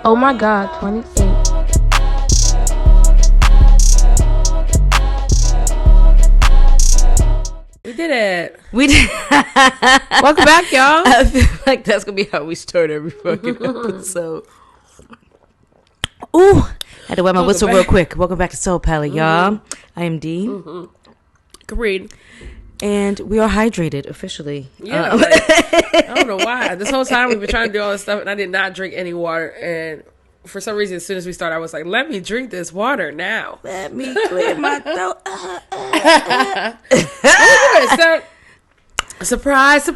Oh my God, 28. We did it. We did. Welcome back, y'all. I feel like that's gonna be how we start every fucking episode. Ooh, had to wet my whistle real quick. Welcome back to Soul Palate, y'all. I am Dee. Agreed. And we are hydrated officially. Yeah, I don't know why. This whole time we've been trying to do all this stuff, and I did not drink any water. And for some reason, as soon as we started, I was like, "Let me drink this water now. Let me clear my throat." So, surprise!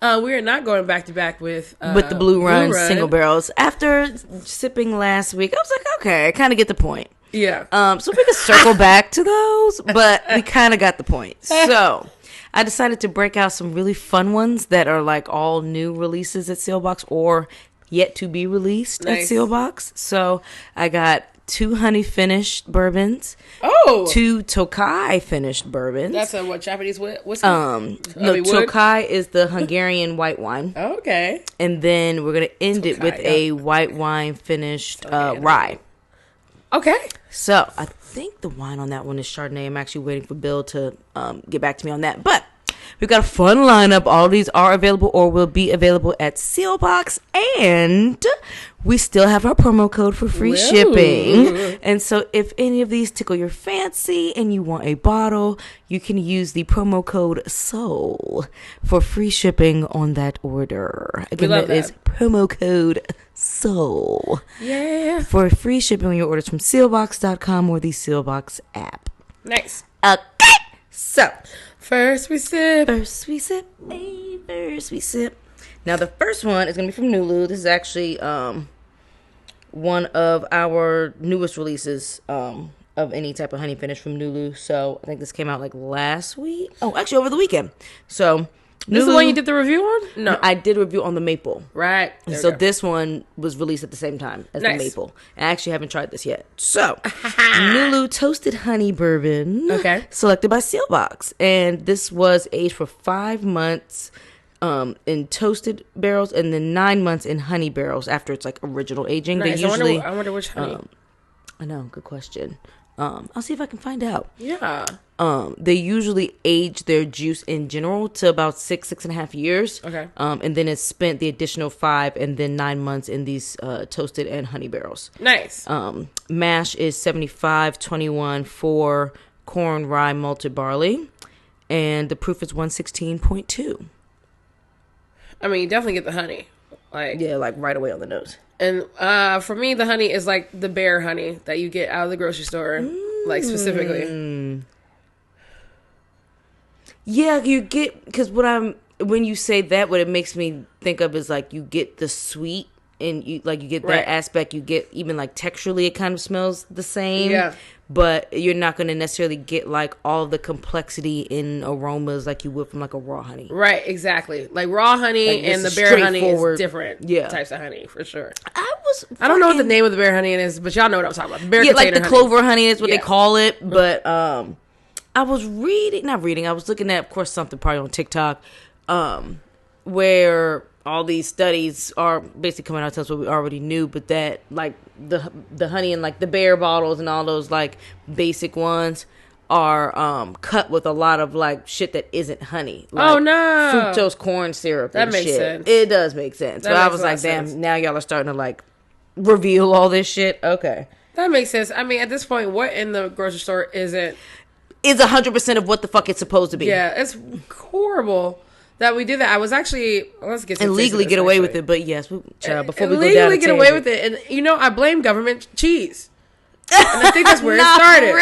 We are not going back to back with the Blue Run single barrels. After sipping last week, I was like, "Okay, I kind of get the point." Yeah. So we can circle back to those, but we kind of got the point. So I decided to break out some really fun ones that are like all new releases at Seelbach or yet to be released at Seelbach. So I got 2 honey finished bourbons. Oh. 2 Tokaji finished bourbons. That's a what, Japanese whiskey? No, Tokaji is the Hungarian white wine. Okay. And then we're gonna end it with a white wine finished rye. Okay. So I think the wine on that one is Chardonnay. I'm actually waiting for Bill to get back to me on that. But we've got a fun lineup. All these are available or will be available at Seelbach. And we still have our promo code for free shipping. And so if any of these tickle your fancy and you want a bottle, you can use the promo code SOUL for free shipping on that order. Again, that is promo code SOUL. Yeah. For free shipping on your orders from Seelbach.com or the Seelbach app. Nice. Okay. So, First we sip. First we sip. Now, the first one is going to be from Nulu. This is actually one of our newest releases of any type of honey finish from Nulu. So, I think this came out like last week. Oh, actually over the weekend. So, This is the one you did the review on? No. I did a review on the maple. Right. So this one was released at the same time as the maple. I actually haven't tried this yet. So, Nulu Toasted Honey Bourbon. Okay. Selected by Seelbach. And this was aged for 5 months in toasted barrels and then 9 months in honey barrels after it's like original aging. Nice. They usually, I wonder which honey. I know, good question. I'll see if I can find out. Yeah. They usually age their juice in general to about 6.5 years. Okay. And then it's spent the additional 5 and then 9 months in these toasted and honey barrels. Nice. Mash is 75-21 for corn, rye, malted barley. And the proof is 116.2. I mean, you definitely get the honey. Yeah, like right away on the nose. And for me, the honey is like the bear honey that you get out of the grocery store, like specifically. Yeah, you get, because when you say that, what it makes me think of is like you get the sweet and you get that aspect. You get even like texturally, it kind of smells the same. Yeah. But you're not going to necessarily get like all the complexity in aromas like you would from like a raw honey. Right, exactly. Like raw honey and the bear honey is different types of honey, for sure. I don't know what the name of the bear honey is, but y'all know what I'm talking about. The bear like the honey. clover honey is what they call it. But I was I was looking at, of course, something probably on TikTok where all these studies are basically coming out to us what we already knew, but that like the honey in like the bear bottles and all those like basic ones are cut with a lot of like shit that isn't honey. Like, oh no, fructose corn syrup. That makes sense. It does make sense. So I was like, damn, now y'all are starting to like reveal all this shit. Okay, that makes sense. I mean, at this point, what in the grocery store is 100% of what the fuck it's supposed to be. Yeah, it's horrible that we did that. I was actually let's get and legally get away with it, but yes, before we go down, legally get away with it, and I blame government cheese, and I think that's where it started.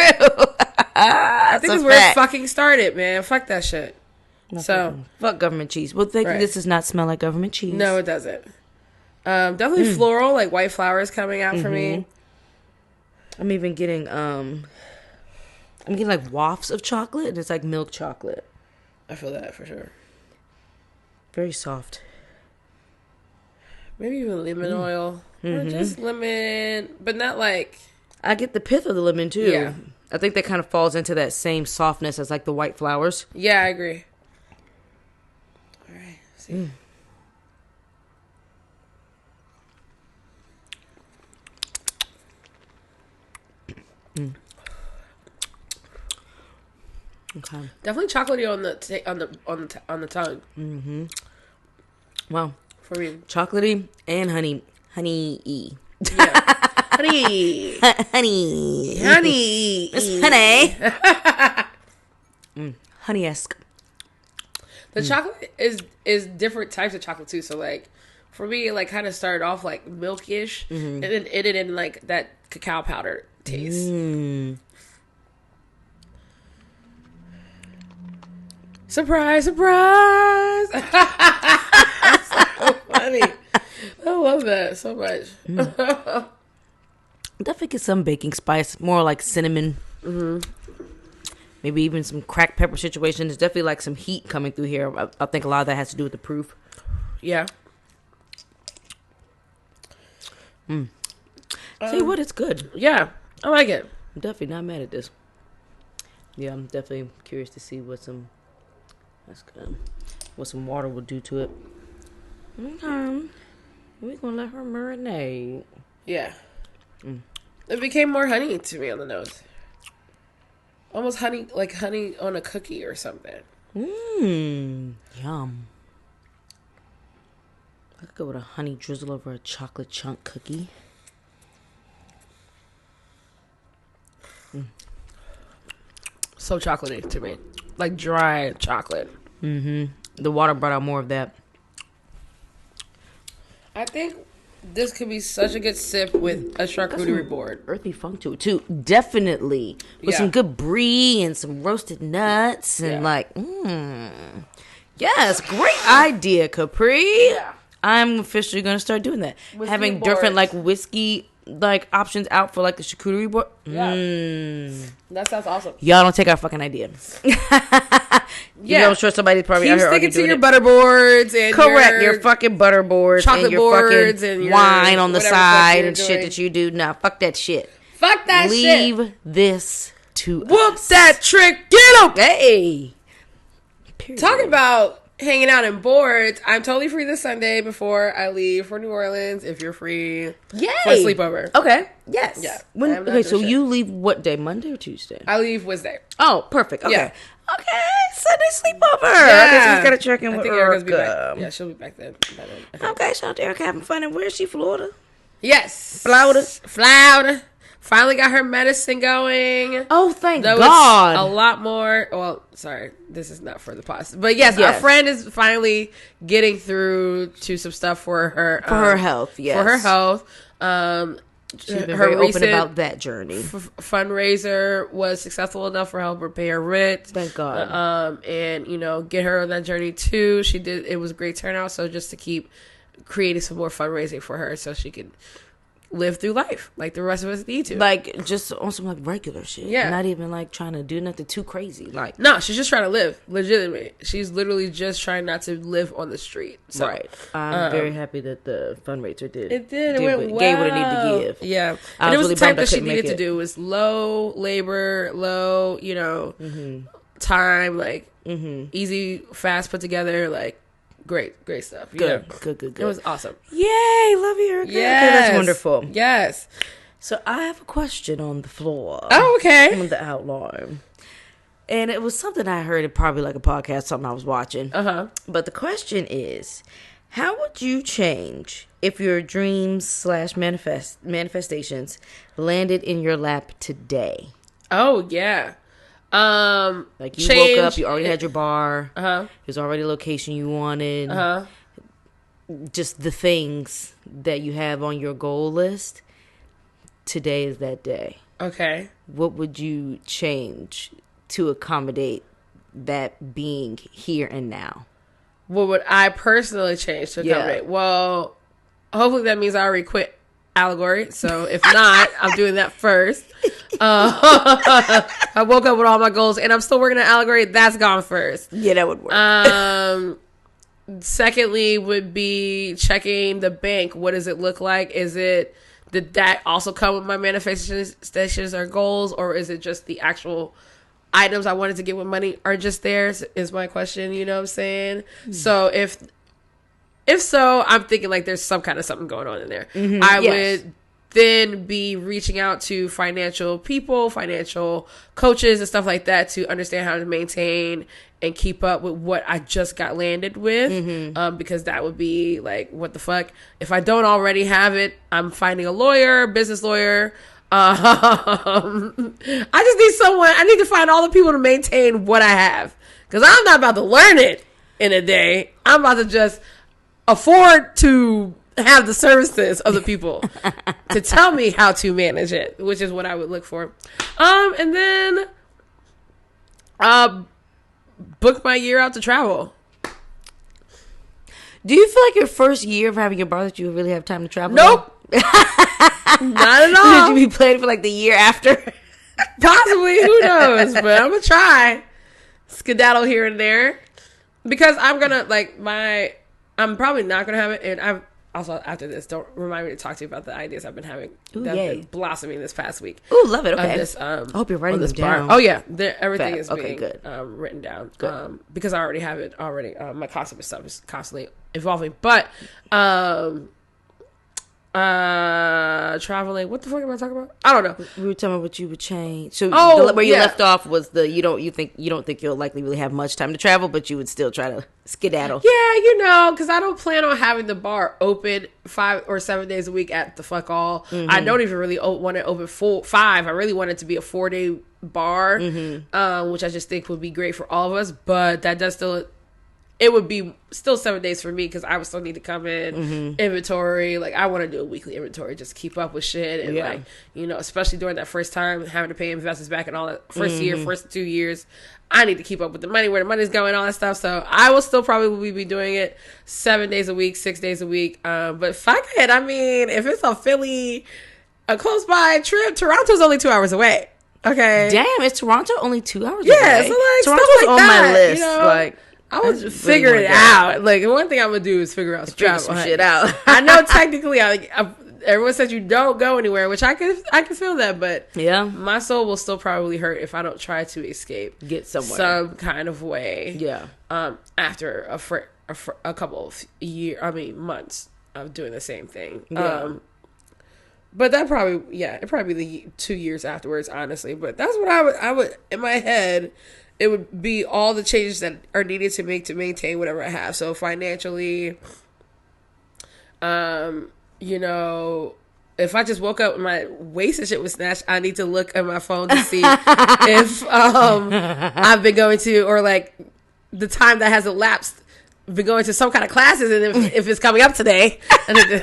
I think that's where it fucking started, man. Fuck that shit. Fuck government cheese. Well, this does not smell like government cheese. No, it doesn't. Definitely floral, like white flowers coming out for me. I'm even getting like wafts of chocolate, and it's like milk chocolate. I feel that for sure. Very soft. Maybe even lemon oil. Or just lemon, but not like... I get the pith of the lemon, too. Yeah. I think that kind of falls into that same softness as like the white flowers. Yeah, I agree. All right. See. Okay. Definitely chocolatey on the tongue. Mm-hmm. Wow. For me, Chocolatey and honey-y. Yeah. Honey. Honey. Miss Honey. Honey-esque. The chocolate is different types of chocolate too. So like, for me, it like kind of started off like milkish, and then it ended in like that cacao powder taste. Surprise, surprise! That's so funny. I love that so much. Definitely get some baking spice, more like cinnamon. Maybe even some cracked pepper situation. There's definitely like some heat coming through here. I think a lot of that has to do with the proof. Yeah. See what? It's good. Yeah, I like it. I'm definitely not mad at this. Yeah, I'm definitely curious to see what some water will do to it. Okay. We're gonna let her marinate. Yeah. It became more honey to me on the nose. Almost honey, like honey on a cookie or something. Yum. I could go with a honey drizzle over a chocolate chunk cookie. So chocolatey to me. Like dry chocolate. The water brought out more of that. I think this could be such a good sip with a charcuterie board. Earthy funk to it too. Definitely. With some good brie and some roasted nuts and yes, great idea, Capri. Yeah. I'm officially gonna start doing that. Whiskey Having boards. different like whiskey like options out for like the charcuterie board. That sounds awesome. Y'all don't take our fucking idea. You know, I'm sure somebody's probably keep out here sticking to doing your it. butter boards and your fucking butter boards, chocolate and your boards fucking and your wine on the side and doing. shit that you do. Nah, fuck that shit. Fuck that shit. Leave this to Whoop us. that trick. Get him. Hey. Period. Talk about hanging out in boards. I'm totally free this Sunday before I leave for New Orleans. If you're free, Yay. for a sleepover. Okay. Yes. Yeah. Okay, so you leave what day? Monday or Tuesday? I leave Wednesday. Oh, perfect. Okay. Yeah. Okay. Sunday sleepover. Yeah. Okay, so we gotta check in I with think Erica's be back. Erica. Yeah, she'll be back then. Okay, shout out to Erica having fun. And where is she? Florida? Yes. Florida. Finally got her medicine going. Oh, thank Though God. It's a lot more. Well, sorry, this is not for the past. But yes, our friend is finally getting through to some stuff for her. For her health, yes. For her health. She's been very open about that journey. Fundraiser was successful enough for help her pay her rent. Thank God. And, get her on that journey too. She did. It was a great turnout. So just to keep creating some more fundraising for her so she can live through life like the rest of us need to. Like, just on some, like, regular shit. Yeah. Not even, like, trying to do nothing too crazy. Like, no, she's just trying to live. Legitimately. She's literally just trying not to live on the street. So, right. I'm very happy that the fundraiser did. It did. It went well. Gave what it needed to give. Yeah. And it was really the type bummed I that she couldn't needed make to it. do. It was low labor, low, time, like, easy, fast put together, like, great stuff. Good. It was awesome. Yay, love you, Erica. Yes. Okay, that's wonderful. Yes. So I have a question on the floor. Oh, okay. On the outline. And it was something I heard in probably like a podcast, something I was watching. Uh-huh. But the question is, how would you change if your dreams / manifestations landed in your lap today? Oh, yeah. Like you woke up, you already had your bar. There's already a location you wanted. Just the things that you have on your goal list. Today is that day. Okay. What would you change to accommodate that being here and now? What would I personally change to accommodate? Yeah. Well, hopefully that means I already quit Allegory. So if not, I'm doing that first. I woke up with all my goals and I'm still working at Allegory. That's gone first. Yeah, that would work. Secondly would be checking the bank. What does it look like? Did that also come with my manifestations or goals, or is it just the actual items I wanted to get with money are just theirs? Is my question. You know what I'm saying? So if so, I'm thinking like there's some kind of something going on in there. I would then be reaching out to financial people, financial coaches and stuff like that to understand how to maintain and keep up with what I just got landed with. Because that would be like, what the fuck? If I don't already have it, I'm finding a lawyer, business lawyer. I just need someone. I need to find all the people to maintain what I have. Because I'm not about to learn it in a day. I'm about to just afford to have the services of the people to tell me how to manage it, which is what I would look for. And then book my year out to travel. Do you feel like your first year of having your bar that you really have time to travel? Nope. Not at all. Did you be planning for like the year after? Possibly. Who knows? But I'm going to try. Skedaddle here and there. Because I'm going to, I'm probably not going to have it. And I've also, after this, don't remind me to talk to you about the ideas I've been having. Ooh, that's yay. been blossoming this past week. Ooh, love it. Okay. I hope you're writing this down. Oh, yeah. Everything is Okay, being good. Written down. Good. Because I already have it already. My customer stuff is constantly evolving. But, traveling. What the fuck am I talking about? I don't know. We were talking about what you would change. So where you yeah. left off was you don't think you'll likely really have much time to travel, but you would still try to skedaddle. Yeah, because I don't plan on having the bar open 5 or 7 days a week at the fuck all. I don't even really want it open full 5. I really want it to be a 4-day bar, which I just think would be great for all of us. But that does still. It would be still 7 days for me because I would still need to come in, inventory. Like, I want to do a weekly inventory just to keep up with shit. And, especially during that first time, having to pay investors back and all that first year, first 2 years, I need to keep up with the money, where the money's going, all that stuff. So I will still probably be doing it 7 days a week, 6 days a week. But fuck it. I mean, if it's a close by trip, Toronto's only 2 hours away. Okay. Damn, is Toronto only 2 hours away? Yeah, so Toronto's stuff like on that, my list. I would just figure it out. Like, one thing I'm gonna do is figure out some shit out. I know technically, everyone says you don't go anywhere, which I can feel that, but yeah, my soul will still probably hurt if I don't try to escape, get somewhere, some kind of way. Yeah. After a couple of months of doing the same thing. Yeah. But it'd probably be 2 years afterwards, honestly. But that's what I would in my head. It would be all the changes that are needed to maintain whatever I have. So financially, if I just woke up and my waist and shit was snatched, I need to look at my phone to see if I've been going to, or like the time that has elapsed, been going to some kind of classes, and if it's coming up today, I need to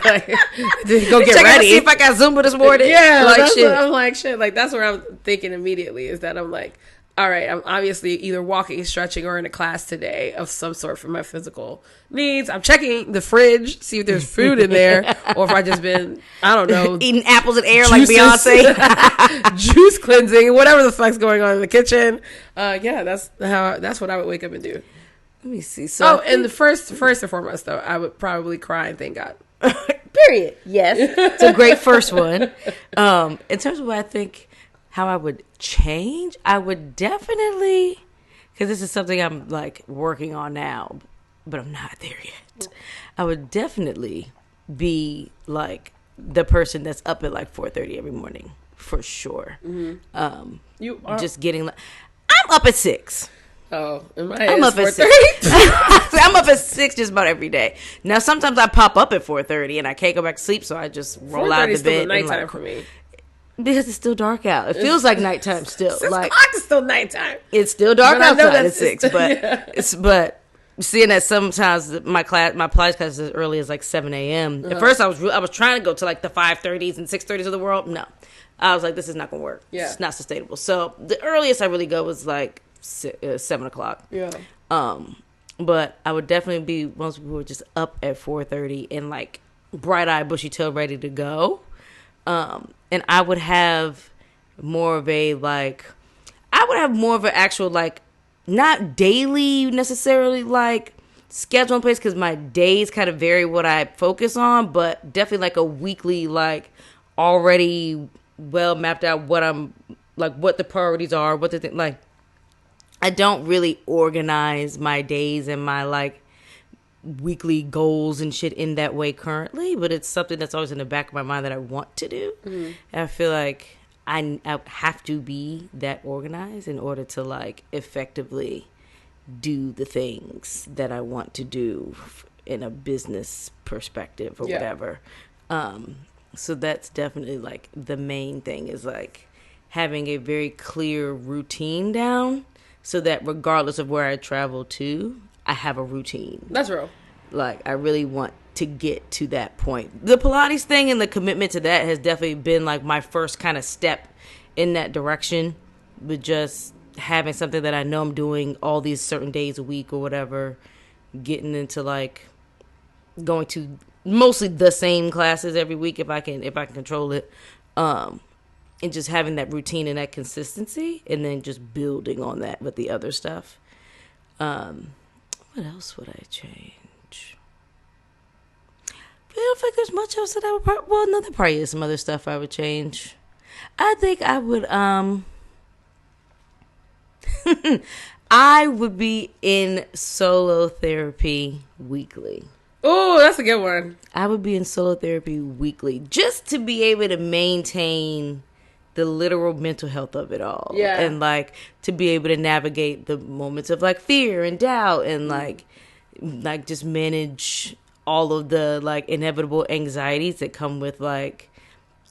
go get ready. See if I got Zumba this morning. Yeah, I'm like shit. Like, that's where I'm thinking immediately, is that I'm like, all right, I'm obviously either walking, stretching, or in a class today of some sort for my physical needs. I'm checking the fridge, see if there's food in there, or if I just been, I don't know, eating apples and air like Beyonce, juice cleansing, whatever the fuck's going on in the kitchen. That's what I would wake up and do. Let me see. So, and the first and foremost, though, I would probably cry and thank God. Period. Yes, it's a great first one. In terms of what I think, how I would change, I would definitely, because this is something I'm like working on now, but I'm not there yet. I would definitely be like the person that's up at like 4:30 every morning for sure. Mm-hmm. You are just getting. I'm up at 6. Oh, I'm up at 6. I'm up at 6 just about every day. Now sometimes I pop up at 4:30 and I can't go back to sleep, so I just roll out of the bed. Still nighttime for me. Because it's still dark out. It feels like nighttime still. 6 like o'clock is still nighttime. It's still dark outside at 6, but yeah. but seeing that sometimes my Pilates class is as early as like 7 a.m. At first I was trying to go to like the 5:30s and 6:30s of the world. No, I was like, this is not gonna work. Yeah, it's not sustainable. So the earliest I really go was like 7 o'clock. Yeah. But I would definitely be one of those people who are just up at 4:30 and like bright eyed, bushy tail, ready to go. And I would have more of an actual, like, not daily necessarily, like, schedule in place, because my days kind of vary what I focus on, but definitely like a weekly, like, already well mapped out what the priorities are, what the thing, like, I don't really organize my days and my, like, weekly goals and shit in that way currently, but it's something that's always in the back of my mind that I want to do. Mm-hmm. And I feel like I have to be that organized in order to like effectively do the things that I want to do in a business perspective or whatever. So that's definitely like the main thing, is like having a very clear routine down, so that regardless of where I travel to, I have a routine. That's real. Like, I really want to get to that point. The Pilates thing and the commitment to that has definitely been like my first kind of step in that direction, but just having something that I know I'm doing all these certain days a week or whatever, getting into like going to mostly the same classes every week if I can control it, and just having that routine and that consistency, and then just building on that with the other stuff. What else would I change? I don't think there's much else that I would there probably is some other stuff I would change. I think I would I would be in solo therapy weekly. Oh, that's a good one. I would be in solo therapy weekly just to be able to maintain the literal mental health of it all. Yeah. And like to be able to navigate the moments of like fear and doubt and like just manage all of the like inevitable anxieties that come with like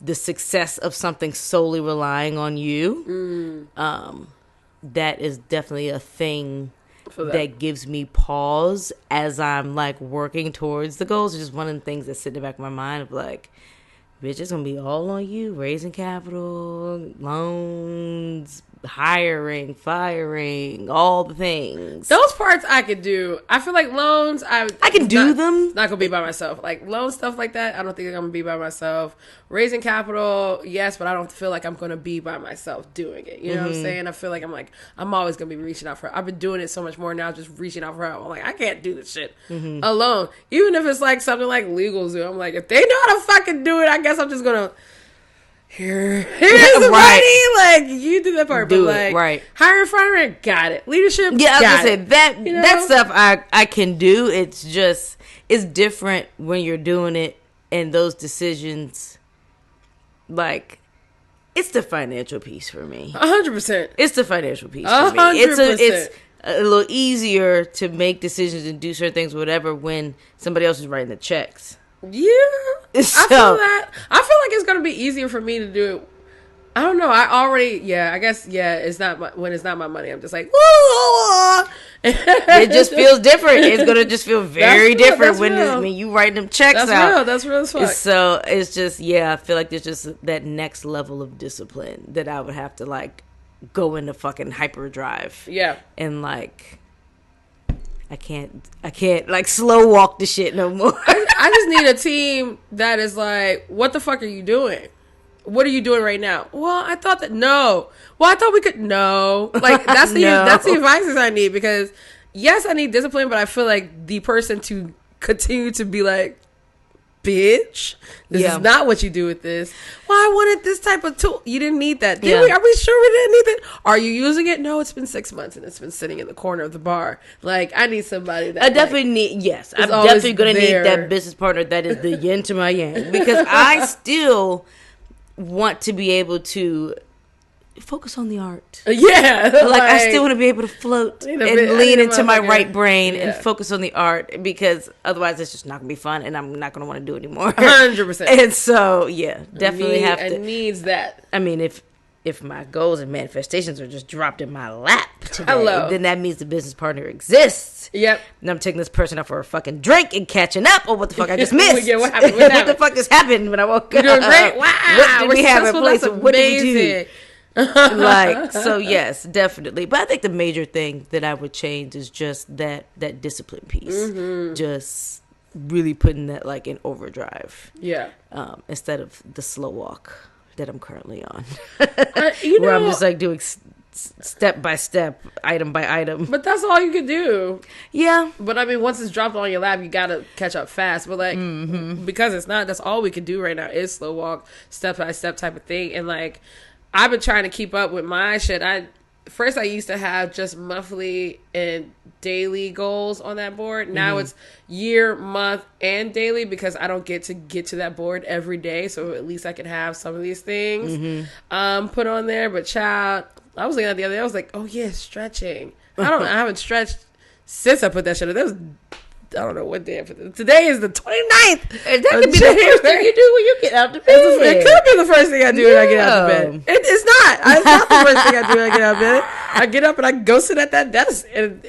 the success of something solely relying on you. That is definitely a thing that gives me pause as I'm like working towards the goals. It's just one of the things that sit in the back of my mind of like, bitch, it's gonna be all on you. Raising capital, loans, hiring, firing, all the things. Those parts I could do. I feel like loans, I can do them. Not gonna be by myself. Like loan stuff like that, I don't think I'm gonna be by myself. Raising capital, yes, but I don't feel like I'm gonna be by myself doing it. You know what I'm saying? I feel like I'm always gonna be reaching out for help. I've been doing it so much more now, just reaching out for help. I'm like, I can't do this shit alone. Even if it's like something like LegalZoom, I'm like, if they know how to fucking do it, I guess I'm just gonna here's the money. Like, you do that part, but like, right. Hiring, firing, got it. Leadership, yeah, I was gonna say that you know? That stuff I can do. It's just it's different when you're doing it, and those decisions, like, it's the financial piece for me. 100%. It's the financial piece for me. It's a little easier to make decisions and do certain things, whatever, when somebody else is writing the checks. Yeah, I feel that. I feel like it's gonna be easier for me to do it. I don't know. I guess it's not when it's not my money. I'm just like, woo! It just feels different. It's gonna just feel very different when you write them checks out. That's real as fuck. So it's just I feel like there's just that next level of discipline that I would have to like go into fucking hyperdrive. Yeah, and like. I can't like slow walk the shit no more. I just need a team that is like, what the fuck are you doing? What are you doing right now? Well, I thought that I thought we could Like that's the that's the advice I need, because yes, I need discipline, but I feel like the person to continue to be like, bitch, this is not what you do with this. Well, I wanted this type of tool. You didn't need that. Did we? Are we sure we didn't need that? Are you using it? No, it's been 6 months and it's been sitting in the corner of the bar. Like, I need somebody that I'm definitely going to need that business partner that is the yin to my yang, because I still want to be able to focus on the art. Yeah. Like I still want to be able to float and lean into my right brain and focus on the art, because otherwise it's just not going to be fun and I'm not going to want to do it anymore. 100%. And so, definitely it needs that. I mean, if my goals and manifestations are just dropped in my lap today, then that means the business partner exists. Yep. And I'm taking this person out for a fucking drink and catching up on what the fuck I just missed. What happened? What the fuck just happened when I woke up? You're doing great. Wow. What did we have in place? What did we do? Like, so yes, definitely. But I think the major thing that I would change is just that discipline piece. Just really putting that like in overdrive. Yeah. Instead of the slow walk that I'm currently on. Where I'm just like doing step by step, item by item. But that's all you could do. Yeah. But I mean, once it's dropped on your lap, you gotta catch up fast. But like, because it's not, that's all we can do right now is slow walk, step by step type of thing. And like, I've been trying to keep up with my shit. first I used to have just monthly and daily goals on that board. Now it's year, month, and daily because I don't get to that board every day. So at least I can have some of these things put on there. But child, I was looking at the other day. I was like, oh yeah, stretching. I haven't stretched since I put that shit up. That was, I don't know what day. Today is the 29th. And that could be the first thing you do when you get out of bed. It could be the first thing I do when I get out of bed. It's not. It's not the first thing I do when I get out of bed. I get up and I go sit at that desk and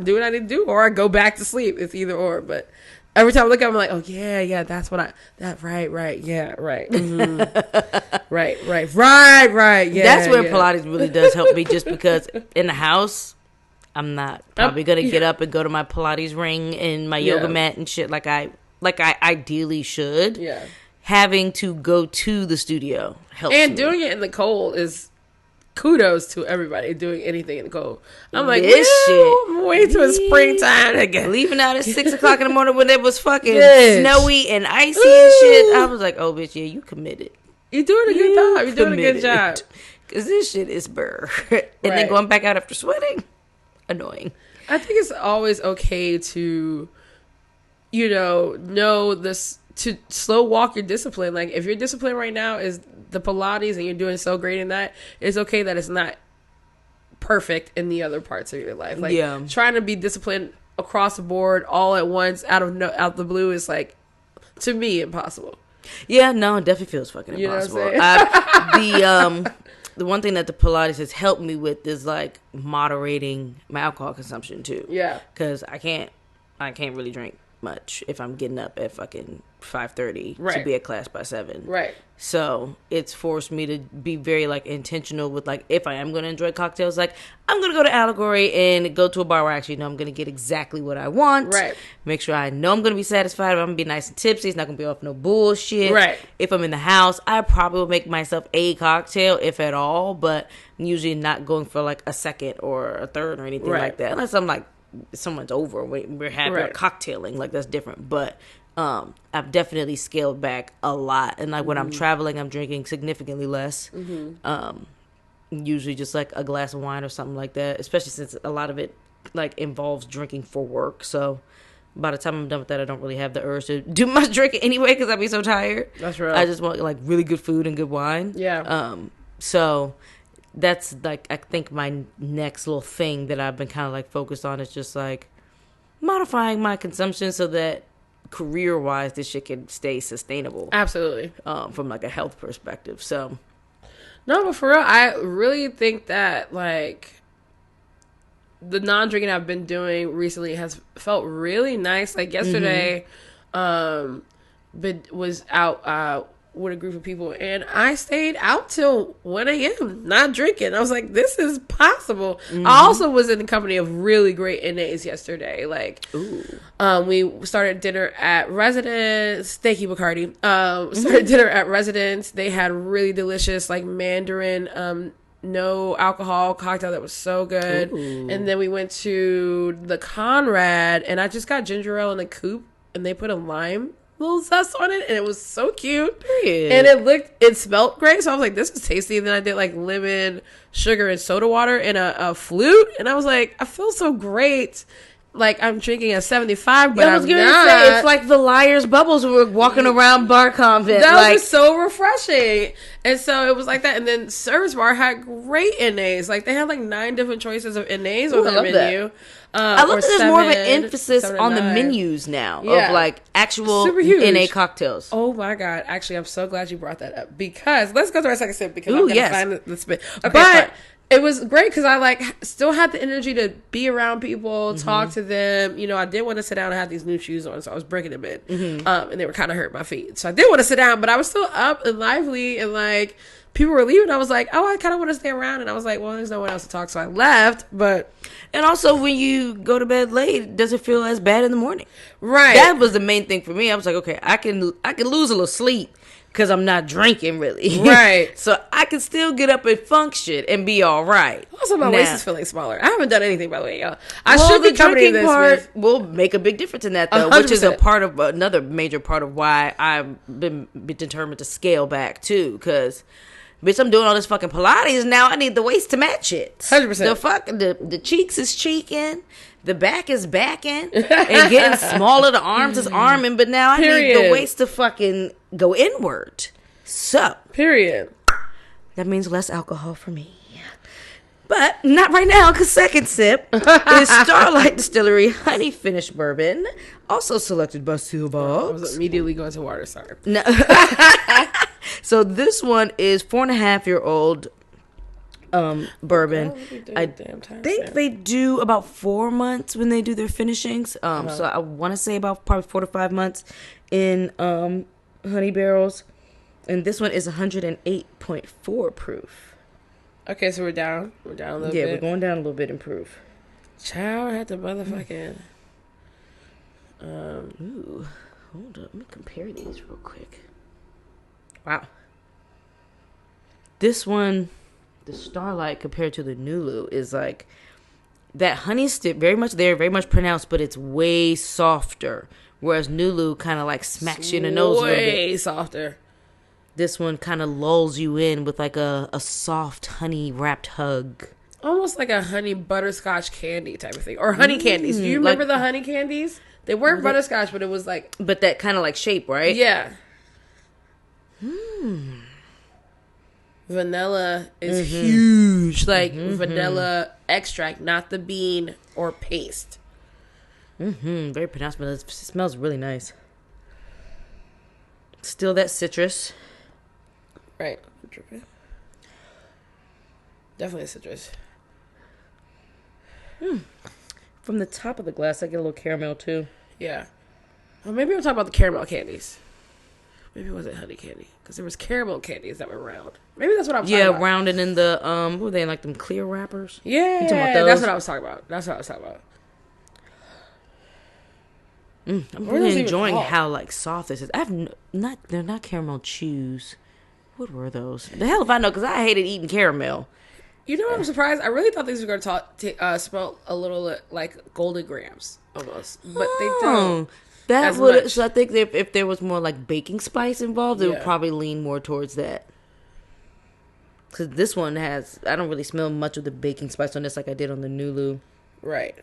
do what I need to do, or I go back to sleep. It's either or. But every time I look up, I'm like, oh yeah, that's what right, yeah, right, right, yeah. That's where Pilates really does help me, just because in the house, I'm not probably gonna get up and go to my Pilates ring and my yoga mat and shit like I ideally should. Yeah. Having to go to the studio helps. And doing it in the cold is kudos to everybody doing anything in the cold. I'm like, this shit. I'm waiting till it's springtime again. Leaving out at 6 o'clock in the morning when it was fucking snowy and icy and shit. I was like, oh bitch, yeah, you committed. You're doing a good job. You're doing a good job. Because this shit is burr. And then going back out after sweating. Annoying. I think it's always okay to, know this, to slow walk your discipline. Like if your discipline right now is the Pilates and you're doing so great in that, it's okay that it's not perfect in the other parts of your life. Like trying to be disciplined across the board all at once out the blue is like, to me, impossible. Yeah, no, it definitely feels fucking impossible. The one thing that the Pilates has helped me with is like moderating my alcohol consumption too. Yeah. Because I can't really drink much if I'm getting up at fucking 5:30 to be at class by 7. Right. So it's forced me to be very like intentional with like, if I am going to enjoy cocktails, like I'm going to go to Allegory and go to a bar where I actually know I'm going to get exactly what I want. Right. Make sure I know I'm going to be satisfied. I'm going to be nice and tipsy. It's not going to be off no bullshit. Right. If I'm in the house, I probably will make myself a cocktail, if at all, but I'm usually not going for like a second or a third or anything like that. Unless I'm like, someone's over, we're having a cocktailing, like that's different. But I've definitely scaled back a lot, and like when I'm traveling, I'm drinking significantly less. Usually just like a glass of wine or something like that, especially since a lot of it like involves drinking for work. So by the time I'm done with that, I don't really have the urge to do much drinking anyway because I'd be so tired. That's right. I just want like really good food and good wine. Yeah. So that's like, I think my next little thing that I've been kind of like focused on is just like modifying my consumption so that career-wise this shit can stay sustainable. Absolutely. From like a health perspective. So no, but for real, I really think that like the non-drinking I've been doing recently has felt really nice. Like yesterday, was out with a group of people, and I stayed out till 1 a.m. not drinking. I was like, this is possible. I also was in the company of really great NAs yesterday. Like, we started dinner at Residence. Thank you, Bacardi. Started dinner at Residence. They had really delicious like Mandarin no alcohol cocktail that was so good. And then we went to the Conrad, and I just got ginger ale in the coupe, and they put a lime little zest on it, and it was so cute. Period. And it smelled great, so I was like, this is tasty. And then I did like lemon, sugar, and soda water in a flute, and I was like, I feel so great. Like I'm drinking a 75, but I was going to say it's like the Liar's Bubbles when we're walking around Bar Convent. That was so refreshing, and so it was like that. And then Service Bar had great NAs. Like they had like 9 different choices of NAs on their menu. I love that there's more of an emphasis on the menus now of like actual NA cocktails. Oh my god! Actually, I'm so glad you brought that up because let's go to our second sip because I'm gonna find the spit. Okay, but it was great because I like still had the energy to be around people, talk to them. You know, I did want to sit down and have these new shoes on, so I was breaking them in, and they were kind of hurting my feet. So I did want to sit down, but I was still up and lively, and like people were leaving. I was like, oh, I kind of want to stay around, and I was like, well, there's no one else to talk, so I left. But and also when you go to bed late, it doesn't feel as bad in the morning. Right. That was the main thing for me. I was like, okay, I can lose a little sleep because I'm not drinking really. Right. So I can still get up and function and be all right. Also, my waist is feeling smaller. I haven't done anything, by the way, y'all. I should be covering this part will make a big difference in that, though, 100%. Which is another major part of why I've been determined to scale back, too, because Bitch, I'm doing all this fucking Pilates now. I need the waist to match it. 100%. The cheeks is cheeking. The back is backing. And getting smaller. The arms is arming. But now I need the waist to fucking go inward. So. Period. That means less alcohol for me. But not right now, because second sip is Starlight Distillery Honey Finished Bourbon, also selected by Seelbach. I was immediately going to water, sorry. No. So this one is 4.5-year-old bourbon. I think they do about 4 months when they do their finishings. So I want to say about probably 4 to 5 months in honey barrels. And this one is 108.4 proof. Okay, so we're down. We're down a little bit. Yeah, we're going down a little bit in proof. Child had the motherfucking. Ooh, hold up. Let me compare these real quick. Wow. This one, the Starlight compared to the Nulu is like that honey stick, very much there, very much pronounced, but it's way softer. Whereas Nulu kind of like smacks you in the nose a little bit. Way softer. This one kind of lulls you in with like a soft honey wrapped hug. Almost like a honey butterscotch candy type of thing. Or honey candies. Do you remember the honey candies? They weren't butterscotch, but it was like... But that kind of like shape, right? Yeah. Vanilla is huge. Like vanilla extract, not the bean or paste. Very pronounced, but it smells really nice. Still that citrus. Right. Definitely citrus. From the top of the glass, I get a little caramel too. Yeah. Oh, maybe I'm talking about the caramel candies. Maybe it wasn't honey candy. Because there was caramel candies that were round. Maybe that's what I'm talking about. Yeah, round and in the, what were they, like them clear wrappers? Yeah, that's what I was talking about. I'm really enjoying how like soft this is. They're not caramel chews. What were those? The hell if I know, because I hated eating caramel. You know what? I'm surprised. I really thought these were going to smell a little like Golden Grams almost, but they don't. That would. So I think if there was more like baking spice involved, it would probably lean more towards that. Because this one has, I don't really smell much of the baking spice on this like I did on the Nulu. Right.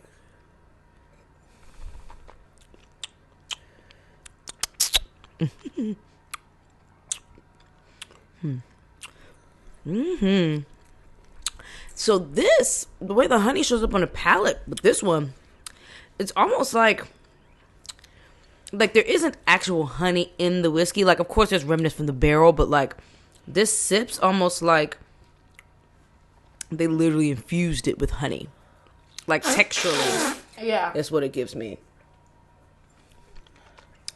So this, the way the honey shows up on the palate with this one, it's almost like there isn't actual honey in the whiskey. Like, of course, there's remnants from the barrel, but like this sips almost like they literally infused it with honey. Like texturally, yeah, that's what it gives me.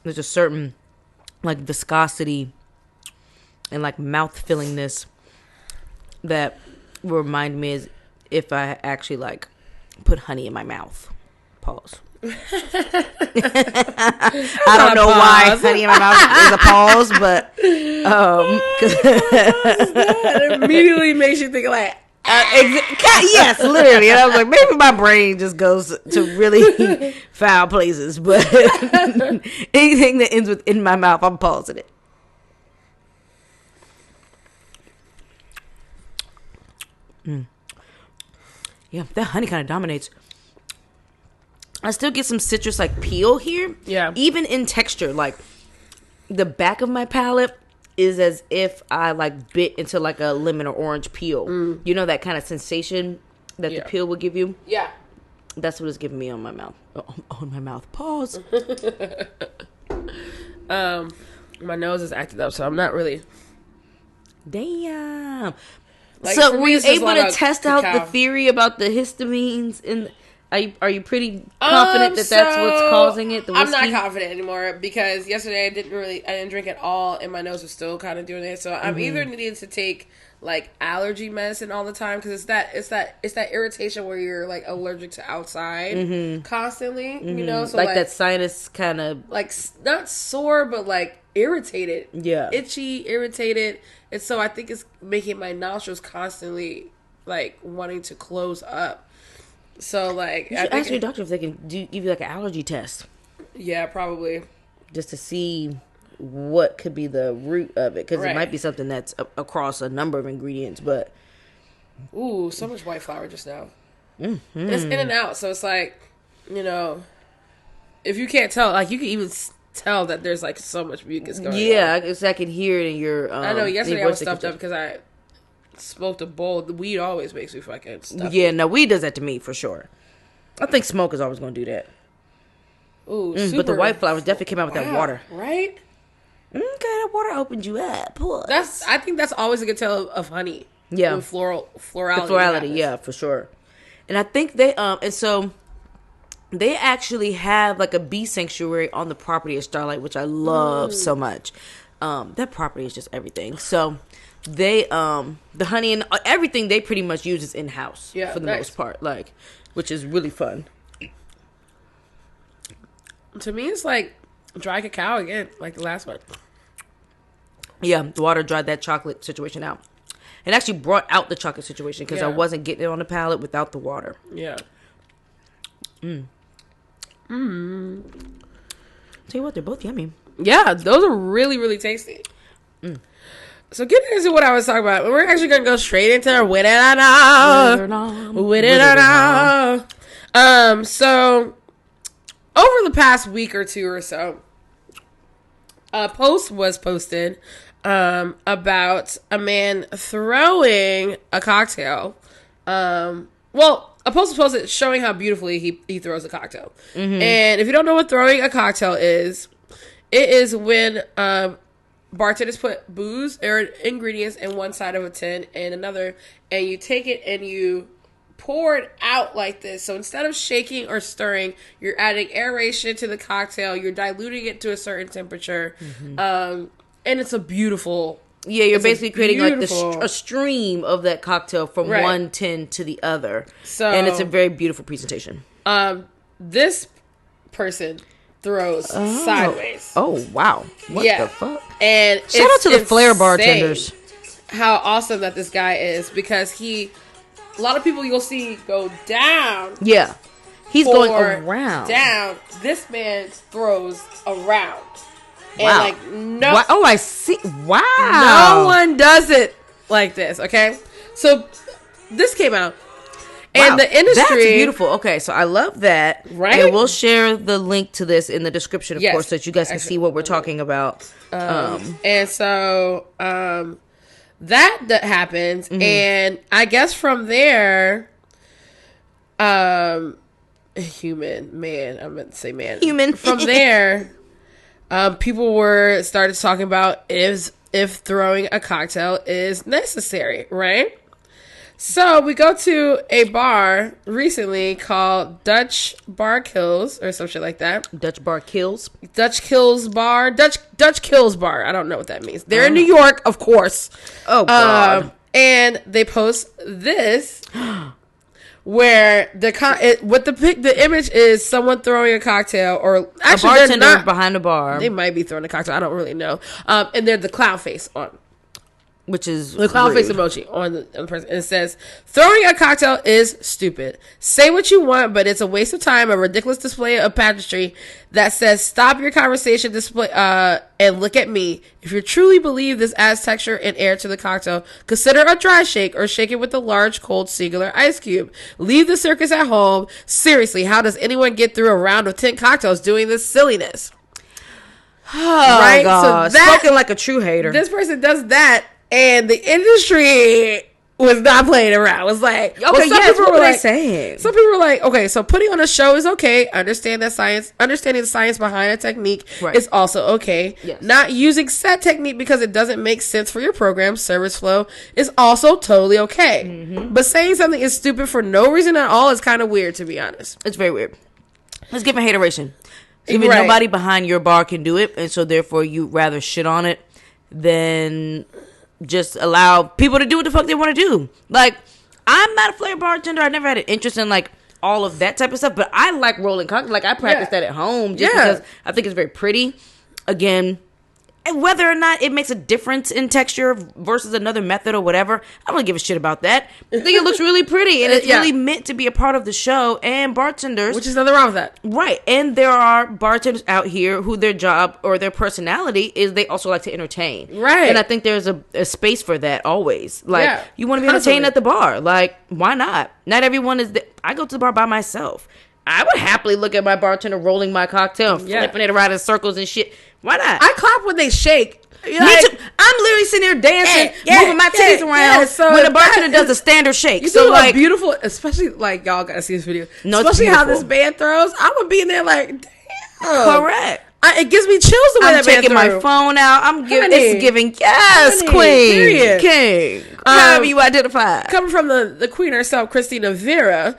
There's a certain like viscosity and like mouth fillingness that remind me as if I actually like put honey in my mouth. Pause. I don't know why honey in my mouth is a pause, but it immediately makes you think like yes, literally. And I was like, maybe my brain just goes to really foul places, but anything that ends with in my mouth, I'm pausing it. Yeah, that honey kind of dominates. I still get some citrus like peel here. Yeah. Even in texture, like the back of my palate is as if I like bit into like a lemon or orange peel. You know that kind of sensation that the peel will give you? Yeah. That's what it's giving me on my mouth. On my mouth. Pause. My nose is acted up, so I'm not really. Damn. Like, so were you able to test out the theory about the histamines in? Are you pretty confident that that's what's causing it? The whiskey? I'm not confident anymore because yesterday I didn't drink at all, and my nose was still kind of doing it. So I'm either needing to take like allergy medicine all the time because it's that irritation where you're like allergic to outside constantly. You know, so like that sinus kind of like not sore, but like irritated. Yeah, itchy, irritated, and so I think it's making my nostrils constantly like wanting to close up. So, like, you should ask your doctor if they can give you like an allergy test. Yeah, probably. Just to see what could be the root of it, because Right. it might be something that's across a number of ingredients. But ooh, so much white flour just now. Mm-hmm. It's in and out, so it's like, you know, if you can't tell, like, you can even tell that there's like so much mucus going on. Yeah, I can hear it in your. I know. Yesterday I was stuffed up because I smoked a bowl. The weed always makes me fucking stuffed. Yeah, no, weed does that to me for sure. I think smoke is always going to do that. Ooh, but the white flowers definitely came out with that water, right? Okay, that water opened you up. I think that's always a good tell of honey. Yeah, when florality. The florality, yeah, for sure. And I think they and so they actually have like a bee sanctuary on the property of Starlight, which I love so much. That property is just everything. So they the honey and everything they pretty much use is in house, for the most part, like, which is really fun. To me, it's like dry cacao again, like the last one. Yeah, the water dried that chocolate situation out. It actually brought out the chocolate situation because I wasn't getting it on the palate without the water. Yeah. Tell you what, they're both yummy. Yeah, those are really, really tasty. So getting into what I was talking about, we're actually going to go straight into with it or not. With it or not. So over the past week or two or so, a post was posted about a man throwing a cocktail. A post was posted showing how beautifully he throws a cocktail. Mm-hmm. And if you don't know what throwing a cocktail is, it is when bartenders put booze or ingredients in one side of a tin and another, and you take it and you pour it out like this. So instead of shaking or stirring, you're adding aeration to the cocktail. You're diluting it to a certain temperature. Mm-hmm. And it's a beautiful... Yeah, you're basically creating like a stream of that cocktail from one tin to the other. And it's a very beautiful presentation. This person throws sideways. Oh, wow. What the fuck? And shout out to the Flair bartenders. How awesome that this guy is, because a lot of people you'll see go down. Yeah. He's going around. Down. This man throws around. Wow. And like, no. Wow. Oh, I see. Wow. No one does it like this, okay? So this came out. And the industry. That's beautiful. Okay, so I love that. Right? And we'll share the link to this in the description, of course, so that you guys can see what we're talking about. And so that happens. Mm-hmm. And I guess from there, human. From there, people started talking about if throwing a cocktail is necessary, right? So we go to a bar recently called Dutch Bar Kills or some shit like that. Dutch Bar Kills. Dutch Kills Bar. Dutch Kills Bar. I don't know what that means. They're in New York, of course. Oh, God. And they post this where the image is someone throwing a cocktail, or actually a bartender behind the bar. They might be throwing a cocktail. I don't really know. And they're the clown face on. Which is the clown face emoji on the person. And it says, throwing a cocktail is stupid. Say what you want, but it's a waste of time, a ridiculous display of pageantry that says, stop your conversation display and look at me. If you truly believe this adds texture and air to the cocktail, consider a dry shake or shake it with a large, cold, singular ice cube. Leave the circus at home. Seriously, how does anyone get through a round of 10 cocktails doing this silliness? Oh, right? God. So spoken like a true hater. This person does that. And the industry was not playing around. It was like, okay, yes, what were they saying? Some people were like, okay, so putting on a show is okay. Understanding the science behind a technique is also okay. Yes. Not using set technique because it doesn't make sense for your program service flow is also totally okay. Mm-hmm. But saying something is stupid for no reason at all is kind of weird, to be honest. It's very weird. Let's give a hateration. Even nobody behind your bar can do it, and so therefore you rather shit on it than just allow people to do what the fuck they want to do. Like, I'm not a flair bartender. I never had an interest in like all of that type of stuff, but I like rolling cocktails. Like, I practice that at home just because I think it's very pretty. Again, And whether or not it makes a difference in texture versus another method or whatever, I don't give a shit about that. I think it looks really pretty, and it's really meant to be a part of the show. And bartenders, which is nothing wrong with that, right? And there are bartenders out here who their job or their personality is they also like to entertain, right? And I think there's a space for that always. Like you want to be entertained at the bar, like why not? Not everyone is. I go to the bar by myself. I would happily look at my bartender rolling my cocktail and flipping it around in circles and shit. Why not? I clap when they shake. Me too. I'm literally sitting there dancing, moving my titties around so when the bartender does a standard shake. You do like beautiful, especially like y'all gotta see this video. No, especially how this band throws. I would be in there like, damn. Correct. It gives me chills the way that band taking my phone out. I'm giving. It's giving queen, king, however you identify. Coming from the queen herself, Christina Vera.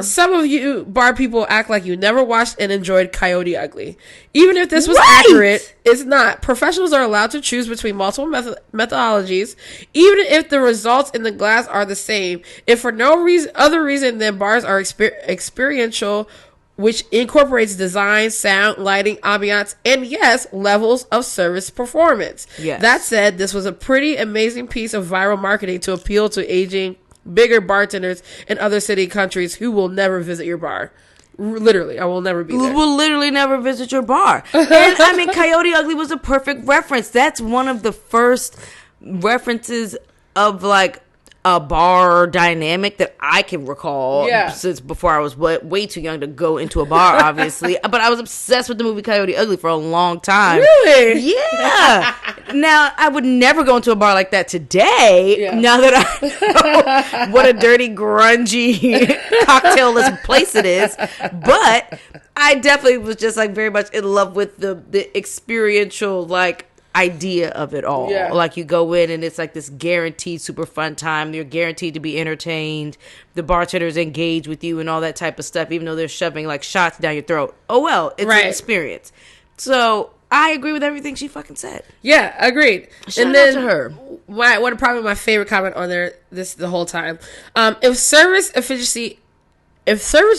Some of you bar people act like you never watched and enjoyed Coyote Ugly. Even if this was accurate, it's not. Professionals are allowed to choose between multiple methodologies, even if the results in the glass are the same. If for no other reason than bars are experiential, which incorporates design, sound, lighting, ambiance, and yes, levels of service performance. Yes. That said, this was a pretty amazing piece of viral marketing to appeal to aging, bigger bartenders in other city countries who will never visit your bar. Literally, I will never be there. Will literally never visit your bar. And I mean, Coyote Ugly was a perfect reference. That's one of the first references of like a bar dynamic that I can recall since before I was way too young to go into a bar, obviously. But I was obsessed with the movie Coyote Ugly for a long time. Really? Yeah. Now, I would never go into a bar like that today, now that I know what a dirty, grungy, cocktailless place it is. But I definitely was just like very much in love with the experiential, like, idea of it all. Like you go in and it's like this guaranteed super fun time. You're guaranteed to be entertained. The bartenders engage with you and all that type of stuff, even though they're shoving like shots down your throat. Oh well, it's an experience. So I agree with everything she fucking said. Yeah, agreed. Shout out to her. One of probably my favorite comment on there the whole time. If service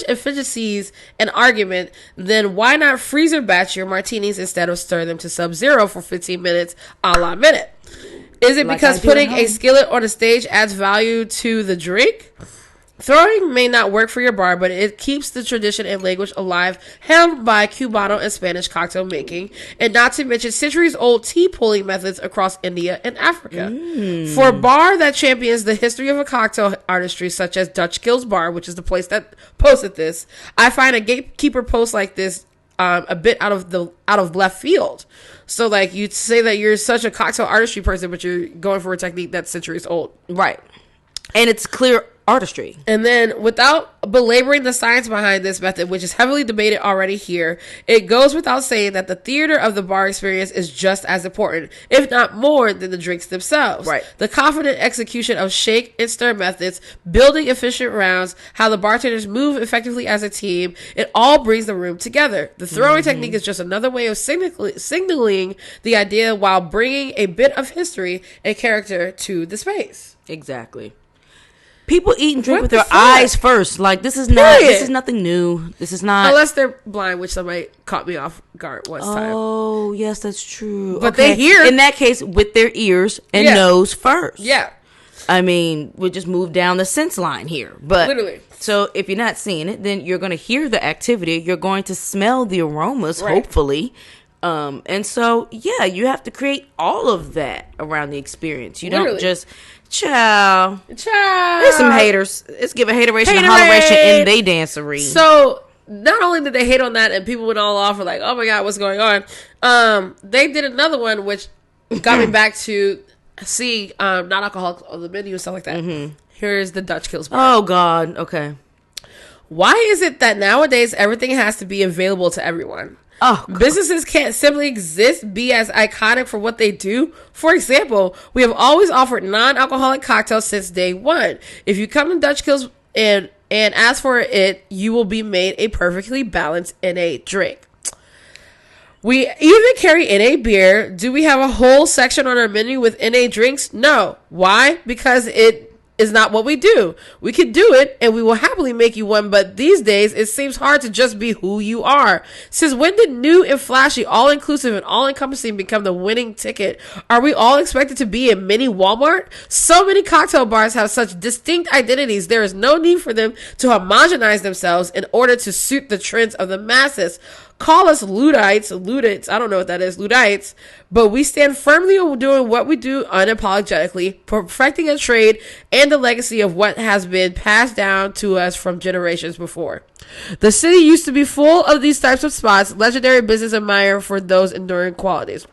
efficiency's an argument, then why not freezer batch your martinis instead of stir them to sub-zero for 15 minutes a la minute? Is it because putting a skillet on a stage adds value to the drink? Throwing may not work for your bar, but it keeps the tradition and language alive held by Cubano and Spanish cocktail making, and not to mention centuries-old tea-pulling methods across India and Africa. For a bar that champions the history of a cocktail artistry, such as Dutch Gill's Bar, which is the place that posted this, I find a gatekeeper post like this a bit out of left field. So, like, you'd say that you're such a cocktail artistry person, but you're going for a technique that's centuries old. Right. And it's clear artistry. And then, without belaboring the science behind this method, which is heavily debated already here, it goes without saying that the theater of the bar experience is just as important, if not more, than the drinks themselves. Right. The confident execution of shake and stir methods, building efficient rounds, how the bartenders move effectively as a team, it all brings the room together. The throwing technique is just another way of signaling the idea while bringing a bit of history and character to the space. Exactly. People eat and drink with their eyes first. Like, this is nothing new. This is not. Unless they're blind, which somebody caught me off guard one time. Oh, yes, that's true. But they hear. In that case, with their ears and nose first. Yeah. I mean, we just moved down the sense line here. But literally. So if you're not seeing it, then you're going to hear the activity. You're going to smell the aromas, hopefully. And so, yeah, you have to create all of that around the experience. You don't just... Ciao. There's some haters. Let's give a hateration and holleration in they dancery. So not only did they hate on that and people went all off for like, oh my god, what's going on? They did another one which got me back to see non-alcoholic on the menu and stuff like that. Here's the Dutch Gill's Bar. Oh god, okay. Why is it that nowadays everything has to be available to everyone? Oh, businesses can't simply be as iconic for what they do. For example, we have always offered non-alcoholic cocktails since day one. If you come to Dutch Gill's and ask for it, you will be made a perfectly balanced NA drink. We even carry NA beer. Do we have a whole section on our menu with NA drinks? No. Why? Because it is not what we do. We could do it and we will happily make you one, but these days it seems hard to just be who you are. Since when did new and flashy, all-inclusive and all-encompassing become the winning ticket? Are we all expected to be a mini Walmart? So many cocktail bars have such distinct identities. There is no need for them to homogenize themselves in order to suit the trends of the masses. Call us Luddites, I don't know what that is, Luddites, but we stand firmly on doing what we do unapologetically, perfecting a trade and the legacy of what has been passed down to us from generations before. The city used to be full of these types of spots, legendary business admired for those enduring qualities.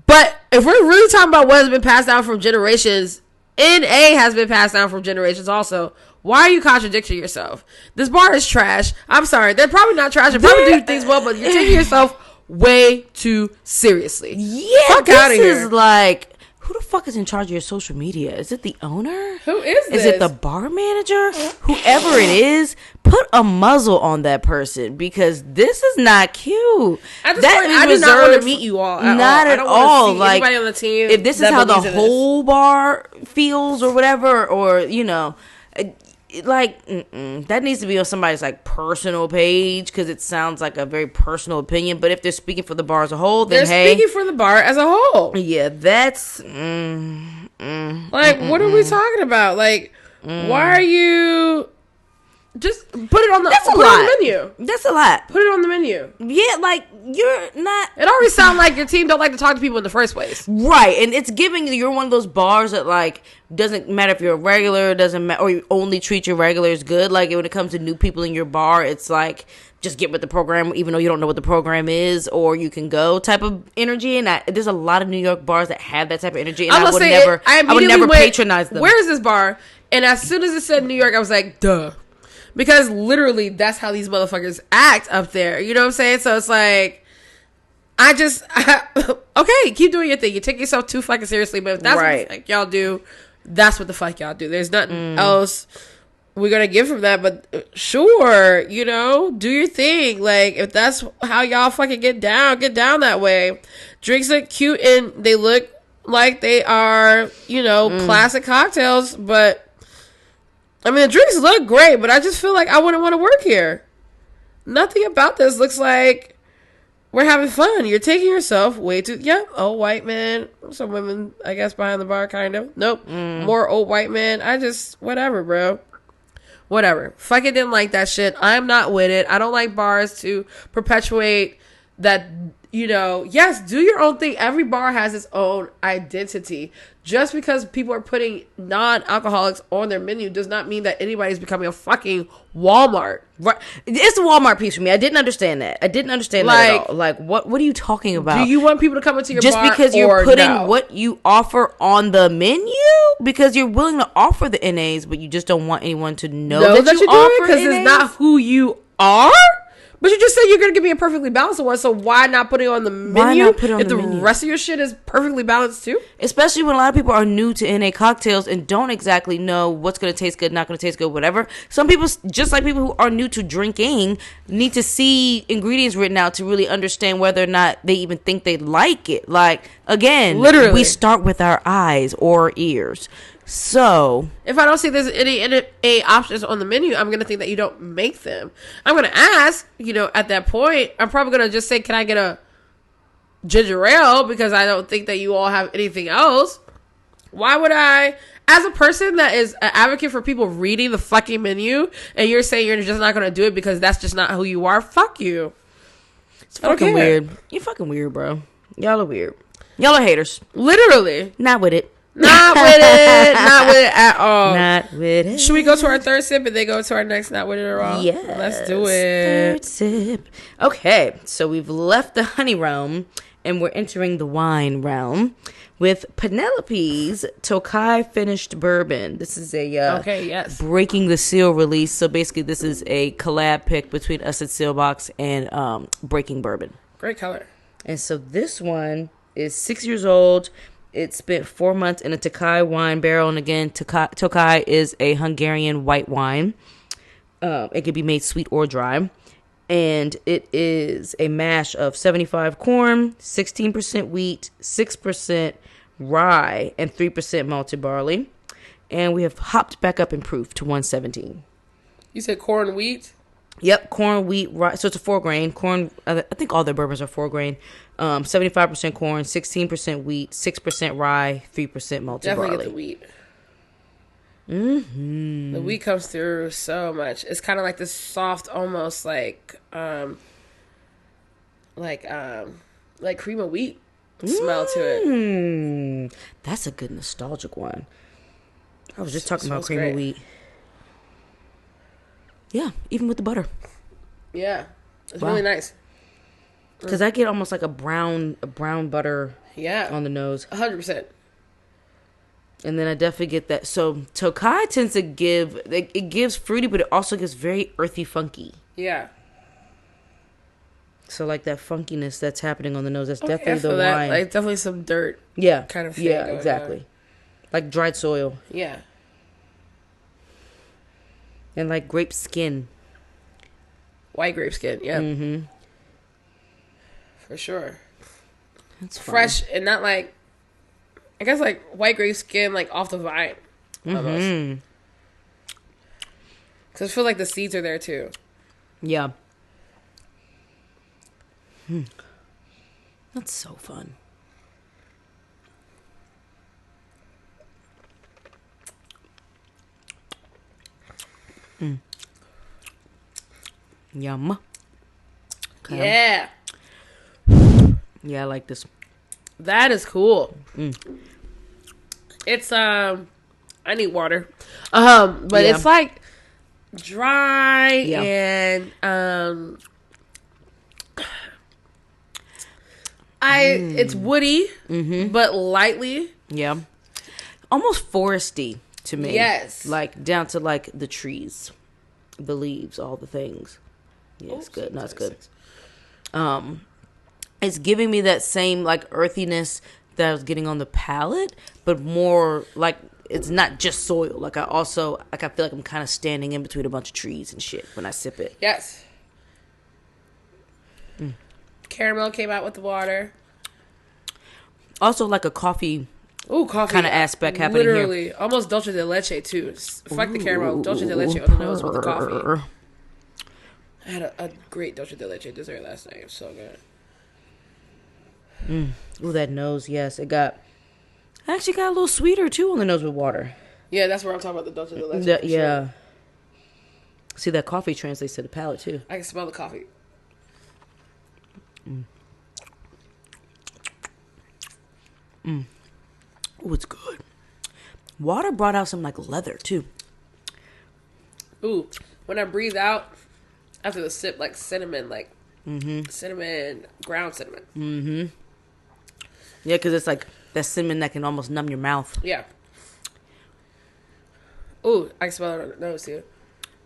But if we're really talking about what has been passed down from generations, NA has been passed down from generations also. Why are you contradicting yourself? This bar is trash. I'm sorry. They're probably not trash. They probably do things well, but you're taking yourself way too seriously. Yeah, fuck out of here. This is like, who the fuck is in charge of your social media? Is it the owner? Who is this? Is it the bar manager? Whoever it is, put a muzzle on that person because this is not cute. At this point, I do not want to meet you all. Not at all. Like anybody on the team. If this is how the whole bar feels or whatever, or you know. Like, that needs to be on somebody's like personal page because it sounds like a very personal opinion. But if they're speaking for the bar as a whole, then they're speaking for the bar as a whole. Yeah, that's what are we talking about? Like, why are you just put it on the menu? That's a lot. Put it on the menu. Yeah, like you're not. It already sounds like your team don't like to talk to people in the first place, right? And it's giving you're one of those bars that like. Doesn't matter if you're a regular, doesn't matter, or you only treat your regulars good. Like when it comes to new people in your bar, it's like just get with the program, even though you don't know what the program is, or you can go type of energy. And there's a lot of New York bars that have that type of energy, and I would never patronize them. Where is this bar? And as soon as it said New York, I was like, duh, because literally that's how these motherfuckers act up there. You know what I'm saying? So it's like. Okay, keep doing your thing. You take yourself too fucking seriously, but if that's what the fuck y'all do, that's what the fuck y'all do. There's nothing else we're gonna give from that, but sure, you know, do your thing. Like, if that's how y'all fucking get down that way. Drinks look cute and they look like they are, you know, classic cocktails, but I mean, the drinks look great, but I just feel like I wouldn't want to work here. Nothing about this looks like we're having fun. You're taking yourself way too... Yep, old white man. Some women, I guess, behind the bar, kind of. Nope. More old white man. Whatever, bro. Whatever. Fucking didn't like that shit. I'm not with it. I don't like bars to perpetuate that, you know... Yes, do your own thing. Every bar has its own identity. Just because people are putting non-alcoholics on their menu does not mean that anybody's becoming a fucking Walmart. Right. It's the Walmart piece for me. I didn't understand that. That at all. Like, what are you talking about? Do you want people to come into your bar? Just because you're putting what you offer on the menu? Because you're willing to offer the NAs, but you just don't want anyone to know that you offer NAs? Because it's not who you are? But you just said you're going to give me a perfectly balanced one, so why not put it on the menu? Why not put it on the menu? If the rest of your shit is perfectly balanced too? Especially when a lot of people are new to NA cocktails and don't exactly know what's going to taste good, not going to taste good, whatever. Some people, just like people who are new to drinking, need to see ingredients written out to really understand whether or not they even think they like it. Like, again, literally, we start with our eyes or ears. So, if I don't see there's any options on the menu, I'm going to think that you don't make them. I'm going to ask, you know, at that point, I'm probably going to just say, can I get a ginger ale? Because I don't think that you all have anything else. Why would I, as a person that is an advocate for people reading the fucking menu, and you're saying you're just not going to do it because that's just not who you are? Fuck you. It's fucking weird. You're fucking weird, bro. Y'all are weird. Y'all are haters. Literally. Not with it. Not with it. Not with it at all. Not with it. Should we go to our third sip and then go to our next not with it at all? Yes. Let's do it. Third sip. Okay, so we've left the honey realm and we're entering the wine realm with Penelope's Tokaji finished bourbon. This is a breaking the seal release. So basically this is a collab pick between us at Seelbach and Breaking Bourbon. Great color. And so this one is 6 years old. It spent 4 months in a Tokaji wine barrel. And again, Tokaji is a Hungarian white wine. It can be made sweet or dry. And it is a mash of 75 corn, 16% wheat, 6% rye, and 3% malted barley. And we have hopped back up in proof to 117. You said corn wheat? Yep, corn, wheat, rye. So it's a 4-grain. Corn, I think all their bourbons are 4-grain. 75% corn, 16% wheat, 6% rye, 3% malted Definitely barley. get the wheat. Mm-hmm. The wheat comes through so much. It's kind of like this soft, almost like cream of wheat smell to it. That's a good nostalgic one. I was just talking about Smells cream great. of wheat. Yeah, even with the butter. Yeah, it's Wow. really nice. Because I get almost like a brown butter Yeah, on the nose. 100%. And then I definitely get that. So Tokai tends to give, it gives fruity, but it also gives very earthy, funky. Yeah. So like that funkiness that's happening on the nose, that's Okay, I definitely feel the that. wine. Like definitely some dirt. Yeah. kind of thing Yeah, going exactly. on. Like dried soil. Yeah. And like grape skin. White grape skin. Yeah. Mm-hmm. For sure. That's fun. Fresh and not like, I guess like white grape skin like off the vine. Almost. Mm-hmm. Because I feel like the seeds are there too. Yeah. That's so fun. Yum. Okay. Yeah. Yeah, I like this. That is cool. It's I need water. But Yeah. it's like dry Yeah. and it's woody, but lightly. Yeah. Almost foresty to me. Yes. Like down to like the trees, the leaves, all the things. Yeah, it's good. No, it's good. It's giving me that same like earthiness that I was getting on the palate, but more like it's not just soil. Like I feel like I'm kind of standing in between a bunch of trees and shit when I sip it. Yes. Caramel came out with the water. Also like a coffee Ooh, coffee kind of aspect happening here. Literally, almost dulce de leche too. Fuck the caramel, dulce de leche on the nose with the coffee. I had a great dulce de leche dessert last night. It was so good. Ooh, that nose, yes. I actually got a little sweeter too on the nose with water. Yeah, that's where I'm talking about the dulce de leche. For Yeah. sure. See, that coffee translates to the palate too. I can smell the coffee. Ooh, it's good. Water brought out some like leather too. Ooh, when I breathe out after the sip, like cinnamon, like cinnamon, ground cinnamon. Yeah, because it's like that cinnamon that can almost numb your mouth. Yeah. Ooh, I can smell it on the nose too.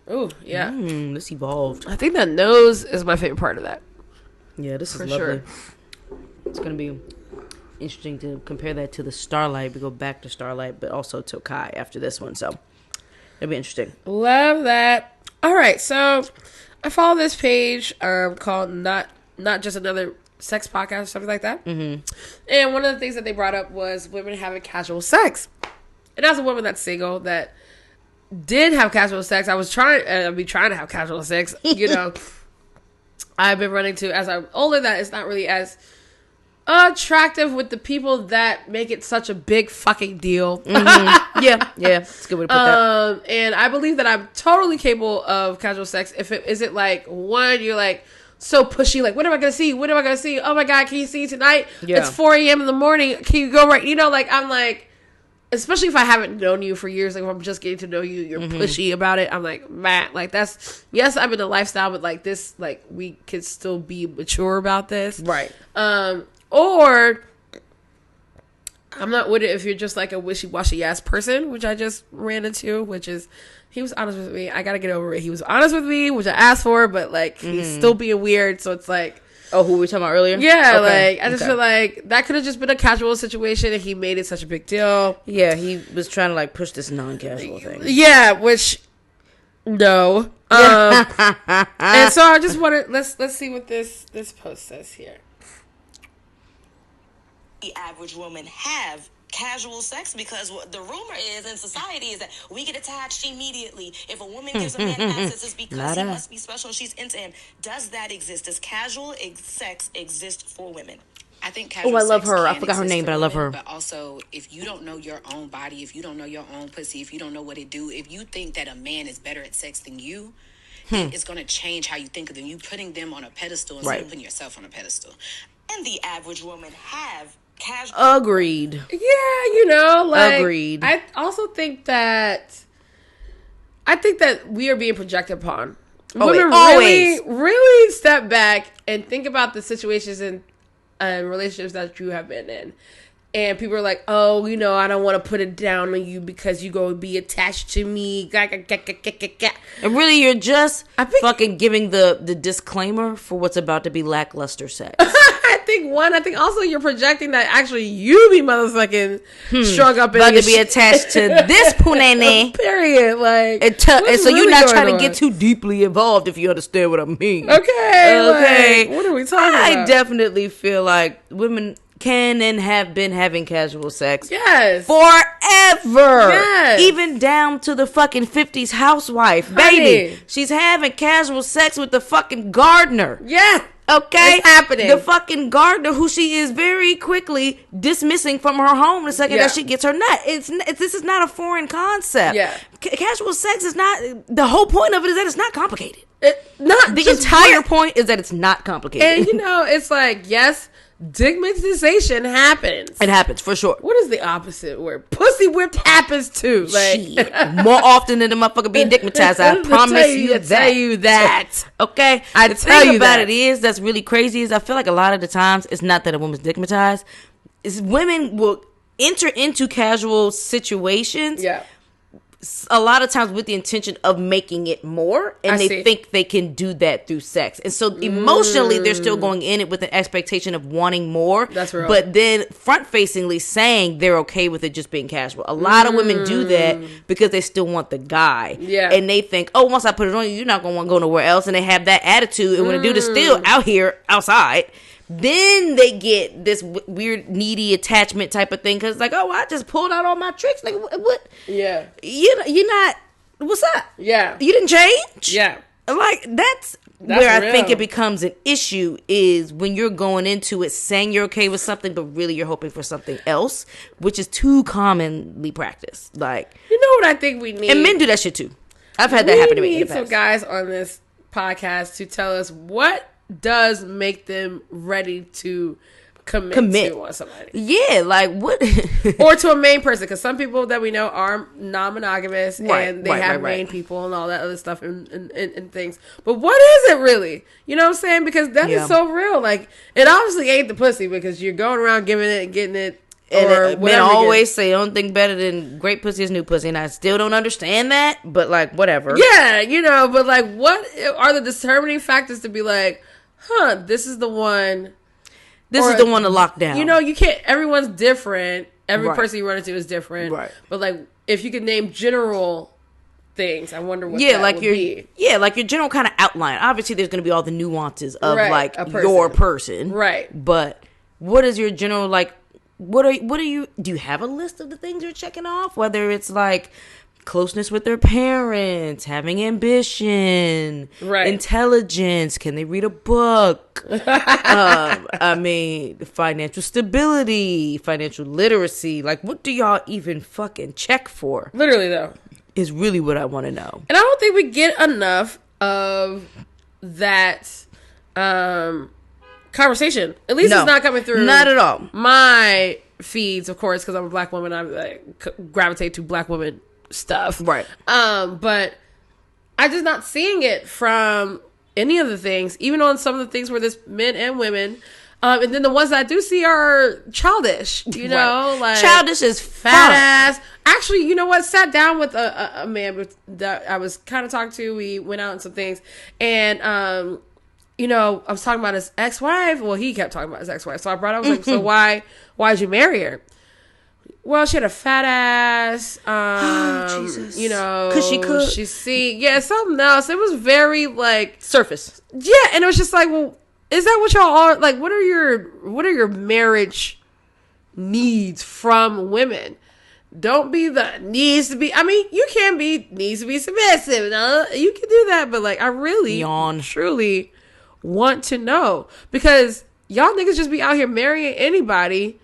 Ooh, yeah. This evolved. I think that nose is my favorite part of that. Yeah, this For is lovely. sure. It's gonna be interesting to compare that to the Starlight. We go back to Starlight, but also Tokai after this one, so it'll be interesting. Love that. All right, so I follow this page called Not Just Another Sex Podcast or something like that. And one of the things that they brought up was women having casual sex. And as a woman that's single that did have casual sex, I've been trying to have casual sex. You know, I've been running to as I'm older that it's not really as attractive with the people that make it such a big fucking deal. Yeah, it's a good way to put that. And I believe that I'm totally capable of casual sex. If it isn't like one, you're like so pushy, like, what am I gonna see? What am I gonna see? Oh my god, can you see tonight? Yeah. It's 4 a.m. in the morning. Can you go right? You know, like I'm like, especially if I haven't known you for years, like if I'm just getting to know you, you're pushy about it. I'm like, man, like that's yes, I'm in the lifestyle, but like this, like we could still be mature about this, Right. Or I'm not with it if you're just like a wishy-washy ass person, which I just ran into, which is he was honest with me. I gotta get over it. He was honest with me, which I asked for, but like he's still being weird. So it's like, Oh, who were we talking about earlier? yeah, Okay. like I just feel like that could have just been a casual situation, and he made it such a big deal. Yeah, he was trying to like push this non-casual thing. Yeah, which no. And so I just wanted let's see what this post says here. The average woman have casual sex, because what the rumor is in society is that we get attached immediately. If a woman gives a man access, it's because he must be special. She's into him. Does that exist? Does casual sex exist for women? I think casual I love sex her. I can forgot her exist name, for but I love women, her. But also, if you don't know your own body, if you don't know your own pussy, if you don't know what it do, if you think that a man is better at sex than you, then it's going to change how you think of them. You putting them on a pedestal instead of putting yourself on a pedestal. And the average woman have casual. Agreed. Yeah, you know, like Agreed. I also think that we are being projected upon. Women really step back and think about the situations and relationships that you have been in. And people are like, oh, you know, I don't want to put it down on you because you go be attached to me. And really, you're just fucking giving the disclaimer for what's about to be lackluster sex. I think also you're projecting that actually you be motherfucking strung up in about to be attached to this punene. Period. Like, and so really you're not trying to get too deeply involved, if you understand what I mean. Okay. Like, what are we talking about? I definitely feel like women can and have been having casual sex. Yes. Forever. Yes. Even down to the fucking 50s housewife. Honey. Baby. She's having casual sex with the fucking gardener. Yeah. Okay? It's happening. The fucking gardener who she is very quickly dismissing from her home the second that she gets her nut. This is not a foreign concept. Yeah. Casual sex is not... The whole point of it is that it's not complicated. The entire point is that it's not complicated. And, you know, it's like, yes... Stigmatization happens. It happens for sure. What is the opposite word? Pussy whipped happens too. Like more often than the motherfucker being stigmatized. I promise you that. Tell you that. Okay. I the tell thing you about that. it is that's really crazy is I feel like a lot of the times it's not that a woman's stigmatized. It's women will enter into casual situations. Yeah. A lot of times with the intention of making it more, and they think they can do that through sex. And so emotionally, they're still going in it with an expectation of wanting more. That's real. But then front-facingly saying they're okay with it just being casual. A lot of women do that because they still want the guy. Yeah. And they think, oh, once I put it on you, you're not going to want to go nowhere else. And they have that attitude. And when the dude is still out here, outside... Then they get this weird needy attachment type of thing because like, oh, I just pulled out all my tricks. Like, what? Yeah. You're not. What's up? Yeah. You didn't change. Yeah. Like that's where real. I think it becomes an issue is when you're going into it saying you're okay with something, but really you're hoping for something else, which is too commonly practiced. Like, you know what I think we need, and men do that shit too. I've had that happen to me. We need some guys on this podcast to tell us what does make them ready to commit to somebody. Yeah, like what? Or to a main person, because some people that we know are non-monogamous and they have main people and all that other stuff and things. But what is it really? You know what I'm saying? Because that is so real. Like, it obviously ain't the pussy because you're going around giving it and getting it. And men always say, "Only thing better than great pussy is new pussy," and I still don't understand that. But like, whatever. Yeah, you know. But like, what are the determining factors to be like? This is the one. This is the one to lock down. You know, you can't. Everyone's different. Every person you run into is different. Right. But like, if you could name general things, I wonder what that would be. Yeah, like your general kind of outline. Obviously, there's going to be all the nuances of like your person. Right. But what is your general like? What are you? Do you have a list of the things you're checking off? Whether it's like closeness with their parents, having ambition, intelligence, can they read a book? I mean, financial stability, financial literacy. Like, what do y'all even fucking check for? Literally, though, is really what I want to know. And I don't think we get enough of that conversation. At least it's not coming through. Not at all. My feeds, of course, because I'm a black woman. I like gravitate to black women stuff, right? But I'm just not seeing it from any of the things, even on some of the things where there's men and women. And then the ones that I do see are childish, you know, like childish is fat ass. Actually, you know what? Sat down with a man that I was kind of talking to. We went out and some things, and you know, I was talking about his ex-wife. Well, he kept talking about his ex-wife, so I brought up, I was like, so why'd you marry her? Well, she had a fat ass. Jesus. You know, because she could. Something else. It was very like surface. Yeah, and it was just like, well, is that what y'all are like? What are your marriage needs from women. Don't be the needs to be. I mean, you can be needs to be submissive. No, you can do that, but like, I really, truly want to know, because y'all niggas just be out here marrying anybody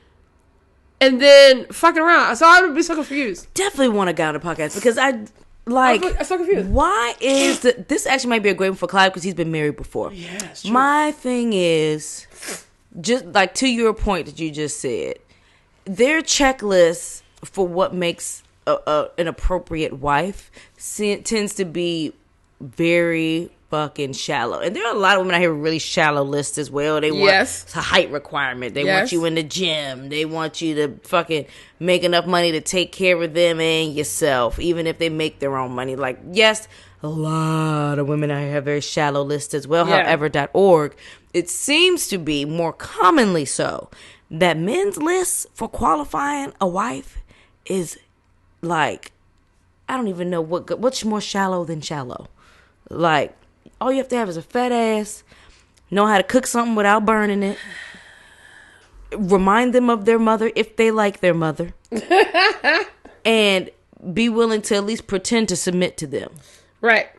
and then fucking around. So I would be so confused. Definitely want a guy on the podcast, because I'm so confused. Why is this actually might be a great one for Clive, because he's been married before. Yeah, it's true. My thing is, just like to your point that you just said, their checklist for what makes an appropriate wife tends to be very fucking shallow. And there are a lot of women out here with really shallow lists as well. They want a height requirement. They want you in the gym. They want you to fucking make enough money to take care of them and yourself, even if they make their own money. Like, yes, a lot of women out here have very shallow lists as well. Yeah. However, .org, it seems to be more commonly so that men's lists for qualifying a wife is like, I don't even know what's more shallow than shallow. Like, all you have to have is a fat ass, know how to cook something without burning it, remind them of their mother if they like their mother, and be willing to at least pretend to submit to them. Right.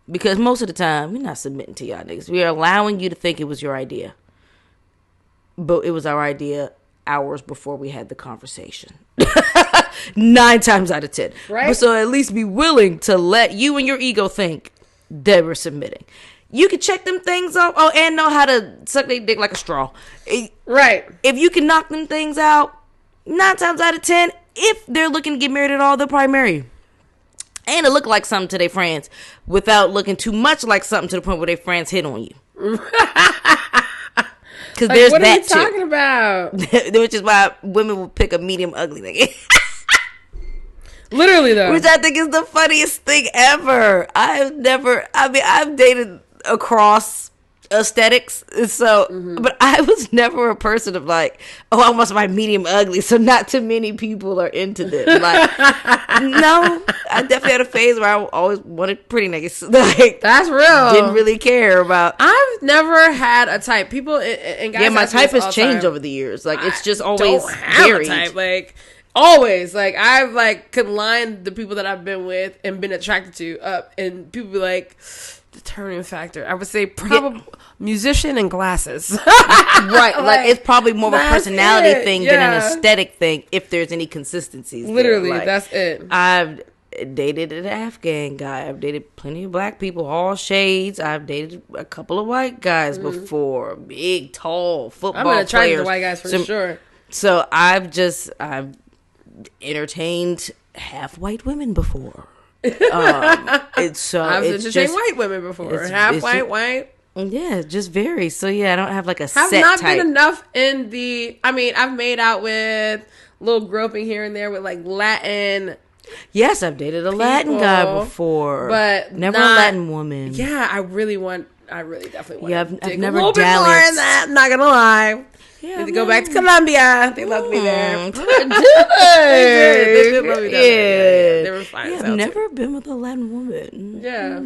Because most of the time, we're not submitting to y'all niggas. We are allowing you to think it was your idea. But it was our idea hours before we had the conversation. 9 times out of 10. Right. But so at least be willing to let you and your ego think they were submitting. You can check them things off. Oh, and know how to suck their dick like a straw. Right. If you can knock them things out, 9 times out of 10, if they're looking to get married at all, they'll probably marry you. And to look like something to their friends without looking too much like something to the point where their friends hit on you. Because like, there's what that are you talking about? Which is why women will pick a medium ugly nigga. Literally, though. Which I think is the funniest thing ever. I've dated across aesthetics, so, but I was never a person of like, oh, I want my medium ugly, so not too many people are into this. Like, no, I definitely had a phase where I always wanted pretty niggas. Like, that's real. Didn't really care about. I've never had a type. People and guys. Yeah, my type has changed over the years. Like, it's just always varied. A type. Like, always. Like, I've like could line the people that I've been with and been attracted to up, and people be like, determining factor, I would say probably musician and glasses. Right. Like, it's probably more of a personality thing than an aesthetic thing, if there's any consistencies. Literally, like, that's it. I've dated an Afghan guy. I've dated plenty of black people, all shades. I've dated a couple of white guys before. Big, tall football players. I'm gonna try the white guys for sure. So I've entertained half white women before. I've entertained white women before. Half white. Yeah, it just varies. So yeah, I don't have like a have set not type. Been enough in the. I mean, I've made out with little groping here and there with like Latin. Yes, I've dated a Latin guy before, but never a Latin woman. Yeah, I really definitely want. Yeah, I've never a little bit more in that. I'm not gonna lie. Yeah, need to go back to Colombia. They loved me there. They did love me there. They were fine. Yeah, I've never been with a Latin woman. Yeah.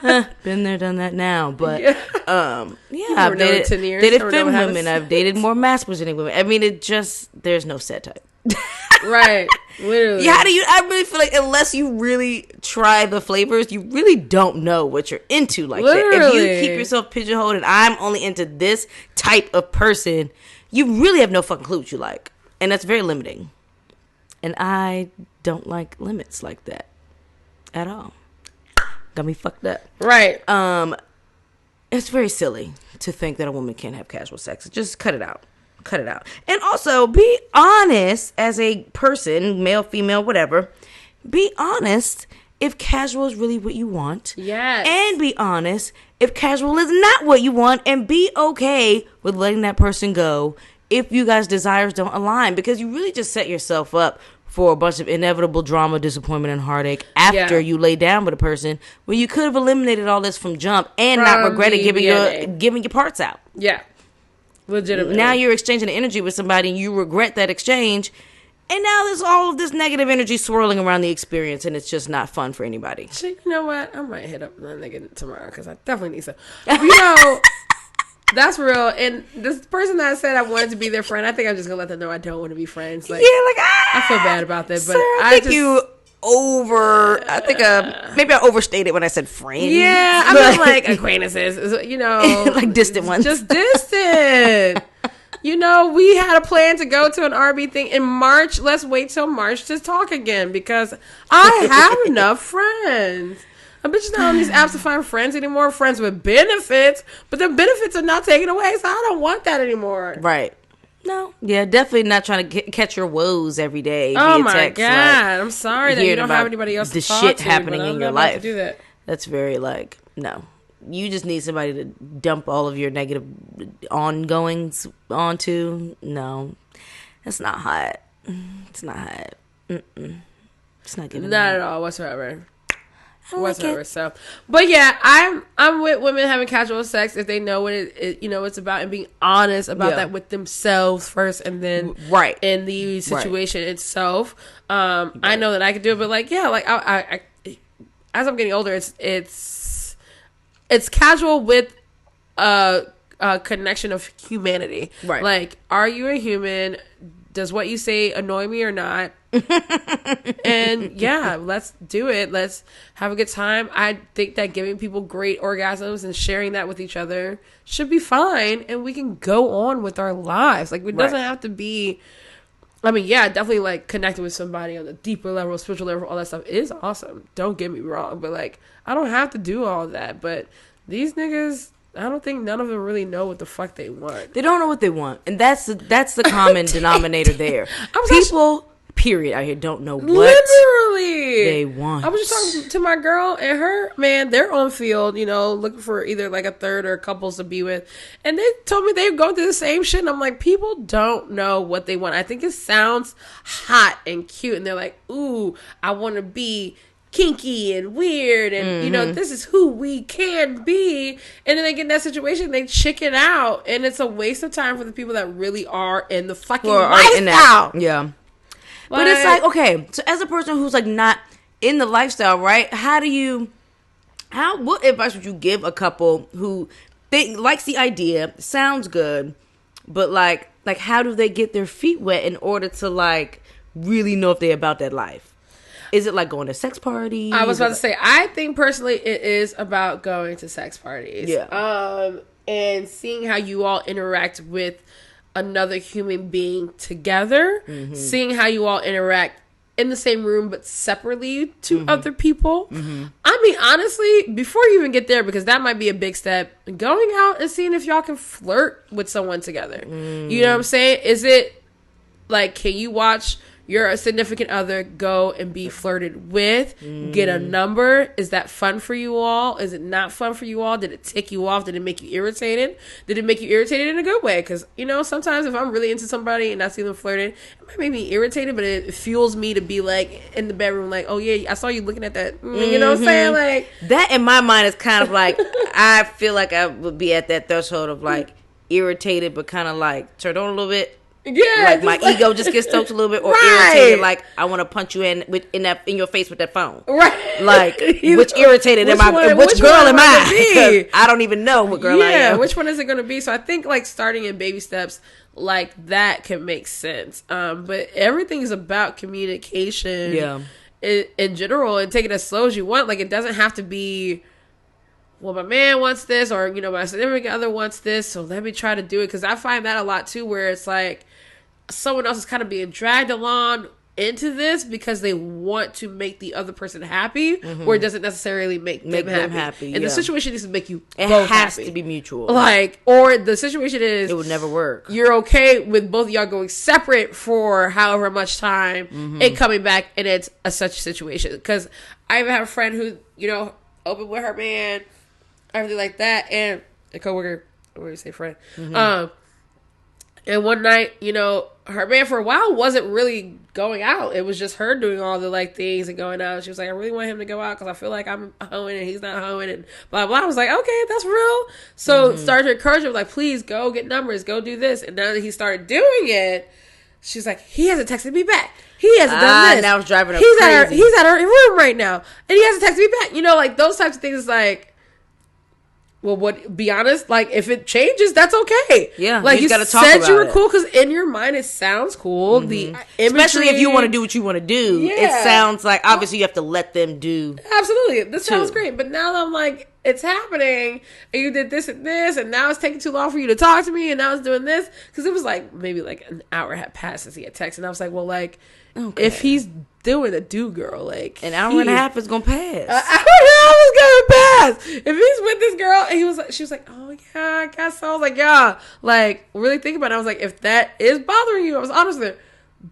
Well, been there, done that now. But I've dated femme women. I've dated more masculine women. I mean, there's no set type. Right. Literally. Yeah, I really feel like unless you really try the flavors, you really don't know what you're into like that. If you keep yourself pigeonholed and I'm only into this type of person, you really have no fucking clue what you like. And that's very limiting. And I don't like limits like that at all. Got me fucked up. Right. It's very silly to think that a woman can't have casual sex. Just cut it out. Cut it out. And also be honest as a person, male, female, whatever. Be honest if casual is really what you want. Yes. And be honest if casual is not what you want, and be okay with letting that person go if you guys' desires don't align, because you really just set yourself up for a bunch of inevitable drama, disappointment, and heartache after you lay down with a person when you could have eliminated all this from jump and not regretted giving your parts out. Yeah. Legitimately. Now you're exchanging energy with somebody and you regret that exchange, and now there's all of this negative energy swirling around the experience, and it's just not fun for anybody. You know what? I might hit up that nigga tomorrow because I definitely need some. You know, That's real. And this person that said I wanted to be their friend, I think I'm just gonna let them know I don't want to be friends. Like, I feel bad about that, but sir, I think you maybe I overstated when I said friends. Yeah, I mean like acquaintances, you know, like distant ones, just distant. You know, we had a plan to go to an RB thing in March. Let's wait till March to talk again because I have enough friends. I'm just not on these apps to find friends anymore. Friends with benefits, but the benefits are not taken away, so I don't want that anymore. Right. No. Yeah, definitely not trying to catch your woes every day. Oh my text, God. Like, I'm sorry that you don't have anybody else to talk to. The shit happening in your life. To do that. That's very like, no. You just need somebody to dump all of your negative ongoings onto. No. That's not hot. It's not hot. It's not giving Not at all whatsoever. Whatsoever. So, but yeah, I'm with women having casual sex if they know what it's about and being honest about that with themselves first, and then in the situation itself. I know that I can do it, but like I as I'm getting older, it's casual with a connection of humanity. Right. Like, are you a human? Does what you say annoy me or not? And yeah, let's do it. Let's have a good time. I think that giving people great orgasms and sharing that with each other should be fine, and we can go on with our lives. Like, it doesn't have to be. I mean, yeah, definitely like connecting with somebody on the deeper level, spiritual level, all that stuff is awesome. Don't get me wrong, but like, I don't have to do all that. But these niggas, I don't think none of them really know what the fuck they want. They don't know what they want, and that's the common denominator there. People, period, out here don't know what literally they want. I was just talking to my girl and her man. They're on field, you know, looking for either like a third or couples to be with, and they told me they're going through the same shit. And I'm like, people don't know what they want. I think it sounds hot and cute, and they're like, "Ooh, I want to be kinky and weird, and you know, this is who we can be." And then they get in that situation, they chicken out, and it's a waste of time for the people that really are in the fucking lifestyle. Yeah. But it's like, okay, so as a person who's like not in the lifestyle, right? What advice would you give a couple who likes the idea, sounds good, but like how do they get their feet wet in order to like really know if they're about that life? Is it like going to sex parties? I was about to say, I think personally it is about going to sex parties. Yeah. And seeing how you all interact with another human being together, seeing how you all interact in the same room but separately to other people. I mean, honestly, before you even get there, because that might be a big step, going out and seeing if y'all can flirt with someone together. You know what I'm saying? Is it like, can you watch your significant other go and be flirted with, get a number? Is that fun for you all? Is it not fun for you all? Did it tick you off? Did it make you irritated? Did it make you irritated in a good way? Because, you know, sometimes if I'm really into somebody and I see them flirting, it might make me irritated, but it fuels me to be like in the bedroom like, oh yeah, I saw you looking at that. You know what I'm saying? Like, that in my mind is kind of like, I feel like I would be at that threshold of like irritated but kind of like turned on a little bit. Yeah, like my ego just gets stoked a little bit, or irritated, like I want to punch you in your face with that phone. Right. Like, which irritated which girl am I? Because I don't even know what girl I am. Which one is it going to be? So I think like starting in baby steps like that can make sense. But everything is about communication. Yeah. In general, and take it as slow as you want. Like, it doesn't have to be, well, my man wants this, or, you know, my significant other wants this, so let me try to do it. Because I find that a lot too, where it's like someone else is kind of being dragged along into this because they want to make the other person happy, or it doesn't necessarily make them happy. And the situation needs to make you both happy. It has to be mutual. Like, or the situation is, it would never work. You're okay with both of y'all going separate for however much time and coming back, and it's such a situation. Because I even have a friend who, you know, open with her man, everything like that, and a coworker, what do you say, friend? And one night, you know, her man for a while wasn't really going out. It was just her doing all the like things and going out. She was like, I really want him to go out because I feel like I'm hoeing and he's not hoeing and blah, blah. I was like, okay, that's real. So started to encourage him, like, please go get numbers, go do this. And now that he started doing it, she's like, he hasn't texted me back. He hasn't done this. Now it's driving her crazy. He's at her room right now. And he hasn't texted me back. You know, like those types of things, like, well, be honest, like, if it changes, that's okay. Yeah, like, you gotta talk said about you were it. cool, because in your mind, it sounds cool. The imagery, especially if you want to do what you want to do. Yeah. It sounds like, obviously, you have to let them do. Absolutely. This too. sounds great. But now that I'm like, it's happening, and you did this, and now it's taking too long for you to talk to me, and now it's doing this. Because it was like, maybe like an hour had passed since he had texted, and I was like, well, like, if he's doing a girl, like, an hour and a half is gonna pass. An hour and a half is gonna pass. If he's with this girl, and she was like, oh yeah, I guess so. I was like, yeah, like, really think about it. I was like, if that is bothering you, I was honest with her.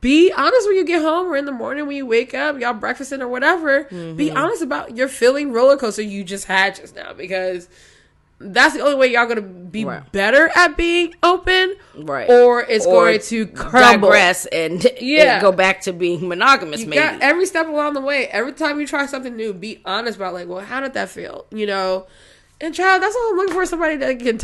Be honest when you get home or in the morning when you wake up, y'all breakfasting or whatever. Be honest about your feeling roller coaster you just had just now, because that's the only way y'all gonna be better at being open, right? Or it's going to crumble, digress, and go back to being monogamous. Maybe got every step along the way. Every time you try something new, be honest about, like, well, how did that feel? You know. And child, that's all I'm looking for, somebody that can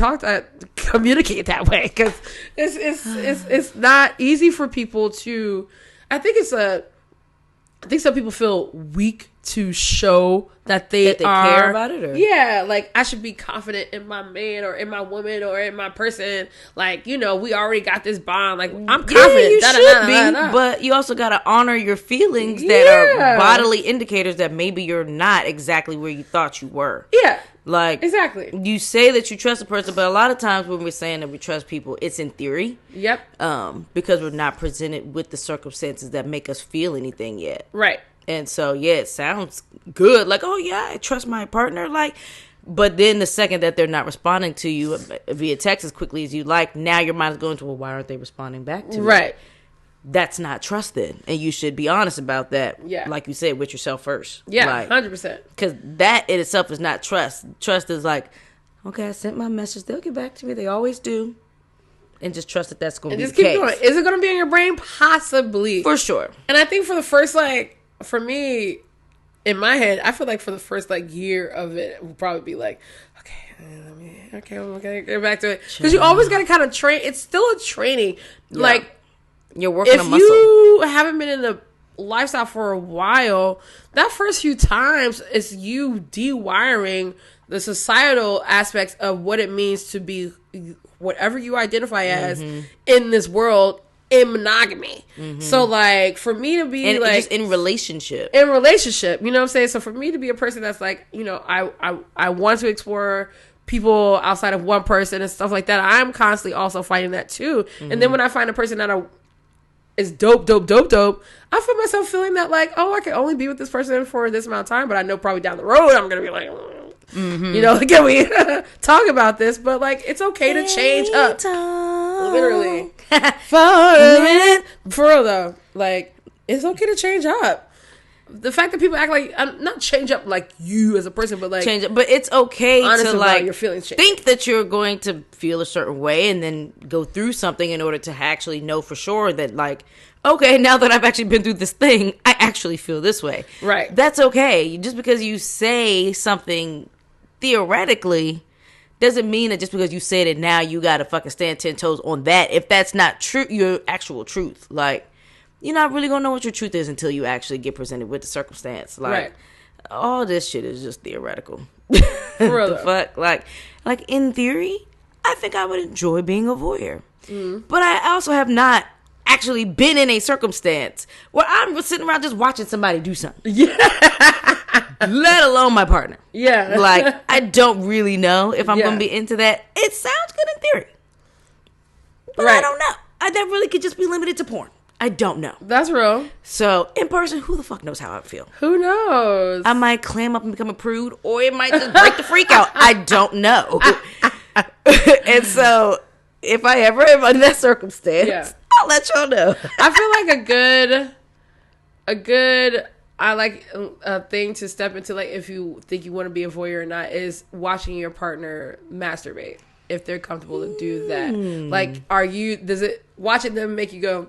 communicate that way, because it's not easy for people to. I think some people feel weak to show that they care about it. Or? Yeah, like, I should be confident in my man or in my woman or in my person. Like, you know, we already got this bond. Like, I'm confident. Yeah, you should be, but you also got to honor your feelings that are bodily indicators that maybe you're not exactly where you thought you were. Yeah. Like, exactly. You say that you trust a person, but a lot of times when we're saying that we trust people, it's in theory. Yep. Because we're not presented with the circumstances that make us feel anything yet. Right. And so, yeah, it sounds good. Like, oh, yeah, I trust my partner. Like, but then the second that they're not responding to you via text as quickly as you like, now your mind is going to, well, why aren't they responding back to me? Right. That's not trust then. And you should be honest about that. Yeah. Like you said, with yourself first. Yeah, like, 100%. Because that in itself is not trust. Trust is like, okay, I sent my message. They'll get back to me. They always do. And just trust that that's going to be the case. Going. Is it going to be in your brain? Possibly. For sure. And I think for the first, like, for me, in my head, I feel like for the first, like, year of it will probably be like, okay, I'm going to get back to it. Because you always got to kind of train. It's still a training. Yeah. Like, you're working a muscle. If you haven't been in the lifestyle for a while, that first few times is you de-wiring the societal aspects of what it means to be whatever you identify as in this world in monogamy. So, like, for me to be like just in relationship, you know what I'm saying? So for me to be a person that's like, you know, I want to explore people outside of one person and stuff like that, I'm constantly also fighting that too. And then when I find a person that is dope, I feel myself feeling that, like, oh, I can only be with this person for this amount of time, but I know probably down the road I'm gonna be like, you know, can we talk about this? But, like, it's okay to change up. Literally. For real though, like, it's okay to change up. The fact that people act like, I'm not change up like you as a person, but like change up. But it's okay to, like, your feelings change. Think that you're going to feel a certain way and then go through something in order to actually know for sure that, like, okay, now that I've actually been through this thing, I actually feel this way. Right. That's okay. Just because you say something theoretically doesn't mean that just because you said it now you gotta fucking stand 10 toes on that. If that's not true, your actual truth, like, you're not really gonna know what your truth is until you actually get presented with the circumstance. Like, all this shit is just theoretical. For real. The fuck? Like, in theory, I think I would enjoy being a voyeur. But I also have not actually been in a circumstance where I'm sitting around just watching somebody do something. Let alone my partner. Yeah. Like, I don't really know if I'm gonna be into that. It sounds good in theory, but I don't know. That really could just be limited to porn. I don't know. That's real. So, in person, who the fuck knows how I feel? Who knows? I might clam up and become a prude, or it might just break the freak out. I don't know. And so, if I ever am in that circumstance, I'll let y'all know. I feel like a good thing to step into, like, if you think you want to be a voyeur or not, is watching your partner masturbate. If they're comfortable to do that. Like, does it, watching them make you go,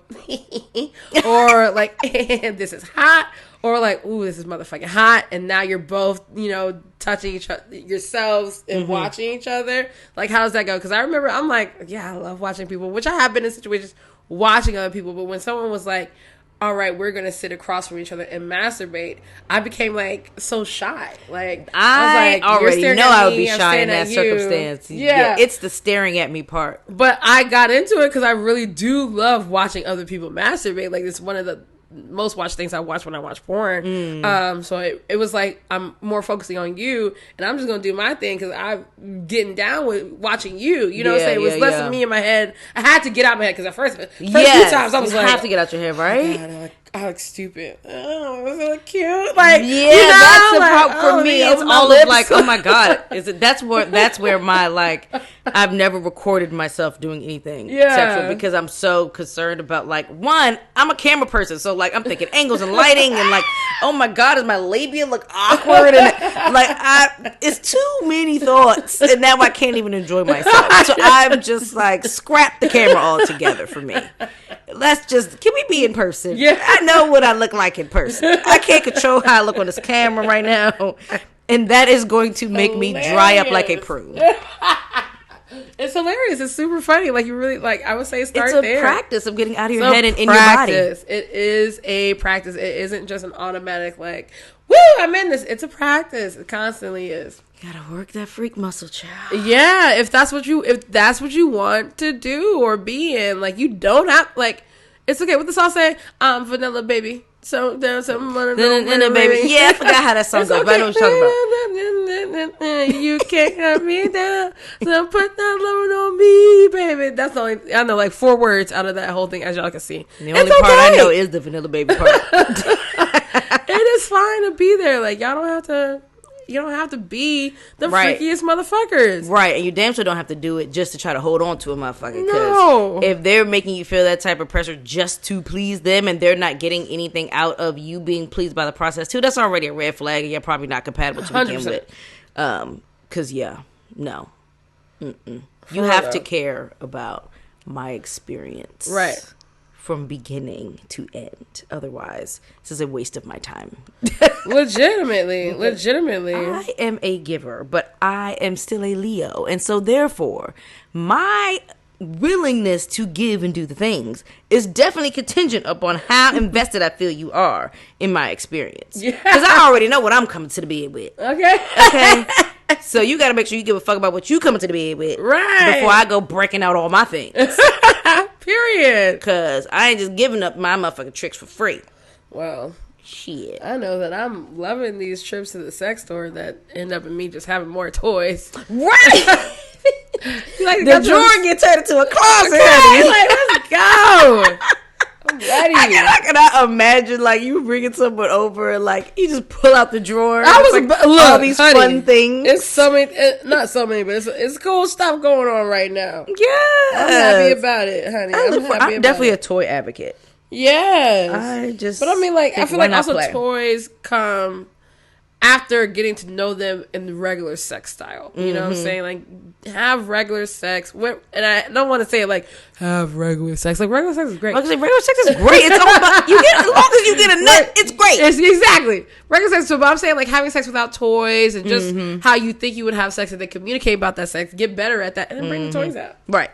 or like, this is hot, or like, ooh, this is motherfucking hot, and now you're both, you know, touching yourselves and watching each other? Like, how does that go? Because I remember, I'm like, yeah, I love watching people, which I have been in situations watching other people, but when someone was like, all right, we're gonna sit across from each other and masturbate, I became like so shy. Like I was like, already you're know I would be I'm shy in staring that at you. circumstance. Yeah, it's the staring at me part. But I got into it because I really do love watching other people masturbate. Like, it's one of the most watched things I watch when I watch porn. So it was like, I'm more focusing on you, and I'm just gonna do my thing because I'm getting down with watching you. You know what I'm saying? It was less of me in my head. I had to get out my head because at first few times I was you like, have to get out your head, right? Oh God, I look stupid. Oh, it was so cute. Like, yeah, you know, that's the like, problem for me. It's all of like, oh my God, that's where my like, I've never recorded myself doing anything sexual because I'm so concerned about like, one, I'm a camera person, so like I'm thinking angles and lighting and like, oh my God, does my labia look awkward? And like, it's too many thoughts, and now I can't even enjoy myself. So I'm just like, scrap the camera altogether for me. Can we be in person? Yeah. I know what I look like in person. I can't control how I look on this camera right now. And that is going to make me dry up like a prune. It's hilarious. It's super funny. Like, you really, like, I would say start there. It's a practice of getting out of your head and in your body. It is a practice. It isn't just an automatic, like, woo, I'm in this. It's a practice. It constantly is. You gotta work that freak muscle, child. Yeah, if that's what you want to do or be in, like, you don't have, like, it's okay. What the song say? Vanilla baby. So there's something baby. Yeah, I forgot how that song goes, but I know what you're talking about. You can't cut me down, so put that load on me, baby. That's the only, I know, like 4 words out of that whole thing, as y'all can see. The only part I know is the vanilla baby part. It is fine to be there. Like, y'all don't have to. You don't have to be the freakiest motherfuckers. Right. And you damn sure don't have to do it just to try to hold on to a motherfucker. No. If they're making you feel that type of pressure just to please them and they're not getting anything out of you being pleased by the process too, that's already a red flag and you're probably not compatible to begin 100%. with. Because, no. Mm-mm. You have to care about my experience. Right. From beginning to end. Otherwise, this is a waste of my time. Legitimately. I am a giver, but I am still a Leo. And so therefore, my willingness to give and do the things is definitely contingent upon how invested I feel you are in my experience. Because I already know what I'm coming to the bed with. Okay? So you got to make sure you give a fuck about what you coming to the bed with. Right. Before I go breaking out all my things. Period. Because I ain't just giving up my motherfucking tricks for free. Well, shit. I know that I'm loving these trips to the sex store that end up in me just having more toys. Right. Like, the drawer get turned into a closet. Okay, like, let's go. I'm ready. I cannot imagine like you bringing someone over and like you just pull out the drawer. I was like, look, all these honey, fun things. It's so many, not so many, but it's cool stuff going on right now. Yeah, I'm happy about it, honey. I'm definitely a toy advocate. Yes, but I mean, like, I feel like also toys come after getting to know them in the regular sex style. You know what I'm saying? Like, have regular sex. And I don't want to say it like, have regular sex. Like, regular sex is great. Regular sex is great. It's all about, as long as you get a nut, it's great. It's exactly. Regular sex. So, but I'm saying, like, having sex without toys and just how you think you would have sex and then communicate about that sex. Get better at that and then bring the toys out. Right.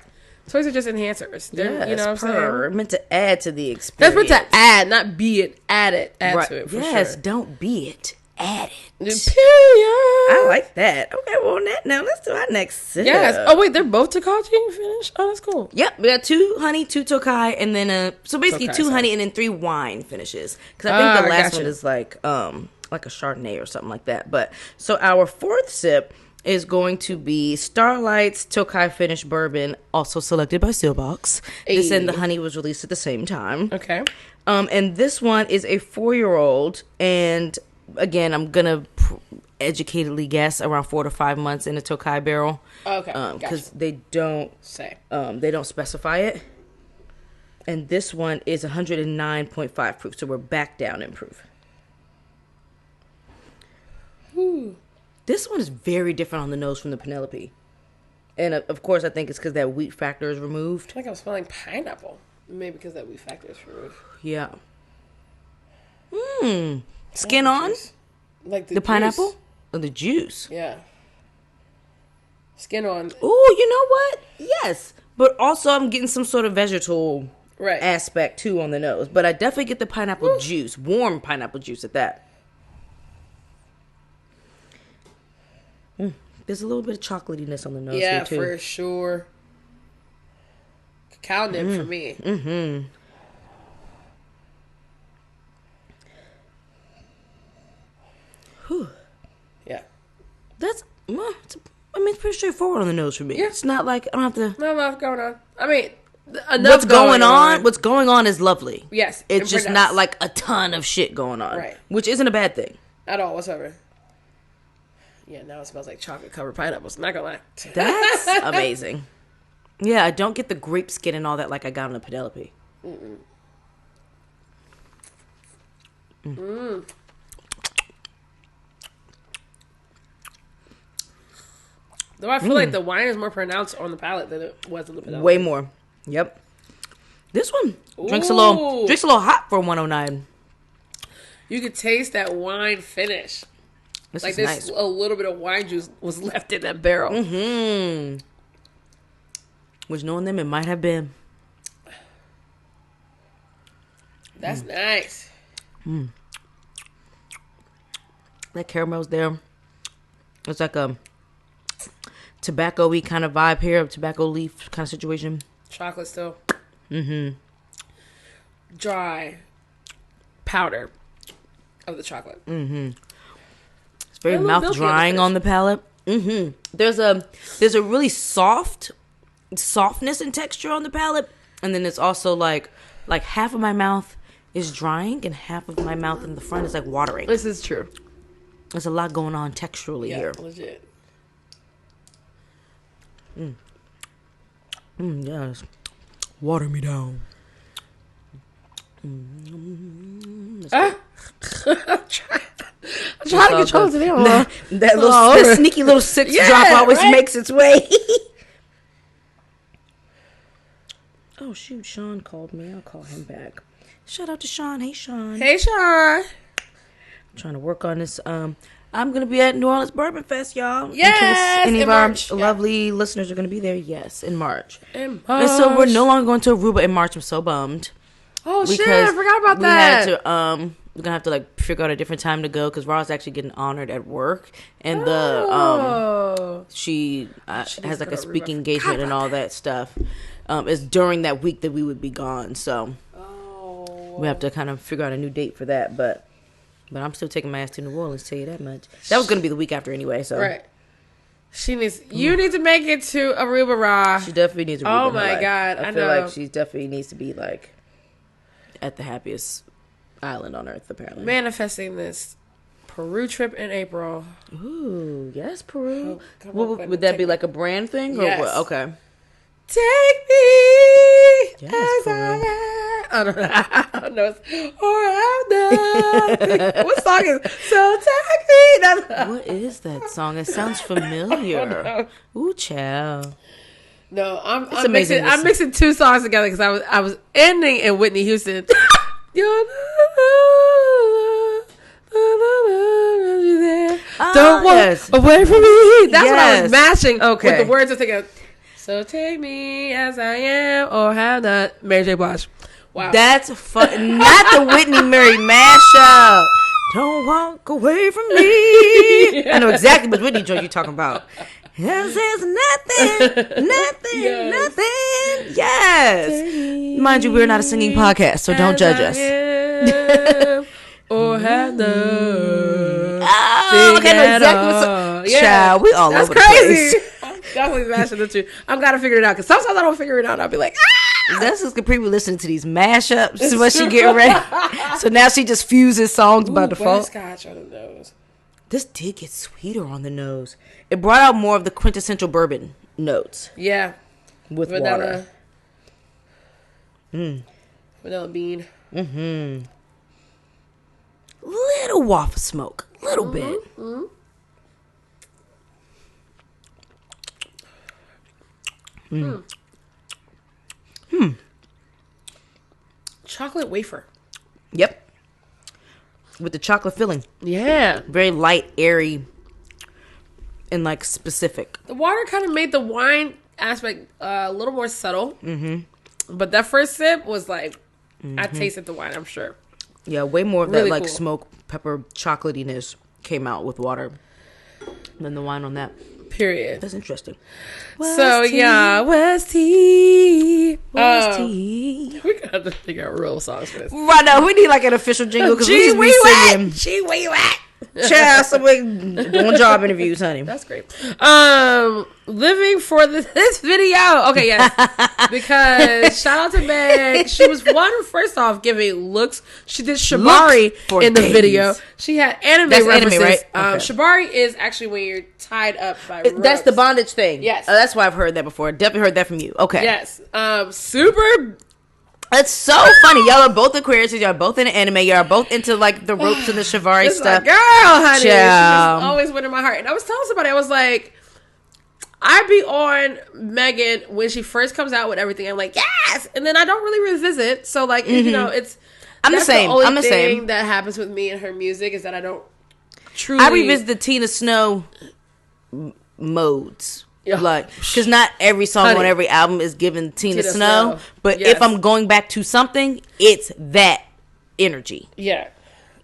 Toys are just enhancers. They're, you know what I'm saying? Meant to add to the experience. That's meant to add, not be it. Add to it, for sure. Don't be it. Add it. Period. I like that. Okay, well, now let's do our next sip. Yes. Oh, wait, they're both Tokaji finished? Oh, that's cool. Yep, we got 2 honey, 2 Tokai, and then, so basically Tokai, 2 honey and then 3 wine finishes. Because I think the last one is like a Chardonnay or something like that. But, so our 4th sip is going to be Starlight's Tokai Finish Bourbon, also selected by Seelbach. This and the honey was released at the same time. Okay. And this one is a 4-year-old, and again, I'm gonna educatedly guess around 4 to 5 months in a Tokai barrel. Okay. Because they don't say. They don't specify it. And this one is 109.5 proof, so we're back down in proof. Ooh. This one is very different on the nose from the Penelope. And of course, I think it's because that wheat factor is removed. I think I'm smelling pineapple. Maybe because that wheat factor is removed. Yeah. Skin on? Like the pineapple? Or the juice? Yeah. Skin on. Oh, you know what? Yes. But also I'm getting some sort of vegetal aspect too on the nose. But I definitely get the pineapple juice, warm pineapple juice at that. There's a little bit of chocolatiness on the nose here too. Yeah, for sure. Cacao nib for me. Mm-hmm. Whew. Yeah. That's, it's pretty straightforward on the nose for me. Yeah. It's not like I don't have to. Not enough going on. I mean, what's going on is lovely. Yes. It's just not like a ton of shit going on. Right. Which isn't a bad thing. At all whatsoever. Yeah, now it smells like chocolate covered pineapples. Not gonna lie. That's amazing. Yeah, I don't get the grape skin and all that like I got on the Penelope. Though I feel like the wine is more pronounced on the palate than it was on the Penelope. Way more. Yep. This one drinks a little hot for 109. You could taste that wine finish. This like is this, nice. A little bit of wine juice was left in that barrel. Mm-hmm. Which knowing them, it might have been. That's nice. That caramel's there. It's like a tobacco-y kind of vibe here, a tobacco leaf kind of situation. Chocolate still. Mm-hmm. Dry powder of the chocolate. Mm-hmm. It's very mouth drying on the palate. Mm-hmm. There's a really softness and texture on the palate, and then it's also like half of my mouth is drying and half of my mouth in the front is like watering. This is true. There's a lot going on texturally here. Legit. Yes. Water me down. I'm trying to control it today. That little sneaky little six drop always makes its way. Oh shoot, Sean called me. I'll call him back. Shout out to Sean. Hey Sean. Hey Sean. I'm trying to work on this. I'm gonna be at New Orleans Bourbon Fest, y'all. Yes, in case any in of our March. lovely listeners are gonna be there. Yes, in March. In And so we're no longer going to Aruba in March. I'm so bummed. Oh shit! I forgot about that. We're gonna have to like figure out a different time to go because Ra's actually getting honored at work, and she has like a speaking engagement and all that stuff. It's during that week that we would be gone, so we have to kind of figure out a new date for that. But I'm still taking my ass to New Orleans. Tell you that much. That was gonna be the week after anyway. So right. She needs. You need to make it to Aruba, Ra. She definitely needs Aruba. Oh my god! I feel like she definitely needs to be like at the happiest island on earth, apparently. Manifesting this Peru trip in April. Ooh, yes, Peru. Would that be like a brand thing? Or yes. what? Okay. Take me Yes, as Peru. I am. I don't know. Or I'm done. What song is So Take Me? What is that song? It sounds familiar. Ooh, child. No, I'm amazing. mixing two songs together because I was ending in Whitney Houston. Don't walk away from me. That's what I was mashing with the words. I was thinking, so take me as I am, or have not. Mary J. Blige. Wow, that's fun. Not the Whitney Murray mashup. Don't walk away from me. I know exactly what Whitney joint you're talking about. There's nothing. Yes. Mind you, we're not a singing podcast, so don't judge us. Or have no. Oh, okay, no, exactly. Child, we all over the place. I'm definitely mashing the two. I've got to figure it out because sometimes I don't figure it out. I'll be like, That's just Capri listening to these mashups when she get ready. So now she just fuses songs by default. Butterscotch on the nose. This did get sweeter on the nose. It brought out more of the quintessential bourbon notes. Yeah. With vanilla. Water. Vanilla bean. Mm-hmm. Little waft of smoke. Little bit. Chocolate wafer. Yep. With the chocolate filling. Yeah. Very light, airy, and like specific. The water kind of made the wine aspect a little more subtle. Mm-hmm. But that first sip was like, I tasted the wine, I'm sure. Yeah, way more of Really that like cool. smoke, pepper, chocolatiness came out with water than the wine on that. Period. That's interesting. Yeah, West Tea. West Tea. We gotta have to figure out real songs for this. Right now, we need like an official jingle because we Gee, just where be you at? singing. Gee, where you at? Child, somebody doing job interviews, honey. That's great. Living for this video. Okay, yes. Because shout out to Meg. She was first off giving looks. She did Shibari for in the days. video. She had anime That's references. anime, right? Okay. Shibari is actually when you're tied up by ropes. That's the bondage thing. Yes. Oh, that's why I've heard that before. Definitely heard that from you. Okay. Yes. Super. That's so funny. Y'all are both Aquarius. Y'all are both into anime. Y'all are both into like the ropes and the Shibari It's stuff. like, girl, honey. Child. She just always went in my heart. And I was telling somebody, I was like, I be on Megan when she first comes out with everything. I'm like, yes, and then I don't really revisit. So like, you know, it's I'm the that's same. only I'm the thing same. that happens with me and her music is that I don't truly. I revisit the Tina Snow modes. Yeah. Like, because not every song Honey. on every album is given Tina Tina Snow. Snow. But Yes. if I'm going back to something, it's that energy. Yeah,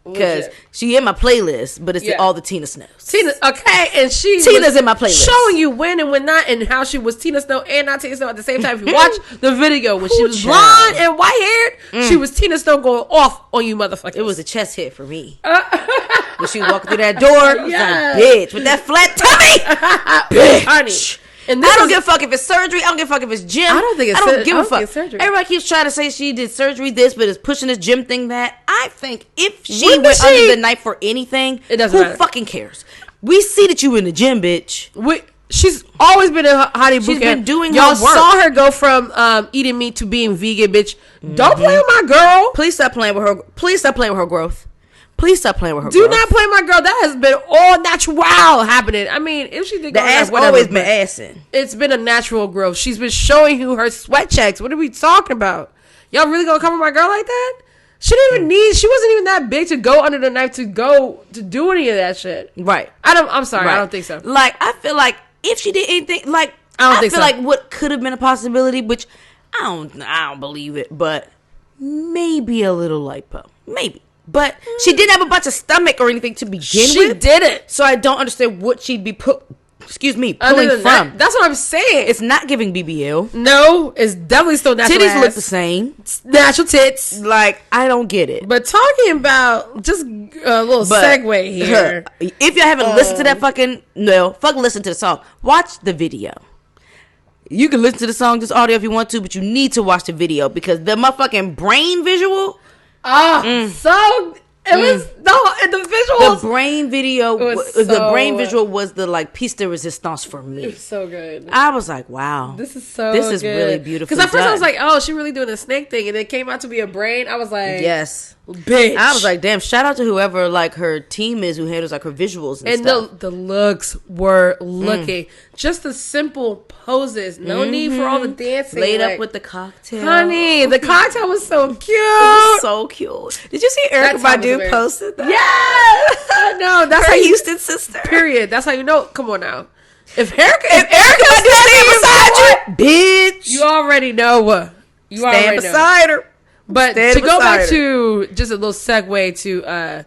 Because legit. she in my playlist, but it's Yeah. all the Tina Snows. Tina, okay, and Tina's was in my playlist. showing you when and when not, and how she was Tina Snow and not Tina Snow at the same time. If you watch the video when she Ooh, was child. blonde and white haired, she was Tina Snow going off on you, motherfuckers. It was a chest hit for me. When she walked through that door, I was Yes. like, bitch, with that flat tummy. Bitch. Honey. And I don't give a fuck if it's surgery. I don't give a fuck if it's gym. I don't think it's I don't sur- give I a don't fuck. think it's surgery. Everybody keeps trying to say she did surgery this, but is pushing this gym thing that. I think if she When went did she- under the knife for anything, It doesn't who matter. fucking cares? We see that you in the gym, bitch. She's always been in Hottie Boot She's Camp. been doing Y'all her work. saw her go from eating meat to being vegan, bitch. Don't play with my girl. Please stop playing with her. Please stop playing with her growth. Please stop playing with her Do growth. not play my girl. That has been all natural happening. I mean, if she did The go ass whatever, always but been assing. it's been a natural growth. She's been showing you her sweat checks. What are we talking about? Y'all really gonna cover my girl like that? She didn't even need. She wasn't even that big to go under the knife to go to do any of that shit. Right. I'm sorry. Right. I don't think so. Like, I feel like if she did anything, like, I don't think feel so. like what could have been a possibility, which I don't believe it, but maybe a little lipo, maybe. But she didn't have a bunch of stomach or anything to begin She with, didn't. so I don't understand what she'd be Other pulling than from. that, that's what I'm saying. It's not giving BBL. No, it's definitely still natural. Titties look ass. the same. Natural tits. Like, I don't get it. But talking about just a little segue here. If y'all haven't listened to that fucking listen to the song. Watch the video. You can listen to the song, just audio if you want to, but you need to watch the video because the motherfucking brain visual. So it was the visuals. The brain video, was the so- brain visual was the like piece de resistance for me. It's so good. I was like, wow, This is so. This is good. really beautiful. Because at first I was done. like, "Oh, she really doing the snake thing," and it came out to be a brain. I was like, yes. bitch." I was like, damn, shout out to whoever like her team is who handles like her visuals and stuff. the looks were looking just the simple poses. No need for all the dancing. Laid like, up with the cocktail. honey. The cocktail was so cute. It was so cute. Did you see Erica That time was Badu amazing. posted that? Yes, I know. That's Her how you. Houston sister. Period. That's how you know. Come on now. If Erica Badu standing beside you, bitch, you already know. You stand already know. beside her. But Stand to go back beside to just a little segue to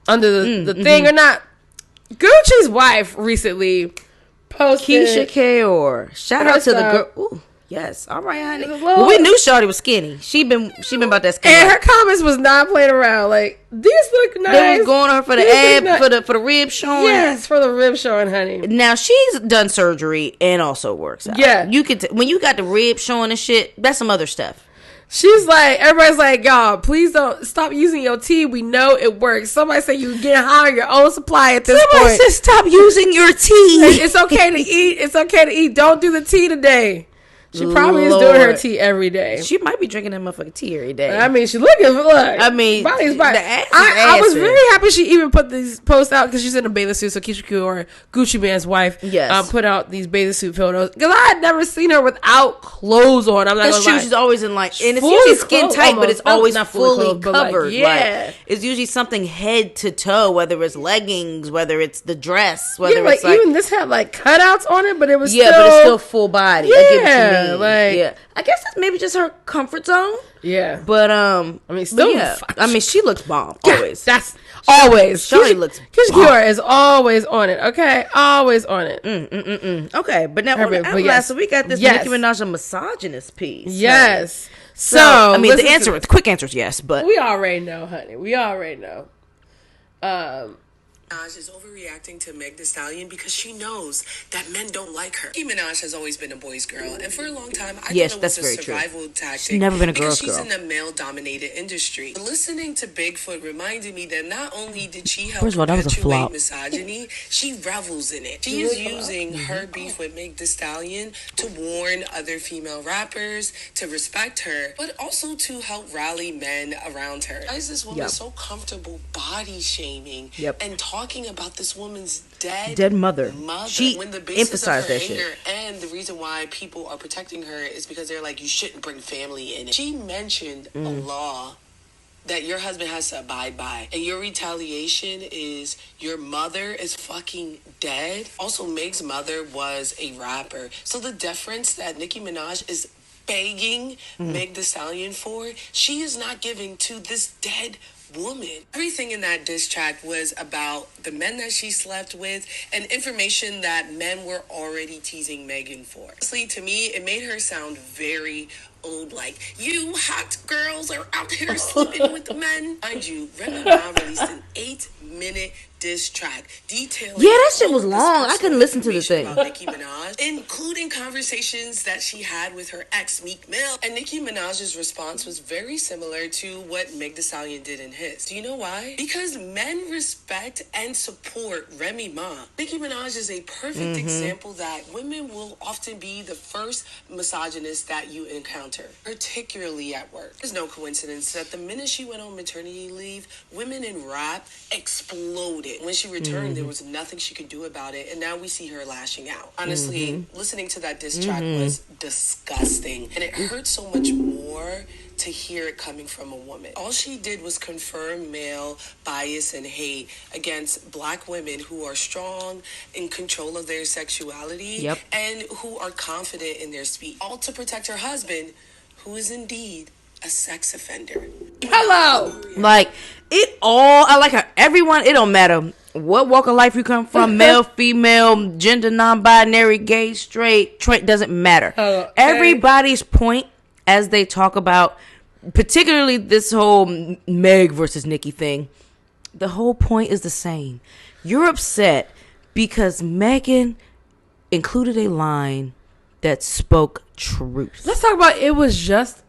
under the thing or not, Gucci's wife recently posted Keisha Kaur. Shout out First to the off- girl. Ooh, yes. All right, honey. It's a Well, little- we knew Shawty was skinny. She been about that skinny. and her life. comments was not playing around. Like, these look nice. They was going on her for the These ab, look nice. for the rib showing. Yes, for the rib showing, honey. Now she's done surgery and also works out. Yeah. you could when you got the rib showing and shit. That's some other stuff. She's like, everybody's like, y'all, please don't stop using your tea. We know it works. Somebody say you get high on your own supply at this Somebody point. said stop using your tea. It's okay to eat. It's okay to eat. Don't do the tea today. She probably is doing her Lord. tea every day. She might be drinking that motherfucking tea every day. I mean, she's looking. Look, I mean, body's body. the ass is I was assing. very happy she even put these posts out because she's in a bathing suit. So Keisha Kaur, Gucci Man's wife, Yes. put out these bathing suit photos because I had never seen her without clothes on. I'm not That's gonna true. lie. She's always in like, and it's Fully usually skin clothed, tight, but it's almost. always Not fully fully clothed, but, like, covered. yeah. Like, it's usually something head to toe, whether it's leggings, whether it's the dress, whether yeah, like it's like even this had like cutouts on it, but it was but it's still full body. I get what you Yeah, like yeah. I guess that's maybe just her comfort zone. Yeah, but I mean, still, yeah. I mean, she looks bomb always. That's always. Shirley looks. Kiora is always on it. Okay, always on it. Okay, but now so we got this Nicki Minaj misogynist piece. Yes. So I mean, the quick answer is yes, but we already know, honey. We already know. Minaj is overreacting to Meg Thee Stallion because she knows that men don't like her. Nicki Minaj has always been a boy's girl, and for a long time, I thought it was a survival tactic. She's never been a girl's because girl. she's in a male-dominated industry. Listening to Bigfoot reminded me that not only did she help First of all, that was a flop. misogyny, she revels in it. She is using her beef with Meg Thee Stallion to warn other female rappers to respect her, but also to help rally men around her. Why is this woman so comfortable body shaming and talking about this woman's dead mother? She when the emphasized that shit. And the reason why people are protecting her is because they're like, you shouldn't bring family in it. She mentioned a law that your husband has to abide by, and your retaliation is your mother is fucking dead. Also, Meg's mother was a rapper, so the deference that Nicki Minaj is begging Meg Thee Stallion for, she is not giving to this dead woman. Everything in that diss track was about the men that she slept with and information that men were already teasing Megan for. Honestly, to me, it made her sound very old, like, you hot girls are out here sleeping with the men. Mind you, Remy Ma released an 8-minute diss track detailing that shit was long. I couldn't listen to the thing. About Nicki Minaj, including conversations that she had with her ex Meek Mill. And Nicki Minaj's response was very similar to what Meg Thee Stallion did in his. Do you know why? Because men respect and support Remy Ma. Nicki Minaj is a perfect example that women will often be the first misogynist that you encounter, particularly at work. There's no coincidence that the minute she went on maternity leave, women in rap exploded. When she returned, there was nothing she could do about it, and now we see her lashing out. Honestly, listening to that diss track was disgusting, and it hurt so much more to hear it coming from a woman. All she did was confirm male bias and hate against black women who are strong, in control of their sexuality, and who are confident in their speech, all to protect her husband, who is indeed a sex offender. Hello. Like, I like how everyone, it don't matter what walk of life you come from, male, female, gender non-binary, gay, straight, doesn't matter. Everybody's point as they talk about, particularly this whole Meg versus Nicki thing, the whole point is the same. You're upset because Megan included a line that spoke truth. Let's talk about it was just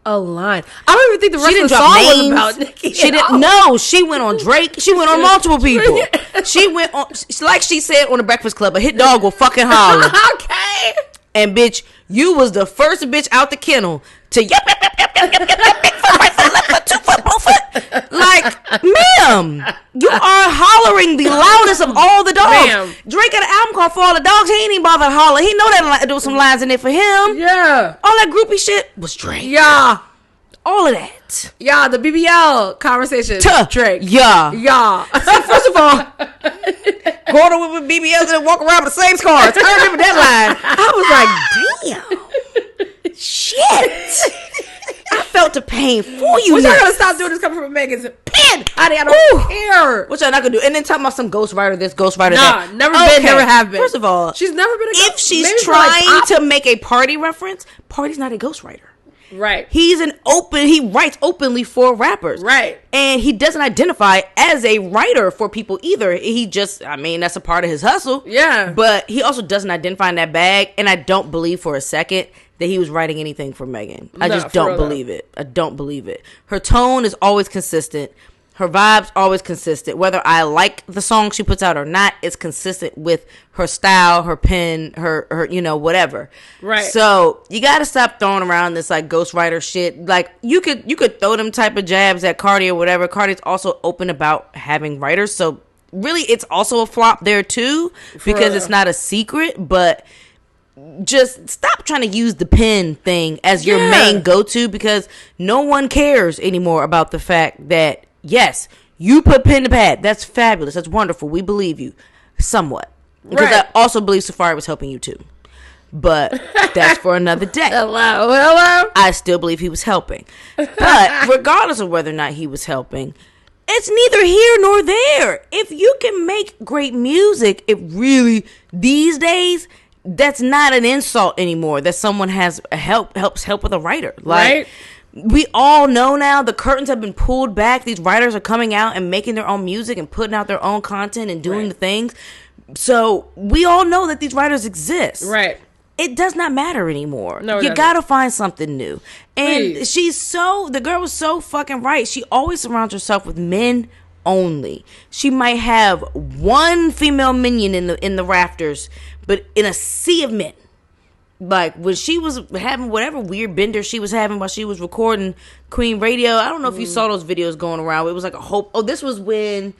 a line. I don't even think the rest of the song was about Nicki. She didn't know. She went on Drake. She went on multiple people. She went on, like she said on the Breakfast Club, a hit dog will fucking holler. Okay. And bitch, you was the first bitch out the kennel to yep, big foot, right foot, left foot, 2 foot, 4 foot. Like, ma'am, you are hollering the loudest of all the dogs. Ma'am. Drake got an album called For All the Dogs. He ain't even bother to holler. He know that there was some lines in there for him. Yeah. All that groupie shit was Drake. Yeah. All of that. Yeah, the BBL conversation. Drake. Yeah. Yeah. See, first of all, going with BBLs and walk around with the same scars. I remember that line. I was like, damn. Shit. I felt the pain for you. We're not going to stop doing this coming from Megan's pen. I don't care. What y'all not going to do? And then talking about some ghostwriter this, ghostwriter that. Never been, never have been. First of all, she's never been a if she's trying to make a party reference, Party's not a ghostwriter. Right. He writes openly for rappers. Right. And he doesn't identify as a writer for people either. He just, that's a part of his hustle. Yeah. But he also doesn't identify in that bag. And I don't believe for a second that he was writing anything for Megan. I just don't believe it. I don't believe it. Her tone is always consistent. Her vibe's always consistent. Whether I like the song she puts out or not, it's consistent with her style, her pen, her whatever. Right. So you got to stop throwing around this like ghostwriter shit. Like you could throw them type of jabs at Cardi or whatever. Cardi's also open about having writers. So really, it's also a flop there too because it's not a secret. But just stop trying to use the pen thing as your main go-to because no one cares anymore about the fact that yes, you put pen to pad. That's fabulous. That's wonderful. We believe you somewhat. Because I also believe Safari was helping you too. but that's for another day. Hello. I still believe he was helping. But regardless of whether or not he was helping, it's neither here nor there. If you can make great music, it really, these days, that's not an insult anymore that someone has helps with a writer. Like, we all know now the curtains have been pulled back. These writers are coming out and making their own music and putting out their own content and doing the things. So we all know that these writers exist. Right. It does not matter anymore. No, you gotta find something new. And the girl was so fucking right. She always surrounds herself with men only. She might have one female minion in the rafters, but in a sea of men. Like, when she was having whatever weird bender she was having while she was recording Queen Radio, I don't know if you saw those videos going around. It was like a whole... Oh, this was when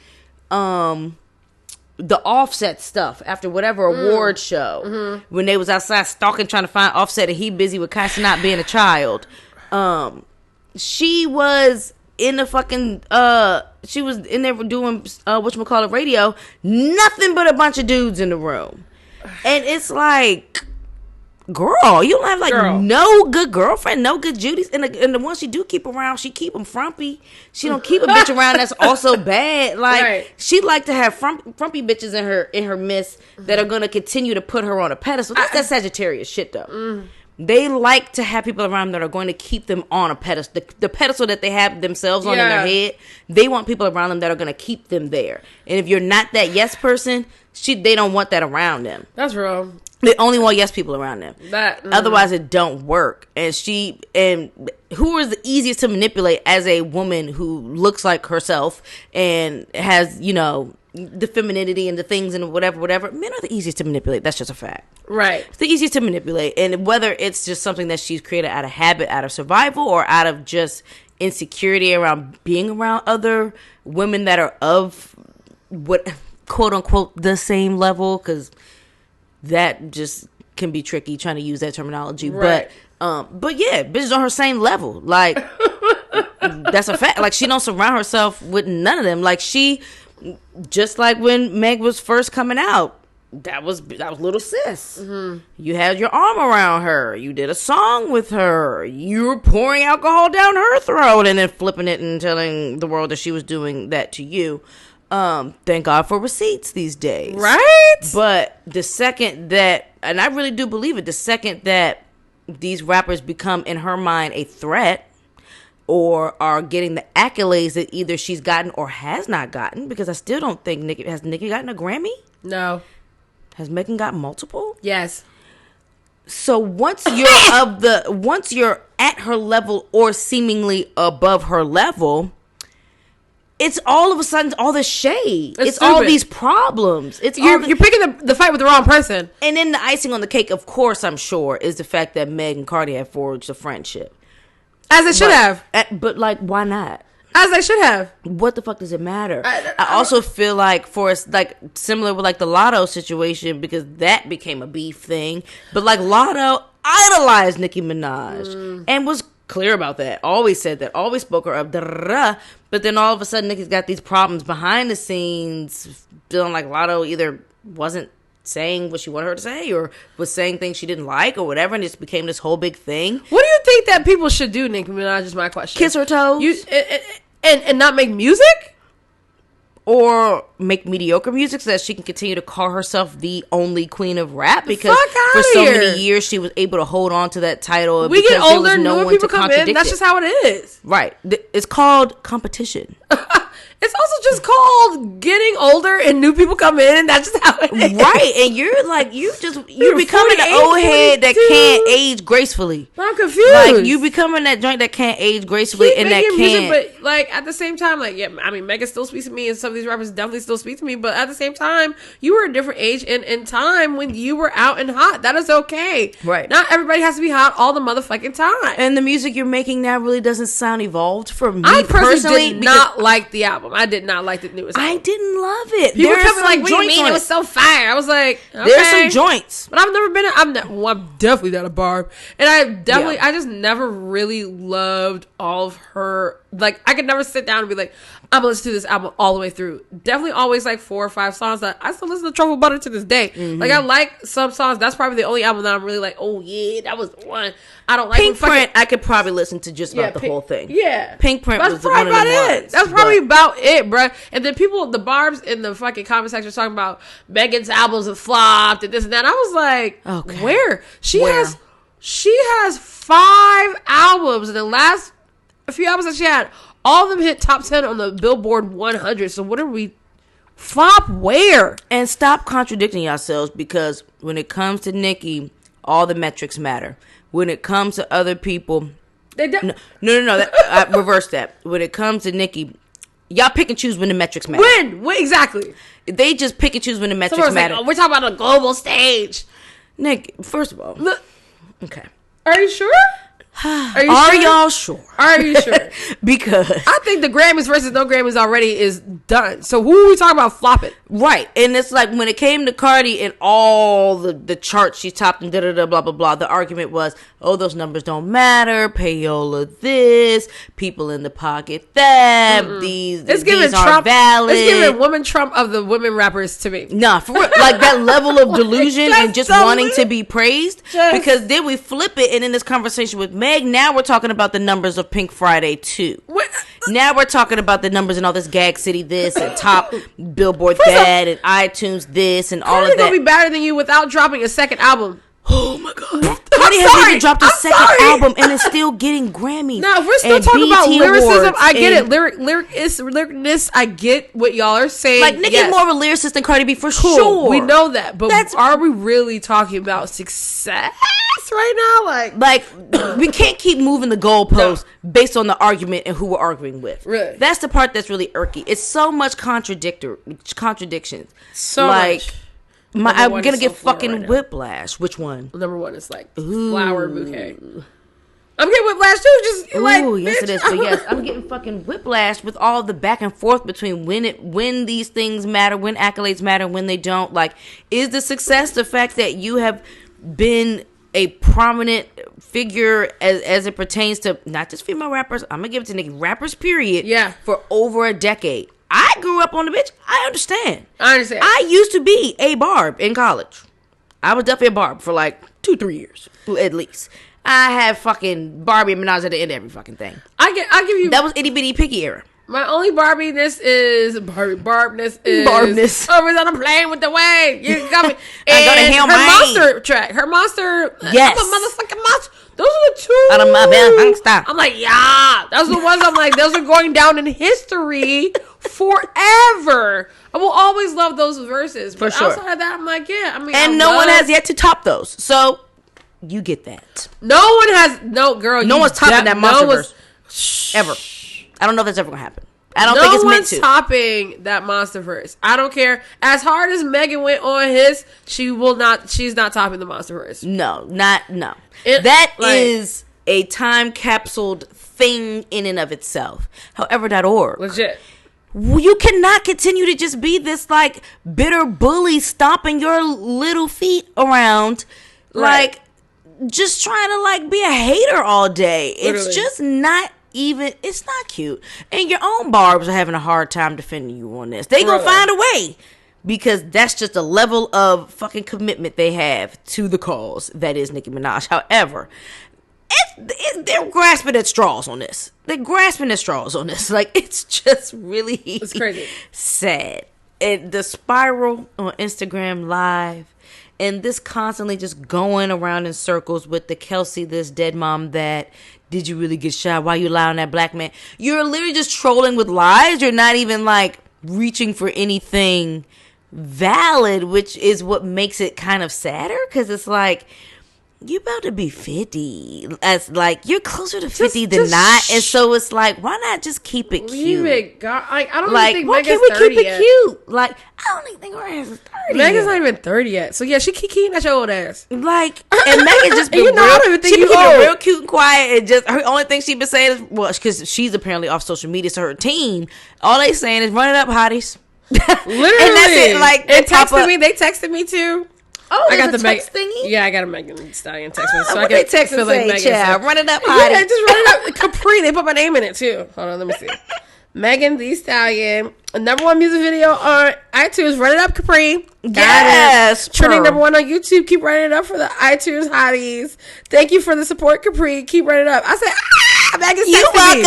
the Offset stuff, after whatever award show, when they was outside stalking, trying to find Offset, and he busy with Cassie not being a child. She was in the fucking... she was in there doing, whatchamacallit, radio. Nothing but a bunch of dudes in the room. And it's like... Girl, you don't have no good girlfriend, no good Judy's, and the ones she do keep around, she keep them frumpy. She don't keep a bitch around that's also bad. Like, she like to have frumpy bitches in her midst that are gonna continue to put her on a pedestal. That's that Sagittarius shit though. They like to have people around them that are going to keep them on a pedestal, the pedestal that they have themselves on in their head. They want people around them that are going to keep them there. And if you're not that yes person, they don't want that around them. That's real. They only want yes people around them. Otherwise, it don't work. And who is the easiest to manipulate as a woman who looks like herself and has, the femininity and the things and whatever. Men are the easiest to manipulate. That's just a fact. Right. It's the easiest to manipulate. And whether it's just something that she's created out of habit, out of survival, or out of just insecurity around being around other women that are of what, quote unquote, the same level, because that just can be tricky trying to use that terminology. Right. But yeah, bitches on her same level. Like, that's a fact. Like, she don't surround herself with none of them. Like, just like when Meg was first coming out, that was little sis. You had your arm around her. You did a song with her. You were pouring alcohol down her throat and then flipping it and telling the world that she was doing that to you. Thank God for receipts these days. Right? But the second that, and I really do believe it, the second that these rappers become, in her mind, a threat, or are getting the accolades that either she's gotten or has not gotten, because I still don't think has Nicki gotten a Grammy? No. Has Megan gotten multiple? Yes. So once you're at her level or seemingly above her level, it's all of a sudden all this shade. It's all these problems. You're picking the fight with the wrong person. And then the icing on the cake, of course, I'm sure, is the fact that Meg and Cardi have forged a friendship. As it should have. But, like, why not? As they should have. What the fuck does it matter? I also feel like for us, like, similar with, like, the Lotto situation, because that became a beef thing. But, like, Lotto idolized Nicki Minaj and was clear about that. Always said that. Always spoke her up. But then all of a sudden, Nicki's got these problems behind the scenes, feeling like Lotto either wasn't saying what she wanted her to say or was saying things she didn't like or whatever, and it just became this whole big thing. What do you think that people should do, Nicki Minaj, is my question. Kiss her toes? And not make music? Or make mediocre music so that she can continue to call herself the only queen of rap, because for so many years she was able to hold on to that title. We get older, newer people come in. That's just how it is. Right. It's called competition. It's also just called getting older and new people come in. That's just how it is. Right. And you're like, you're becoming an old head that can't age gracefully. I'm confused. Like, you becoming that joint that can't age gracefully and that can't. Music, but, like, at the same time, like, yeah, I mean, Megan still speaks to me and some of these rappers definitely still speak to me. But at the same time, you were a different age and time when you were out and hot. That is okay. Right. Not everybody has to be hot all the motherfucking time. And the music you're making now really doesn't sound evolved for me. I personally did not like the album. I did not like the newest album. I didn't love it. People kept like, what do you mean? It was so fire. I was like, okay. There's some joints. But I've never been, I'm definitely not a Barb. And I just never really loved all of her, like, I could never sit down and be like, I'm gonna listen to this album all the way through. Definitely always like 4 or 5 songs that I still listen to Truffle Butter to this day. Like I like some songs. That's probably the only album that I'm really like, oh yeah, that was the one. I don't like Pink Print. I could probably listen to just about the whole thing. Yeah, Pink Print that's was one of the ones. That's probably about it, bro. And then people, the barbs in the fucking comment section talking about Megan's albums have flopped and this and that. I was like, where? She has 5 albums, and the last few albums that she had, all of them hit top 10 on the Billboard 100. So what are we flop where? And stop contradicting yourselves, because when it comes to Nicki, all the metrics matter. When it comes to other people, no. I reverse that. When it comes to Nicki, y'all pick and choose when the metrics matter. When exactly? They just pick and choose when the metrics matter. Like, oh, we're talking about a global stage. Nick, first of all, look, okay. Are you sure? Are y'all sure? Are you sure? Because I think the Grammys versus no Grammys already is done. So who are we talking about flopping? Right. And it's like when it came to Cardi and all the charts she topped and blah, blah, blah, the argument was, oh, those numbers don't matter. Payola this. People in the pocket that. These aren't valid. It's giving woman Trump of the women rappers to me. Nah, for real. Like that level of delusion and just wanting to be praised. Because then we flip it, and in this conversation with Meg, now we're talking about the numbers of Pink Friday 2. Now we're talking about the numbers and all this Gag City this and top Billboard that and iTunes this and all of that. Gonna be better than you without dropping a second album. Oh my god! Cardi hasn't even dropped a second album and is still getting Grammys. Now, if we're still talking about lyricism, I get it. Lyricness, I get what y'all are saying. Like, Nicki's more of a lyricist than Cardi B for sure. We know that, but are we really talking about success right now? Like we can't keep moving the goalposts based on the argument and who we're arguing with. Really, that's the part that's really irky. It's so much contradictions. So much. I'm gonna get fucking whiplash. Which one? Number 1 is like flower bouquet. I'm getting whiplash too. Just like, yes, it is. But yes, I'm getting fucking whiplash with all the back and forth between when these things matter, when accolades matter, when they don't. Like, is the success the fact that you have been a prominent figure as it pertains to not just female rappers? I'm gonna give it to Nicki, rappers period. Yeah, for over a decade. I grew up on the bitch. I understand. I used to be a barb in college. I was definitely a barb for like 2-3 years at least. I had fucking Barbie and Minaj at the end of every fucking thing. I'll give you that was itty bitty picky era. My only Barbiness is Barbness. Oh, we're on a plane with the wave. You got me. I got to her monster track. Her monster. Yes. I'm a motherfucking monster. Those are the two. Out of my bed, I'm like, yeah. Those are the ones I'm like, those are going down in history forever. I will always love those verses. But outside of that, I'm like, yeah. I mean, and no one has yet to top those. So you get that. No one has. No, girl. No one's topping that Monsterverse ever. I don't know if that's ever gonna happen. I don't think it's meant to. No one's topping that Monsterverse. I don't care. As hard as Megan went on his, she's not topping the Monsterverse. No. That is a time capsuled thing in and of itself. However.org. Legit. You cannot continue to just be this like bitter bully stomping your little feet around, right. Like just trying to like be a hater all day. Literally. It's just not even, it's not cute. And your own barbs are having a hard time defending you on this. They gonna find a way, because that's just a level of fucking commitment they have to the cause that is Nicki Minaj. However, they're grasping at straws on this. Like, it's just really, it's crazy, sad. And the spiral on Instagram Live, and this constantly just going around in circles with the Kelsey this, dead mom that, did you really get shot? Why you lie on that black man? You're literally just trolling with lies. You're not even like reaching for anything valid, which is what makes it kind of sadder, because it's like, you about to be 50. As like, you're closer to 50 than not. And so it's like, why not just keep it cute? I don't like, even think why Megan's can't we 30 keep it yet. cute? Like, I don't even think Megan's 30. Megan's not even 30 yet. So yeah, she keep at your old ass. Like, and Megan just been I don't even think she been old. real cute and quiet, and just her only thing she been saying is, well, because she's apparently off social media, so her team, all they saying is, run it up, hotties. Literally. And that's it. Like, and they texted me too. Oh, I got the text thingy? Yeah, I got a Megan Thee Stallion text me. So I they text and say, Megan. run it up, Yeah, hottie. just run it up. Capri, they put my name in it too. Hold on, let me see. Megan Thee Stallion, number 1 music video on iTunes. Run it up, Capri. Yes, trending number 1 on YouTube. Keep running it up for the iTunes hotties. Thank you for the support, Capri. Keep running it up. I said, Megan's texting you me. welcome.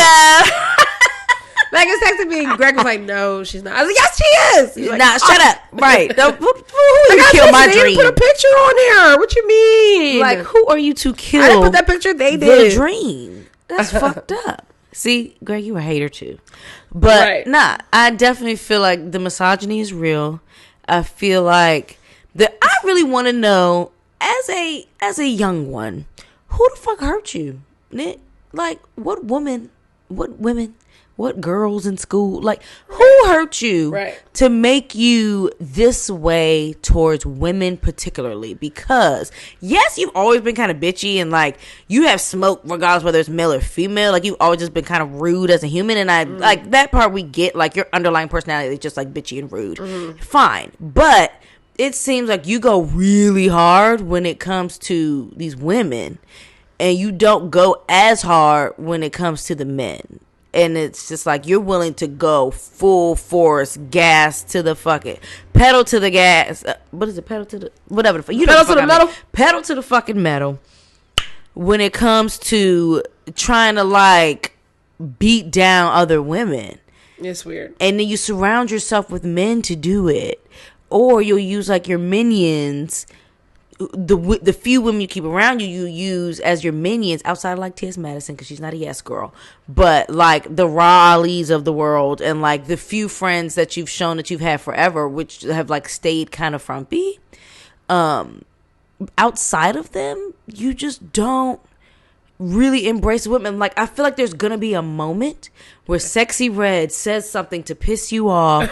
Megan's texting me. And Greg was like, no, she's not. I was like, yes, she is. He's like, nah, shut up. Right. Who I you kill my they dream? Didn't put a picture on here. What you mean? Like, who are you to kill? I didn't put that picture. They the did. dream. That's fucked up. See, Greg, you a hater too. But nah, I definitely feel like the misogyny is real. I feel like I really want to know as a young one, who the fuck hurt you? Like, what women, what girls in school, like, who hurt you to make you this way towards women particularly? Because yes, you've always been kind of bitchy and like you have smoke regardless whether it's male or female. Like, you've always just been kind of rude as a human, and I like that part. We get, like, your underlying personality is just like bitchy and rude. Fine, but it seems like you go really hard when it comes to these women, and you don't go as hard when it comes to the men. And it's just like you're willing to go full force, gas to the fucking pedal to the gas. What is it? Pedal to the whatever. You know, pedal to the metal. Pedal to the fucking metal. When it comes to trying to like beat down other women, it's weird. And then you surround yourself with men to do it, or you'll use like your minions. The few women you keep around you use as your minions outside of like T.S. Madison, because she's not a yes girl, but like the Raleighs of the world, and like the few friends that you've shown that you've had forever, which have like stayed kind of frumpy. Outside of them, you just don't really embrace women. Like, I feel like there's gonna be a moment where Sexy Red says something to piss you off,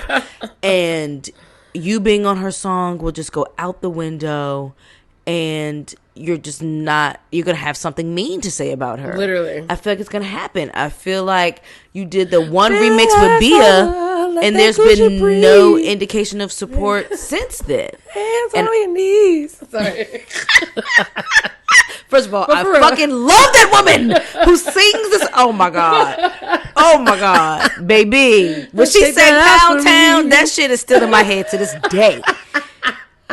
and you being on her song will just go out the window, and you're just not, you're gonna have something mean to say about her. Literally. I feel like it's gonna happen. I feel like you did the one remix with Bia, and there's been no indication of support since then. Hands on your knees. Sorry. First of all, I fucking love that woman who sings this. Oh my god, baby. When she sang Pound Town, that shit is still in my head to this day.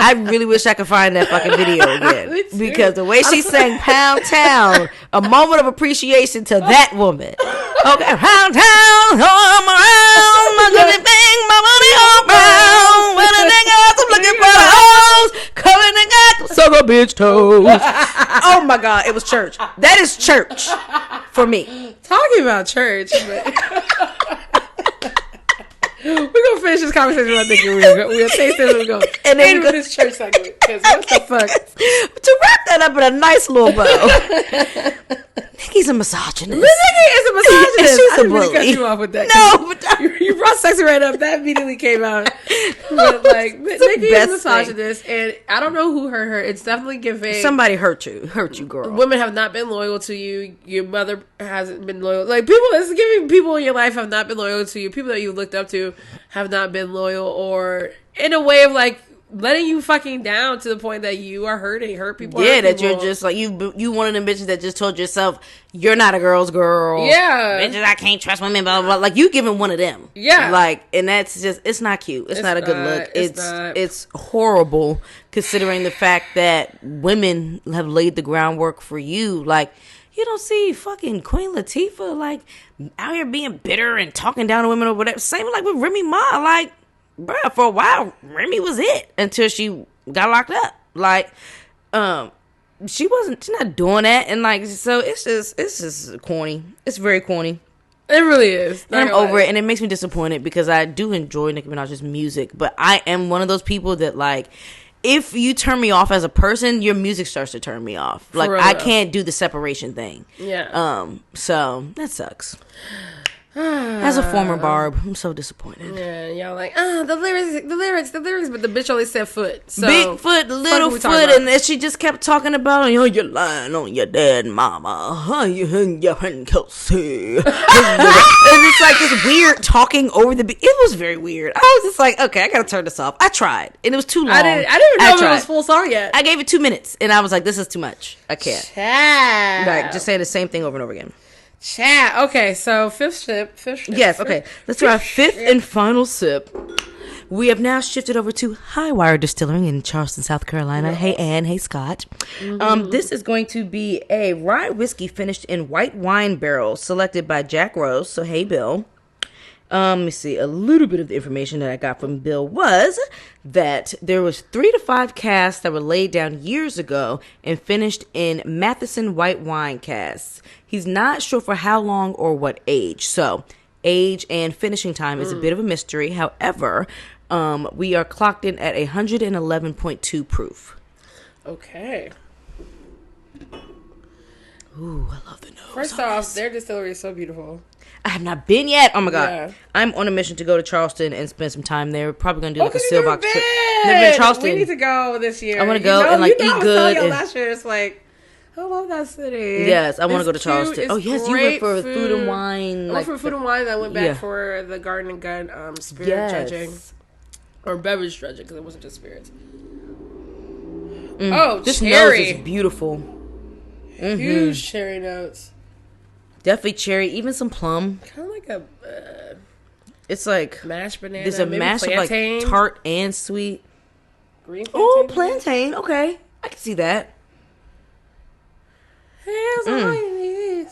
I really wish I could find that fucking video again, because the way she sang Pound Town, a moment of appreciation to that woman. Okay, Pound Town, I'm around, my good thing, my money all round. When a nigga else, I'm looking for the hoes, coming and got suck a bitch toes. Oh my god, it was church. That is church for me. Talking about church. We're gonna finish this conversation. I think we'll taste this and we'll go. And then we go this church segment. Because what the fuck? To wrap that up in a nice little bow. Nikki's a misogynist. Nikki is a misogynist. And she's I didn't really cut you off with that. No, but you brought Sexy Red up. That immediately came out. But like, Nikki is a misogynist, and I don't know who hurt her. It's definitely giving. Somebody hurt you, girl. Women have not been loyal to you. Your mother hasn't been loyal. Like, people, it's giving people in your life have not been loyal to you. People that you looked up to have not been loyal, or in a way of like letting you fucking down to the point that you are hurt people. Yeah, that you're just like you one of them bitches that just told yourself you're not a girl's girl. Yeah, bitches, I can't trust women. Blah blah blah. Like, you giving one of them. Yeah, like, and that's just, it's not cute. It's not a good look. It's horrible, considering the fact that women have laid the groundwork for you. Like, you don't see fucking Queen Latifah like out here being bitter and talking down to women or whatever. Same like with Remy Ma. Like, bruh, for a while, Remy was it until she got locked up. Like, she's not doing that. And like, so it's just corny. It's very corny. It really is. And I'm over it, and it makes me disappointed because I do enjoy Nicki Minaj's music, but I am one of those people that, like, if you turn me off as a person, your music starts to turn me off. Like, I can't do the separation thing. Yeah. So that sucks. As a former Barb, I'm so disappointed. Yeah, y'all like, the lyrics, but the bitch only said foot. So big foot, little foot, and then she just kept talking about, you're lying on your dead mama. You Kelsey. And it's like this weird talking over the beat. It was very weird. I was just like, okay, I gotta turn this off. I tried, and it was too long. I didn't even know if it was full song yet. I gave it 2 minutes, and I was like, this is too much. I can't. Like, just saying the same thing over and over again. Chat. Okay, so fifth sip. Yes, okay. Let's do our fifth and final sip. We have now shifted over to High Wire Distillery in Charleston, South Carolina. Hey, Ann. Hey, Scott. This is going to be a rye whiskey finished in white wine barrels selected by Jack Rose. So, hey, Bill. Let me see. A little bit of the information that I got from Bill was that there was 3 to 5 casks that were laid down years ago and finished in Matheson white wine casks. He's not sure for how long or what age. So, age and finishing time is a bit of a mystery. However, we are clocked in at 111.2 proof. Okay. Ooh, I love the nose. First off, their distillery is so beautiful. I have not been yet. Oh my god. Yeah. I'm on a mission to go to Charleston and spend some time there. Probably gonna do like a Never Seelbach trip. been. Never been to Charleston. We need to go this year. I want to go and like eat good. And last year, it's like, I love that city. Yes, I want to go to cute. Charleston. It's oh yes, you went for food. food and wine. I went for food and wine. I went back Yeah. for the Garden and Gun spirit judging or beverage judging because it wasn't just spirits. Oh, This cherry! nose is beautiful. Huge cherry notes. Definitely cherry, even some plum. Kind of like a It's like mashed banana. there's a maybe mash of like plantain. tart and sweet. Green plantain. Oh, plantain. Okay, I can see that. Here's all you need.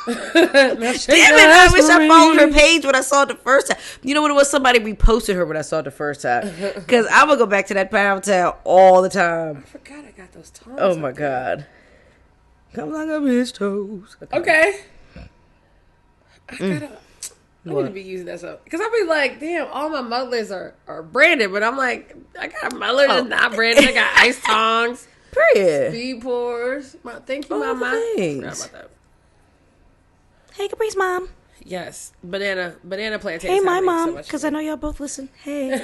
Damn it! I wish I followed her page when I saw it the first time. You know what it was? Somebody reposted her when I saw it the first time. Because I'm gonna go back to that pound town all the time. I forgot I got those tongs. Oh my god! Come like a bitch toes. Okay. I gotta. I'm gonna be using that stuff because I'll be like, damn, all my muddlers are branded, but I'm like, I got muddlers that's not branded. I got ice tongs, Period. speed pours. Thank you, All mama. the things. Forgot about that. Hey, Caprice mom. Yes, banana plantains. Hey, my have me so mom. much Because I fun. know y'all both listen. Hey.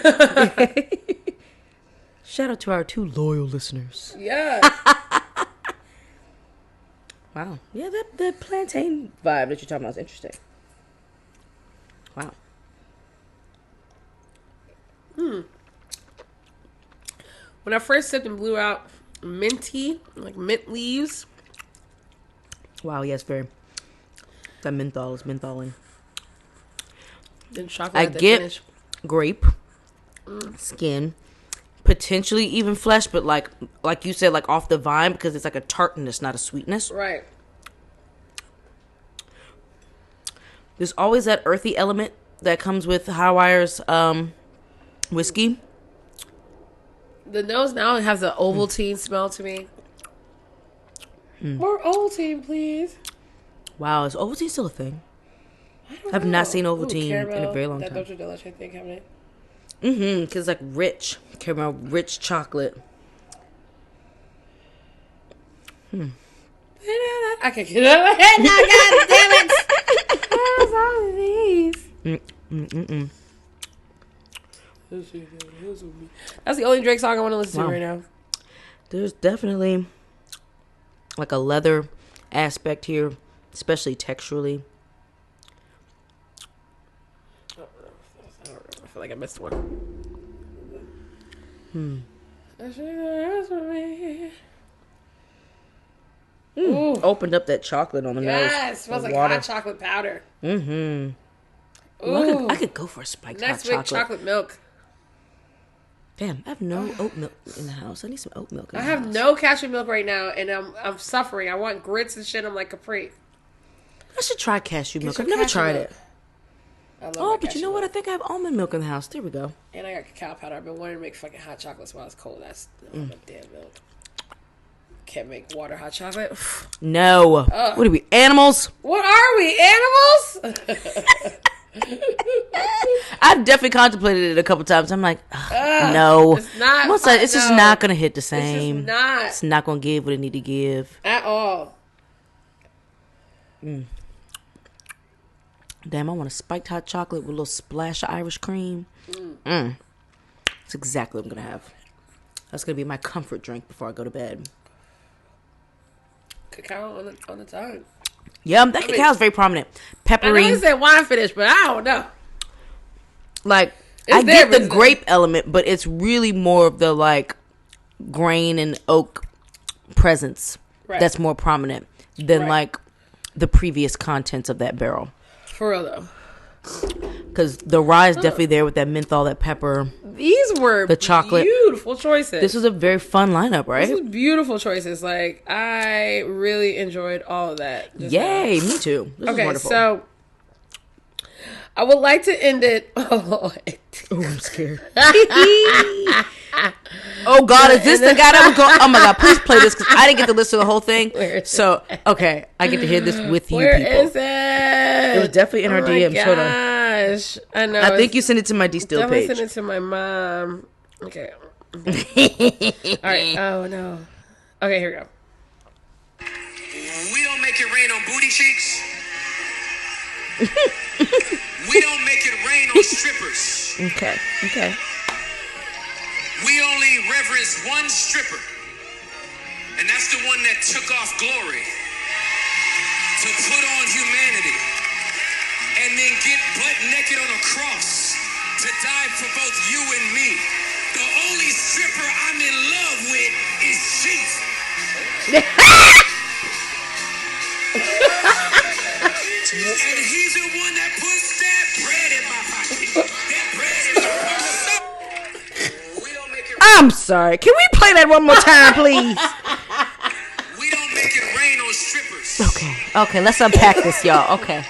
Shout out to our 2 loyal listeners. Yeah. Wow. Yeah, that plantain vibe that you're talking about is interesting. Wow. When I first sipped and blew out minty, like mint leaves. Wow, yes, very. That menthol is mentholing. Then chocolate. I at the get finish. grape, skin, potentially even flesh, but like you said, like off the vine because it's like a tartness, not a sweetness. Right. There's always that earthy element that comes with High Wire's whiskey. The nose now has an Ovaltine smell to me. More Ovaltine, please. Wow, is Ovaltine still a thing? I I've don't not know. seen Ovaltine Ooh, in a caramel, very long that time. Dolce Delice, I think, having it. Because like rich caramel, rich chocolate. I can't get it out of my head now, God damn it. That's the only Drake song I want to listen to right now. There's definitely like a leather aspect here, especially texturally. I feel like I missed one. Opened up that chocolate on the nose. Yes, it smells The like water. hot chocolate powder. Ooh, I could go for a spiked Next hot week, chocolate. chocolate milk. Damn, I have no oat milk in the house. I need some oat milk. I have no cashew milk right now, and I'm suffering. I want grits and shit. I'm like Capri. I should try cashew milk. some I've never cashew tried milk. it. I love Oh, my but you cashew know what? I milk. think I have almond milk in the house. There we go. And I got cacao powder. I've been wanting to make fucking hot chocolates while it's cold. That's damn milk. Can't make water hot chocolate. No. What are we, animals? What are we, animals? I've definitely contemplated it a couple times. I'm like, no. It's not. It's just no. not going to hit the It's same. just not It's not going to give what it need to give. at all. Damn, I want a spiked hot chocolate with a little splash of Irish cream. That's exactly what I'm going to have. That's going to be my comfort drink before I go to bed. Cacao on the tongue. Yeah, that cacao is very prominent. I know Peppery. you said wine finish, but I don't know. Like, It's I there, get but the it's grape element, but it's really more of the, like, grain and oak presence Right. that's more prominent than, Right. like, the previous contents of that barrel. For real though. Because the rye is definitely there with that menthol, that pepper. These were the chocolate. Beautiful choices. This was a very fun lineup, right? This was beautiful choices. Like, I really enjoyed all of that. Yay, me too. This okay, wonderful. So I would like to end it. Oh, I'm scared. Oh God, is this the guy that was going? Oh my God, please play this because I didn't get to listen to the whole thing. So okay, I get to hear this with you. Where people. is it? It was definitely in our DMs. Gosh. Hold on. I know. I think you sent it to my Distill definitely page. sent it to my mom. Okay. All right. Oh no. Okay, here we go. We don't make it rain on booty cheeks. We don't make it rain on strippers. Okay. We only reverence one stripper, and that's the one that took off glory to put on humanity and then get butt naked on a cross to die for both you and me. The only stripper I'm in love with is Jesus. And he's the one that puts that bread in my pocket. That bread in my pocket. We don't make it rain. I'm sorry. Can we play that one more time, please? We don't make it rain on strippers. Okay. Let's unpack this, y'all. Okay.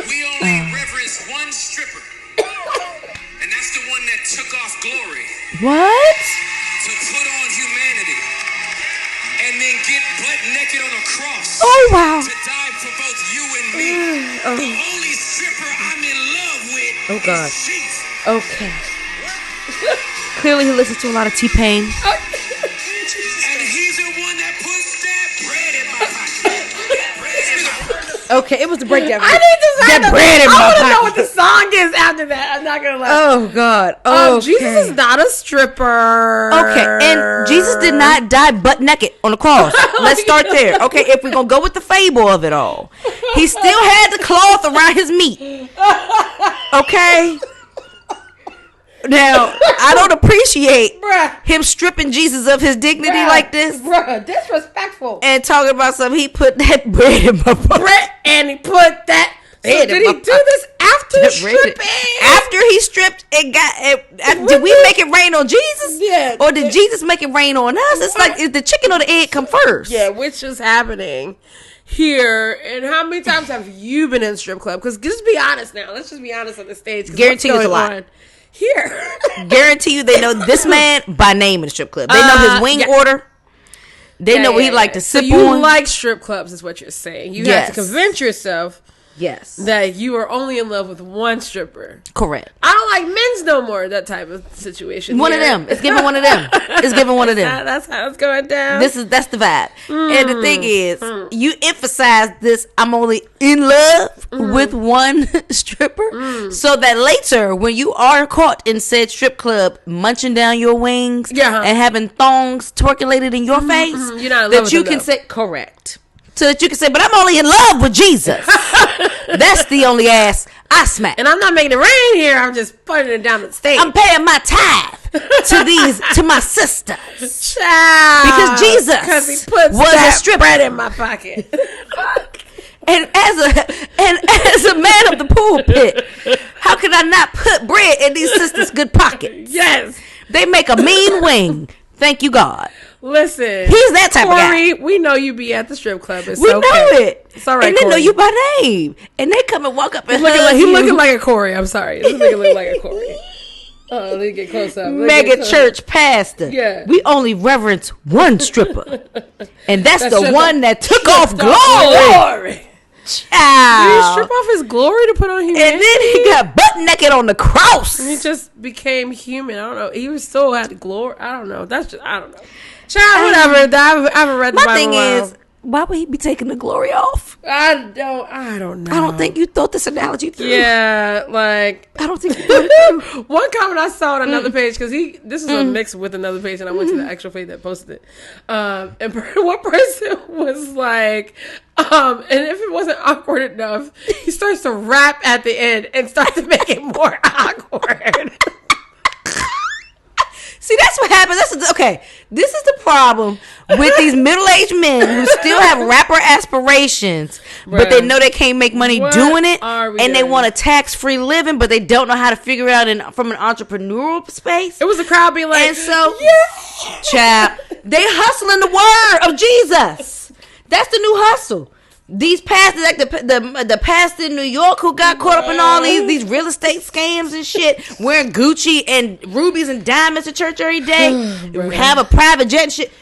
We only reverence one stripper, and that's the one that took off glory What? to put on humanity and then get butt naked on a cross. Oh wow. To die for both you and me. The only stripper I'm in love with Oh, God. is Jesus. Okay. Clearly, he listens to a lot of T-Pain. And he's the one that puts that bread in my pocket. That bread in my pocket. Okay, it was the breakdown. I need to say That bread in my I want to pocket. know what the song is after that. I'm not gonna lie. Oh God. Oh, Jesus is not a stripper. Okay, and Jesus did not die butt naked on the cross. Let's start there. Okay, if we're gonna go with the fable of it all, he still had the cloth around his meat. Okay. Now, I don't appreciate him stripping Jesus of his dignity like this. Bruh, disrespectful. And talking about something, he put that bread in my pocket. And he put that. So Bread in did he my do pocket. this after Bread. stripping? After he stripped and did we make it rain on Jesus? Yeah. Or did Jesus make it rain on us? It's like, is the chicken or the egg come first? Yeah, which is happening here. And how many times have you been in a strip club? Because just be honest now. Let's just be honest on the stage. Guarantee you it's a lot. Here. Guarantee you they know this man by name in the strip club. They know his wing order. They know what he like to sip so you on. like strip clubs is what you're saying. You have to convince yourself Yes. that you are only in love with one stripper. Correct. I don't like men's no more, that type of situation. One of them. It's giving one of them. It's giving one of them. That's how it's going down. That's the vibe. And the thing is, you emphasize this, I'm only in love with one stripper, so that later when you are caught in said strip club munching down your wings and having thongs twerculated in your face, you're not in love that with you them, can though. say correct. So that you can say, but I'm only in love with Jesus. That's the only ass I smack. And I'm not making it rain here. I'm just putting it down the stage. I'm paying my tithe to my sisters. Child. Because Jesus he puts was that a stripper. bread in my pocket. And as a man of the pulpit, how can I not put bread in these sisters' good pockets? Yes. They make a mean wing. Thank you, God. Listen. He's that type Corey, of guy. we know you be at the strip club. It's We okay. know it. It's all right, And they know Corey. you by name. And they come and walk up and He's looking like a Corey. I'm sorry. He's looking like a Corey. Oh, let me get close up. mega church pastor. Yeah. We only reverence one stripper. And that's the stripper one that took off glory. Glory. Child. Did he strip off his glory to put on humanity? And then he got butt naked on the cross. He just became human. I don't know. He was still had glory. I don't know. That's just, I don't know. Child, whatever. I haven't read the Bible. My thing in a while. is, why would he be taking the glory off? I don't know. I don't think you thought this analogy through. Yeah, like I don't think you thought it through. one comment I saw on another page, because this is a mix with another page, and I went to the actual page that posted it. And one person was like, and if it wasn't awkward enough, he starts to rap at the end and starts to make it more awkward. See, See, that's what happens. This is the problem with these middle-aged men who still have rapper aspirations, but they know they can't make money doing it, and they want a tax-free living, but they don't know how to figure it out from an entrepreneurial space. It was a crowd being like, and so, child, they hustling the word of Jesus. That's the new hustle. These pastors, like the pastor in New York who got caught up in all these real estate scams and shit, wearing Gucci and rubies and diamonds to church every day, have a private jet and shit.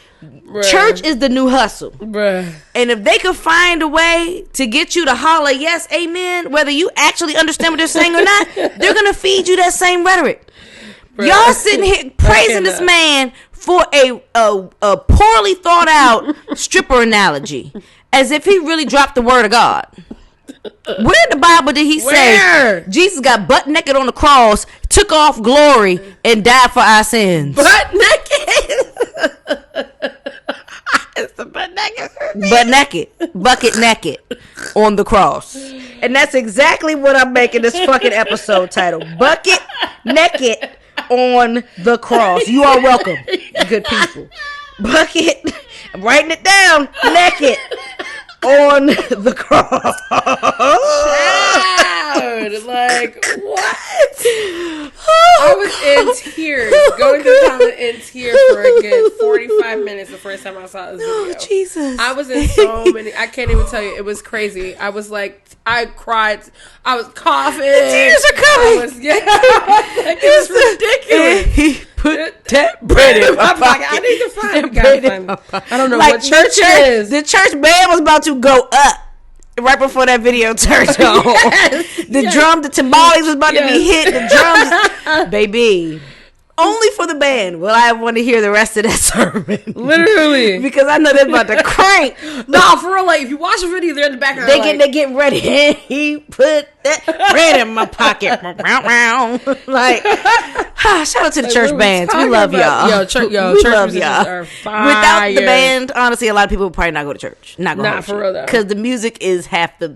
Church is the new hustle. And if they could find a way to get you to holler yes, amen, whether you actually understand what they're saying or not, they're going to feed you that same rhetoric. Y'all sitting here praising this man for a poorly thought out stripper analogy. As if he really dropped the word of God. Where in the Bible did he say Jesus got butt naked on the cross, took off glory, and died for our sins? Butt naked? It's the butt naked. Butt naked. Bucket naked on the cross. And that's exactly what I'm making this fucking episode title. Bucket naked on the cross. You are welcome, good people. Bucket. I'm writing it down. Naked on the cross. Child, like what? I was in tears, going through the in tears for a good 45 minutes the first time I saw this video. Oh, Jesus. I was in so many, I can't even tell you, it was crazy. I was like, I cried, I was coughing. The tears are coming. It's ridiculous. He put that bread in my pocket. I need to find it. I don't know what church it is. The church band was about to go up right before that video turned on. The drum, the timbales was about to be hit. The drums, baby. Only for the band will I want to hear the rest of that sermon. Literally. Because I know they're about to crank. No, for real, like, if you watch the video, they're in the background. They get ready. He put that bread in my pocket. Like, shout out to the church bands. We love y'all. Yo, church love y'all. Are fire. Without the band, honestly, a lot of people would probably not go to church. Not for real though. Because the music is half the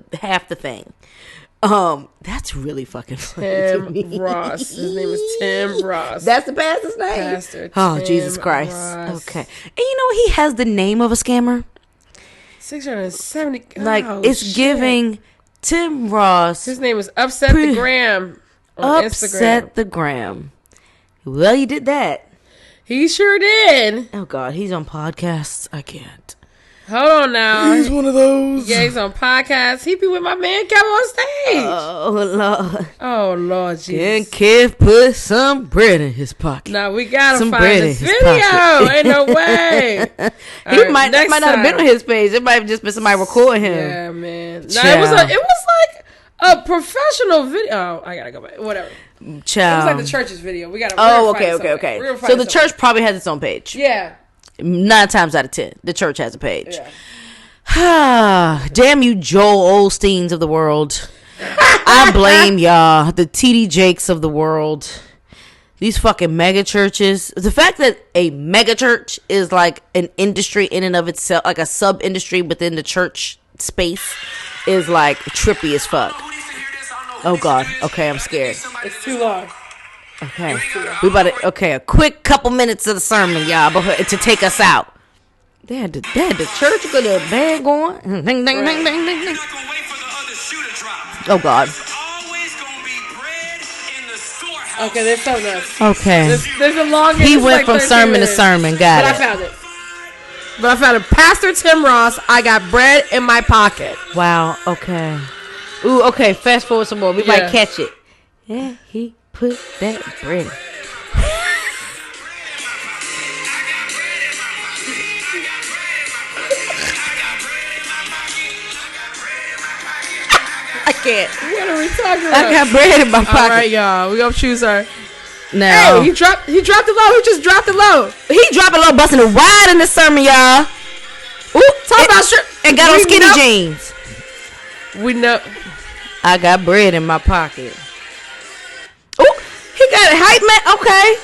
thing. That's really fucking funny Tim to me. Ross. His name is Tim Ross. That's the pastor's name? Pastor Oh, Tim Jesus Christ. Ross. Okay. And you know, he has the name of a scammer. 670. Like, it's shit. giving Tim Ross. His name is Upset the Gram on Upset Instagram. the Gram. Well, he did that. He sure did. Oh, God. He's on podcasts. I can't. Hold on now. He's one of those. Yeah, he's on podcasts. He be with my man Kevin on stage. Oh, Lord. Oh, Lord Jesus. Can Kev put some bread in his pocket? Now we gotta some find bread this in his video. pocket. Ain't no way. He might not have been on his page. It might have just been somebody recording him. Yeah, man. Nah, it was like a professional video. Oh, I gotta go back. Whatever. Child. It was like the church's video. We gotta. Okay. So the church probably has its own page. Yeah. 9 times out of 10, the church has a page. Yeah. Damn you, Joel Osteens of the world. I blame y'all, the TD Jakes of the world. These fucking mega churches. The fact that a mega church is like an industry in and of itself, like a sub industry within the church space, is like trippy as fuck. Oh God. Okay, I'm scared. It's too long. Okay, we about to. Okay, a quick couple minutes of the sermon, y'all, to take us out. They had the church with the band going. Ding, ding, ding, ding, ding, ding. Oh God. Okay, there's something else. Okay. There's a long. He went from sermon to sermon. Got it. But I found it. Pastor Tim Ross. I got bread in my pocket. Wow. Okay. Ooh. Okay. Fast forward some more. We might catch it. Yeah. He put that bread. I can't. What are we talking about? I got bread in my pocket. All right, y'all. We gonna choose her. Now. Hey, he dropped it low. He just dropped it low. He dropped it low, busting it wide in the sermon, y'all. Ooh, talk about strip. And got on skinny jeans. We know. I got bread in my pocket. Ooh, he got a hype man. Okay,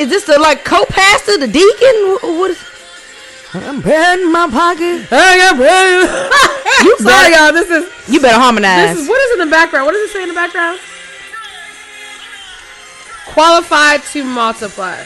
is this the like co-pastor, the deacon? What is? I got bread in my pocket. I got bread. You sorry, y'all. This is. You better harmonize. This is what is in the background. What does it say in the background? Qualified to multiply.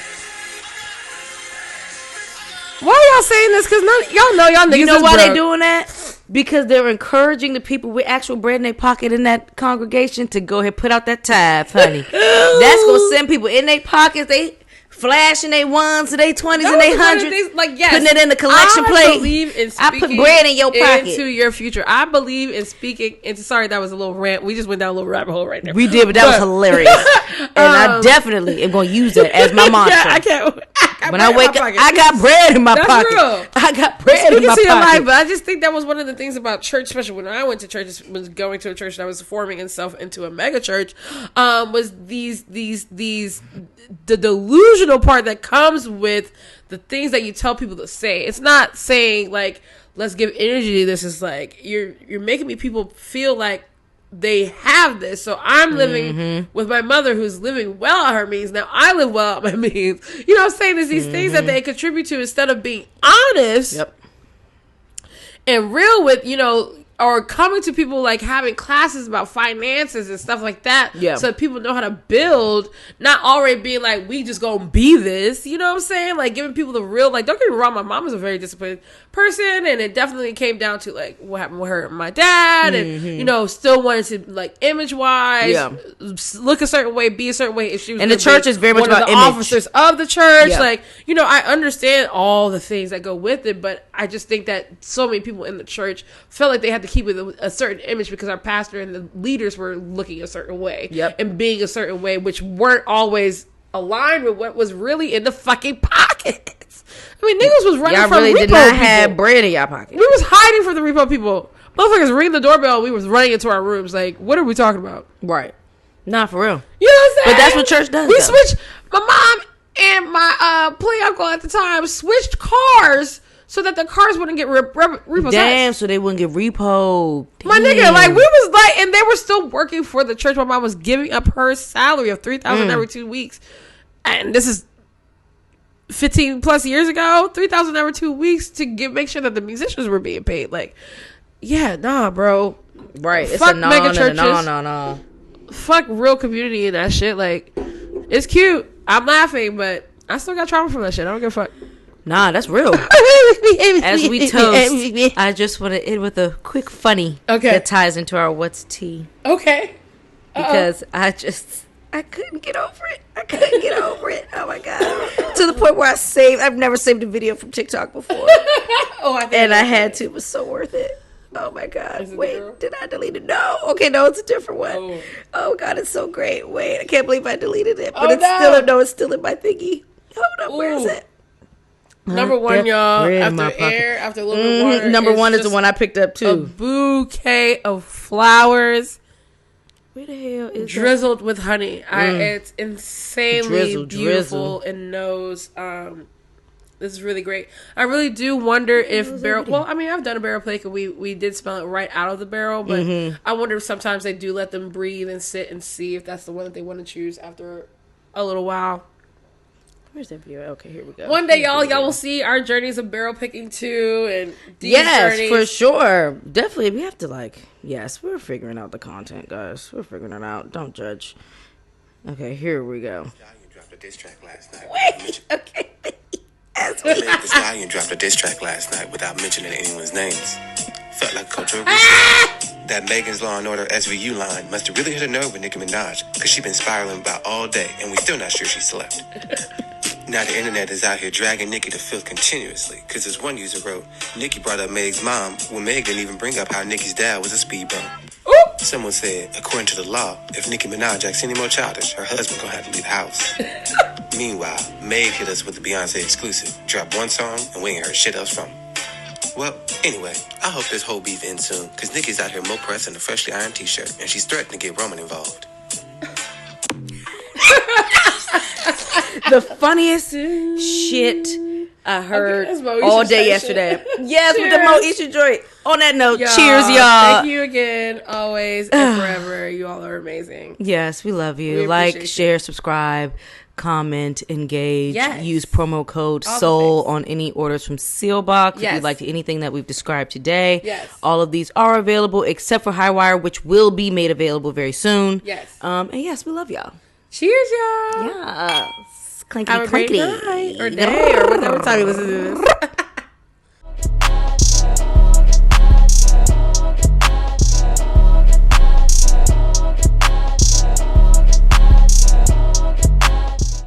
Why y'all saying this? Because y'all know y'all niggas. You know is why broke. they doing that? Because they're encouraging the people with actual bread in their pocket in that congregation to go ahead and put out that tithe, honey. That's gonna send people in their pockets. They flashing their ones and their 20s and their hundreds, like, yes, putting it in the collection plate. I believe in speaking I put bread in your pocket into your future. I believe in speaking into. Sorry, that was a little rant. We just went down a little rabbit hole right there. We did, but that was hilarious, and I definitely am going to use that as my mantra. Yeah, I can't. When I wake up, I got bread in my pocket. Real. I got bread in my pocket. Your life, but I just think that was one of the things about church, especially when I went to church, was going to a church that was forming itself into a mega church, was the delusional part that comes with the things that you tell people to say. It's not saying like, let's give energy to this. It's like you're making people feel like they have this. So I'm living with my mother who's living well at her means. Now I live well at my means. You know what I'm saying? There's these things that they contribute to instead of being honest and real with, or coming to people, like having classes about finances and stuff like that. Yeah. So that people know how to build, not already being like, we just gonna be this. You know what I'm saying? Like giving people the real, like, don't get me wrong, my mom is a very disciplined person, and it definitely came down to like what happened with her and my dad, and still wanted to, like, image wise, look a certain way, be a certain way. If she was, and the church is very much about the image. Officers of the church, like, I understand all the things that go with it, but I just think that so many people in the church felt like they had to keep it a certain image because our pastor and the leaders were looking a certain way and being a certain way, which weren't always aligned with what was really in the fucking pockets. I mean, niggas was running from really repo did not people. have bread in y'all pocket. We was hiding from the repo people. Motherfuckers ring the doorbell. We was running into our rooms. Like, what are we talking about? Right. Not for real. You know what I'm saying? But that's what church does. We switched. My mom and my play uncle at the time switched cars so that the cars wouldn't get repossessed. Damn, so they wouldn't get repoed. My nigga, like, we was like, and they were still working for the church. My mom was giving up her salary of $3,000 every 2 weeks. And this is 15 plus years ago, $3,000 every 2 weeks to make sure that the musicians were being paid. Like, yeah, nah, bro. Right. Fuck it's a mega churches. no. Fuck real community and that shit. Like, it's cute. I'm laughing, but I still got trauma from that shit. I don't give a fuck. Nah, that's real. As we toast, I just want to end with a quick funny that ties into our what's tea. Okay. Because I couldn't get over it. Oh my God. To the point where I've never saved a video from TikTok before. I had to. It was so worth it. Oh my God. Wait, did I delete it? No. Okay, no, it's a different one. Oh God, it's so great. Wait, I can't believe I deleted it. But it's still in my thingy. Hold up, where is it? Number one, y'all, after air, after a little bit of water. Number one is the one I picked up too. A bouquet of flowers. Where the hell is drizzled with honey? It's insanely beautiful and knows. This is really great. I really do wonder if barrel. Well, I mean, I've done a barrel plate, and we did smell it right out of the barrel, but I wonder if sometimes they do let them breathe and sit and see if that's the one that they want to choose after a little while. Where's that video? Okay, here we go. One day, y'all will see our journeys of barrel picking too, and these journeys. For sure. Definitely, we have to yes, we're figuring out the content, guys. We're figuring it out. Don't judge. Okay, here we go. Stallion dropped a diss track last night. Wait, okay. The Stallion dropped a diss track last night without mentioning anyone's names. Felt like cultural reset. That Megan's Law and Order SVU line must have really hit a nerve with Nicki Minaj, because she's been spiraling about all day, and we're still not sure she slept. Now the internet is out here dragging Nicki to filth continuously, because as one user wrote, Nicki brought up Meg's mom when Meg didn't even bring up how Nicki's dad was a speed bump. Someone said, according to the law, if Nicki Minaj acts any more childish, her husband gonna have to leave the house. Meanwhile, Meg hit us with the Beyonce exclusive, dropped one song, and we ain't heard shit else from her. Well, anyway, I hope this whole beef ends soon, because Nicki's out here more pressed in a freshly ironed t-shirt, and she's threatening to get Roman involved. The funniest shit I heard all day yesterday. Yes, cheers. With the Moesha joint. On that note, cheers, y'all. Thank you again, always and forever. You all are amazing. Yes, we love you. Like, share, subscribe, comment, engage. Yes. Use promo code SOUL on any orders from Seelbach. If you'd like anything that we've described today. Yes. All of these are available except for Highwire, which will be made available very soon. Yes. And yes, we love y'all. Cheers, y'all. Yeah. Clinky, have a great night or day or whatever time you listen to this.